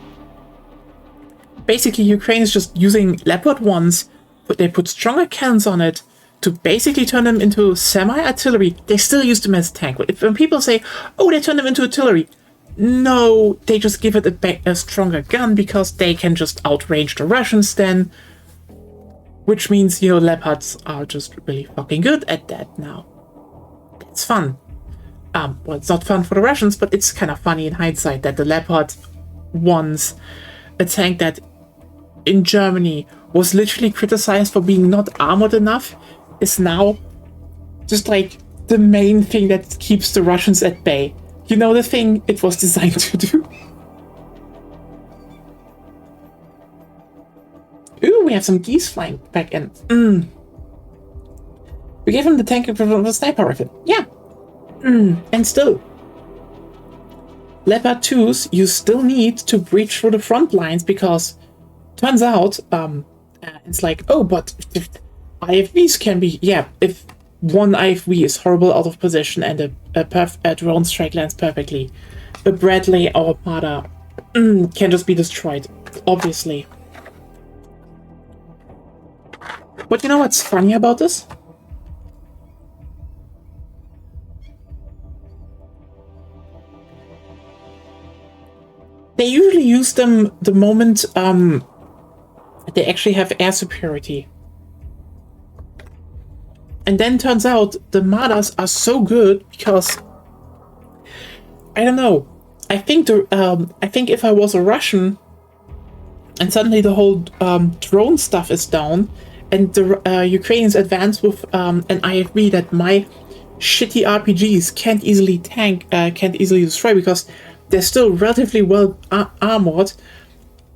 basically Ukraine is just using Leopard 1s, but they put stronger cannons on it to basically turn them into semi-artillery. They still use them as tank. But when people say, oh, they turn them into artillery, no, they just give it a stronger gun because they can just outrange the Russians then. Which means, you know, Leopards are just really fucking good at that now. It's fun. Well, it's not fun for the Russians, but it's kind of funny in hindsight that the Leopard 1s, a tank that in Germany was literally criticized for being not armored enough, is now just like the main thing that keeps the Russians at bay. You know, the thing it was designed to do. Ooh, we have some geese flying back in. We gave him the tank equivalent of a sniper rifle. Yeah. And still. Leopard 2s, you still need to breach through the front lines because turns out, it's like, oh, but if IFVs can be, yeah, if one IFV is horrible out of position and a drone strike lands perfectly, a Bradley or Armada can just be destroyed, obviously. But you know what's funny about this? They usually use them the moment they actually have air superiority. And then turns out the Mardas are so good because I don't know. I think if I was a Russian and suddenly the whole drone stuff is down and the Ukrainians advance with an IFV that my shitty RPGs can't easily can't easily destroy because they're still relatively well armored,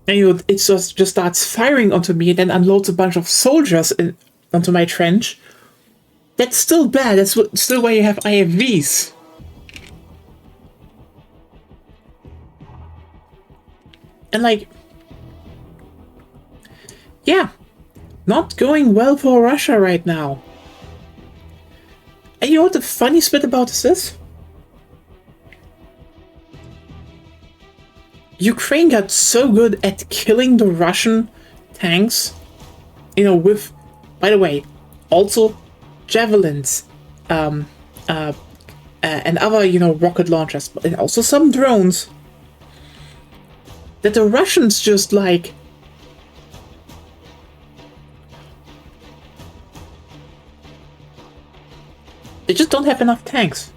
and you know, it just starts firing onto me and then unloads a bunch of soldiers onto my trench. That's still bad. That's still why you have IFVs. And like, yeah, not going well for Russia right now. And you know what the funny bit about this is? Ukraine got so good at killing the Russian tanks, you know, with, by the way, also javelins, and other, you know, rocket launchers, and also some drones, that the Russians just like, they just don't have enough tanks.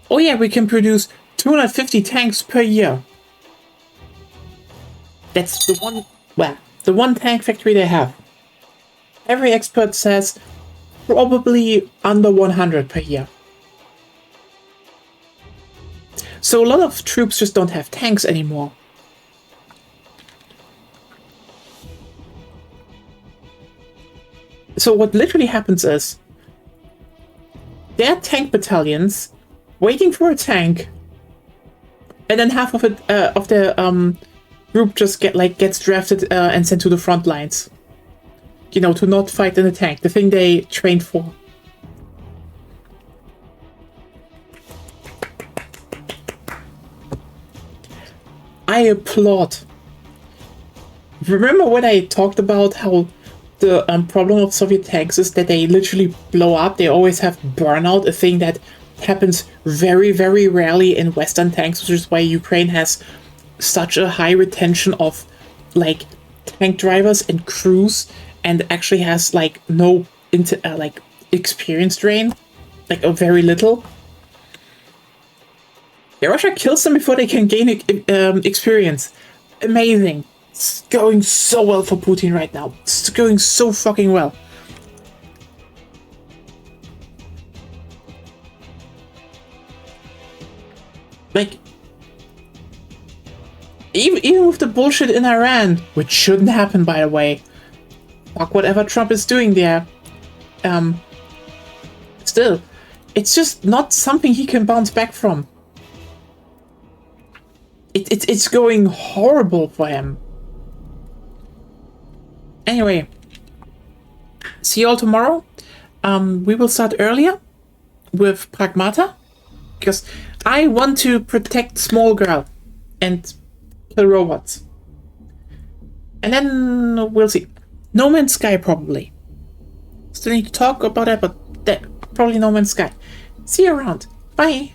Oh yeah, we can produce 250 tanks per year. That's the one tank factory they have. Every expert says probably under 100 per year. So a lot of troops just don't have tanks anymore. So what literally happens is there are tank battalions waiting for a tank, and then half of it of the group just gets drafted and sent to the front lines. You know, to not fight in a tank, the thing they trained for. I applaud. Remember when I talked about how the problem of Soviet tanks is that they literally blow up? They always have burnout, a thing that happens very, very rarely in Western tanks, which is why Ukraine has such a high retention of, like, tank drivers and crews, and actually has, like, no experience drain, like, or very little. Yeah, Russia kills them before they can gain experience. Amazing. It's going so well for Putin right now. It's going so fucking well. Like, even with the bullshit in Iran, which shouldn't happen, by the way. Fuck whatever Trump is doing there. Still, it's just not something he can bounce back from. It's going horrible for him. Anyway, see you all tomorrow. We will start earlier with Pragmata, because I want to protect small girl and kill robots. And then we'll see. No Man's Sky, probably. Still need to talk about that, but probably No Man's Sky. See you around. Bye.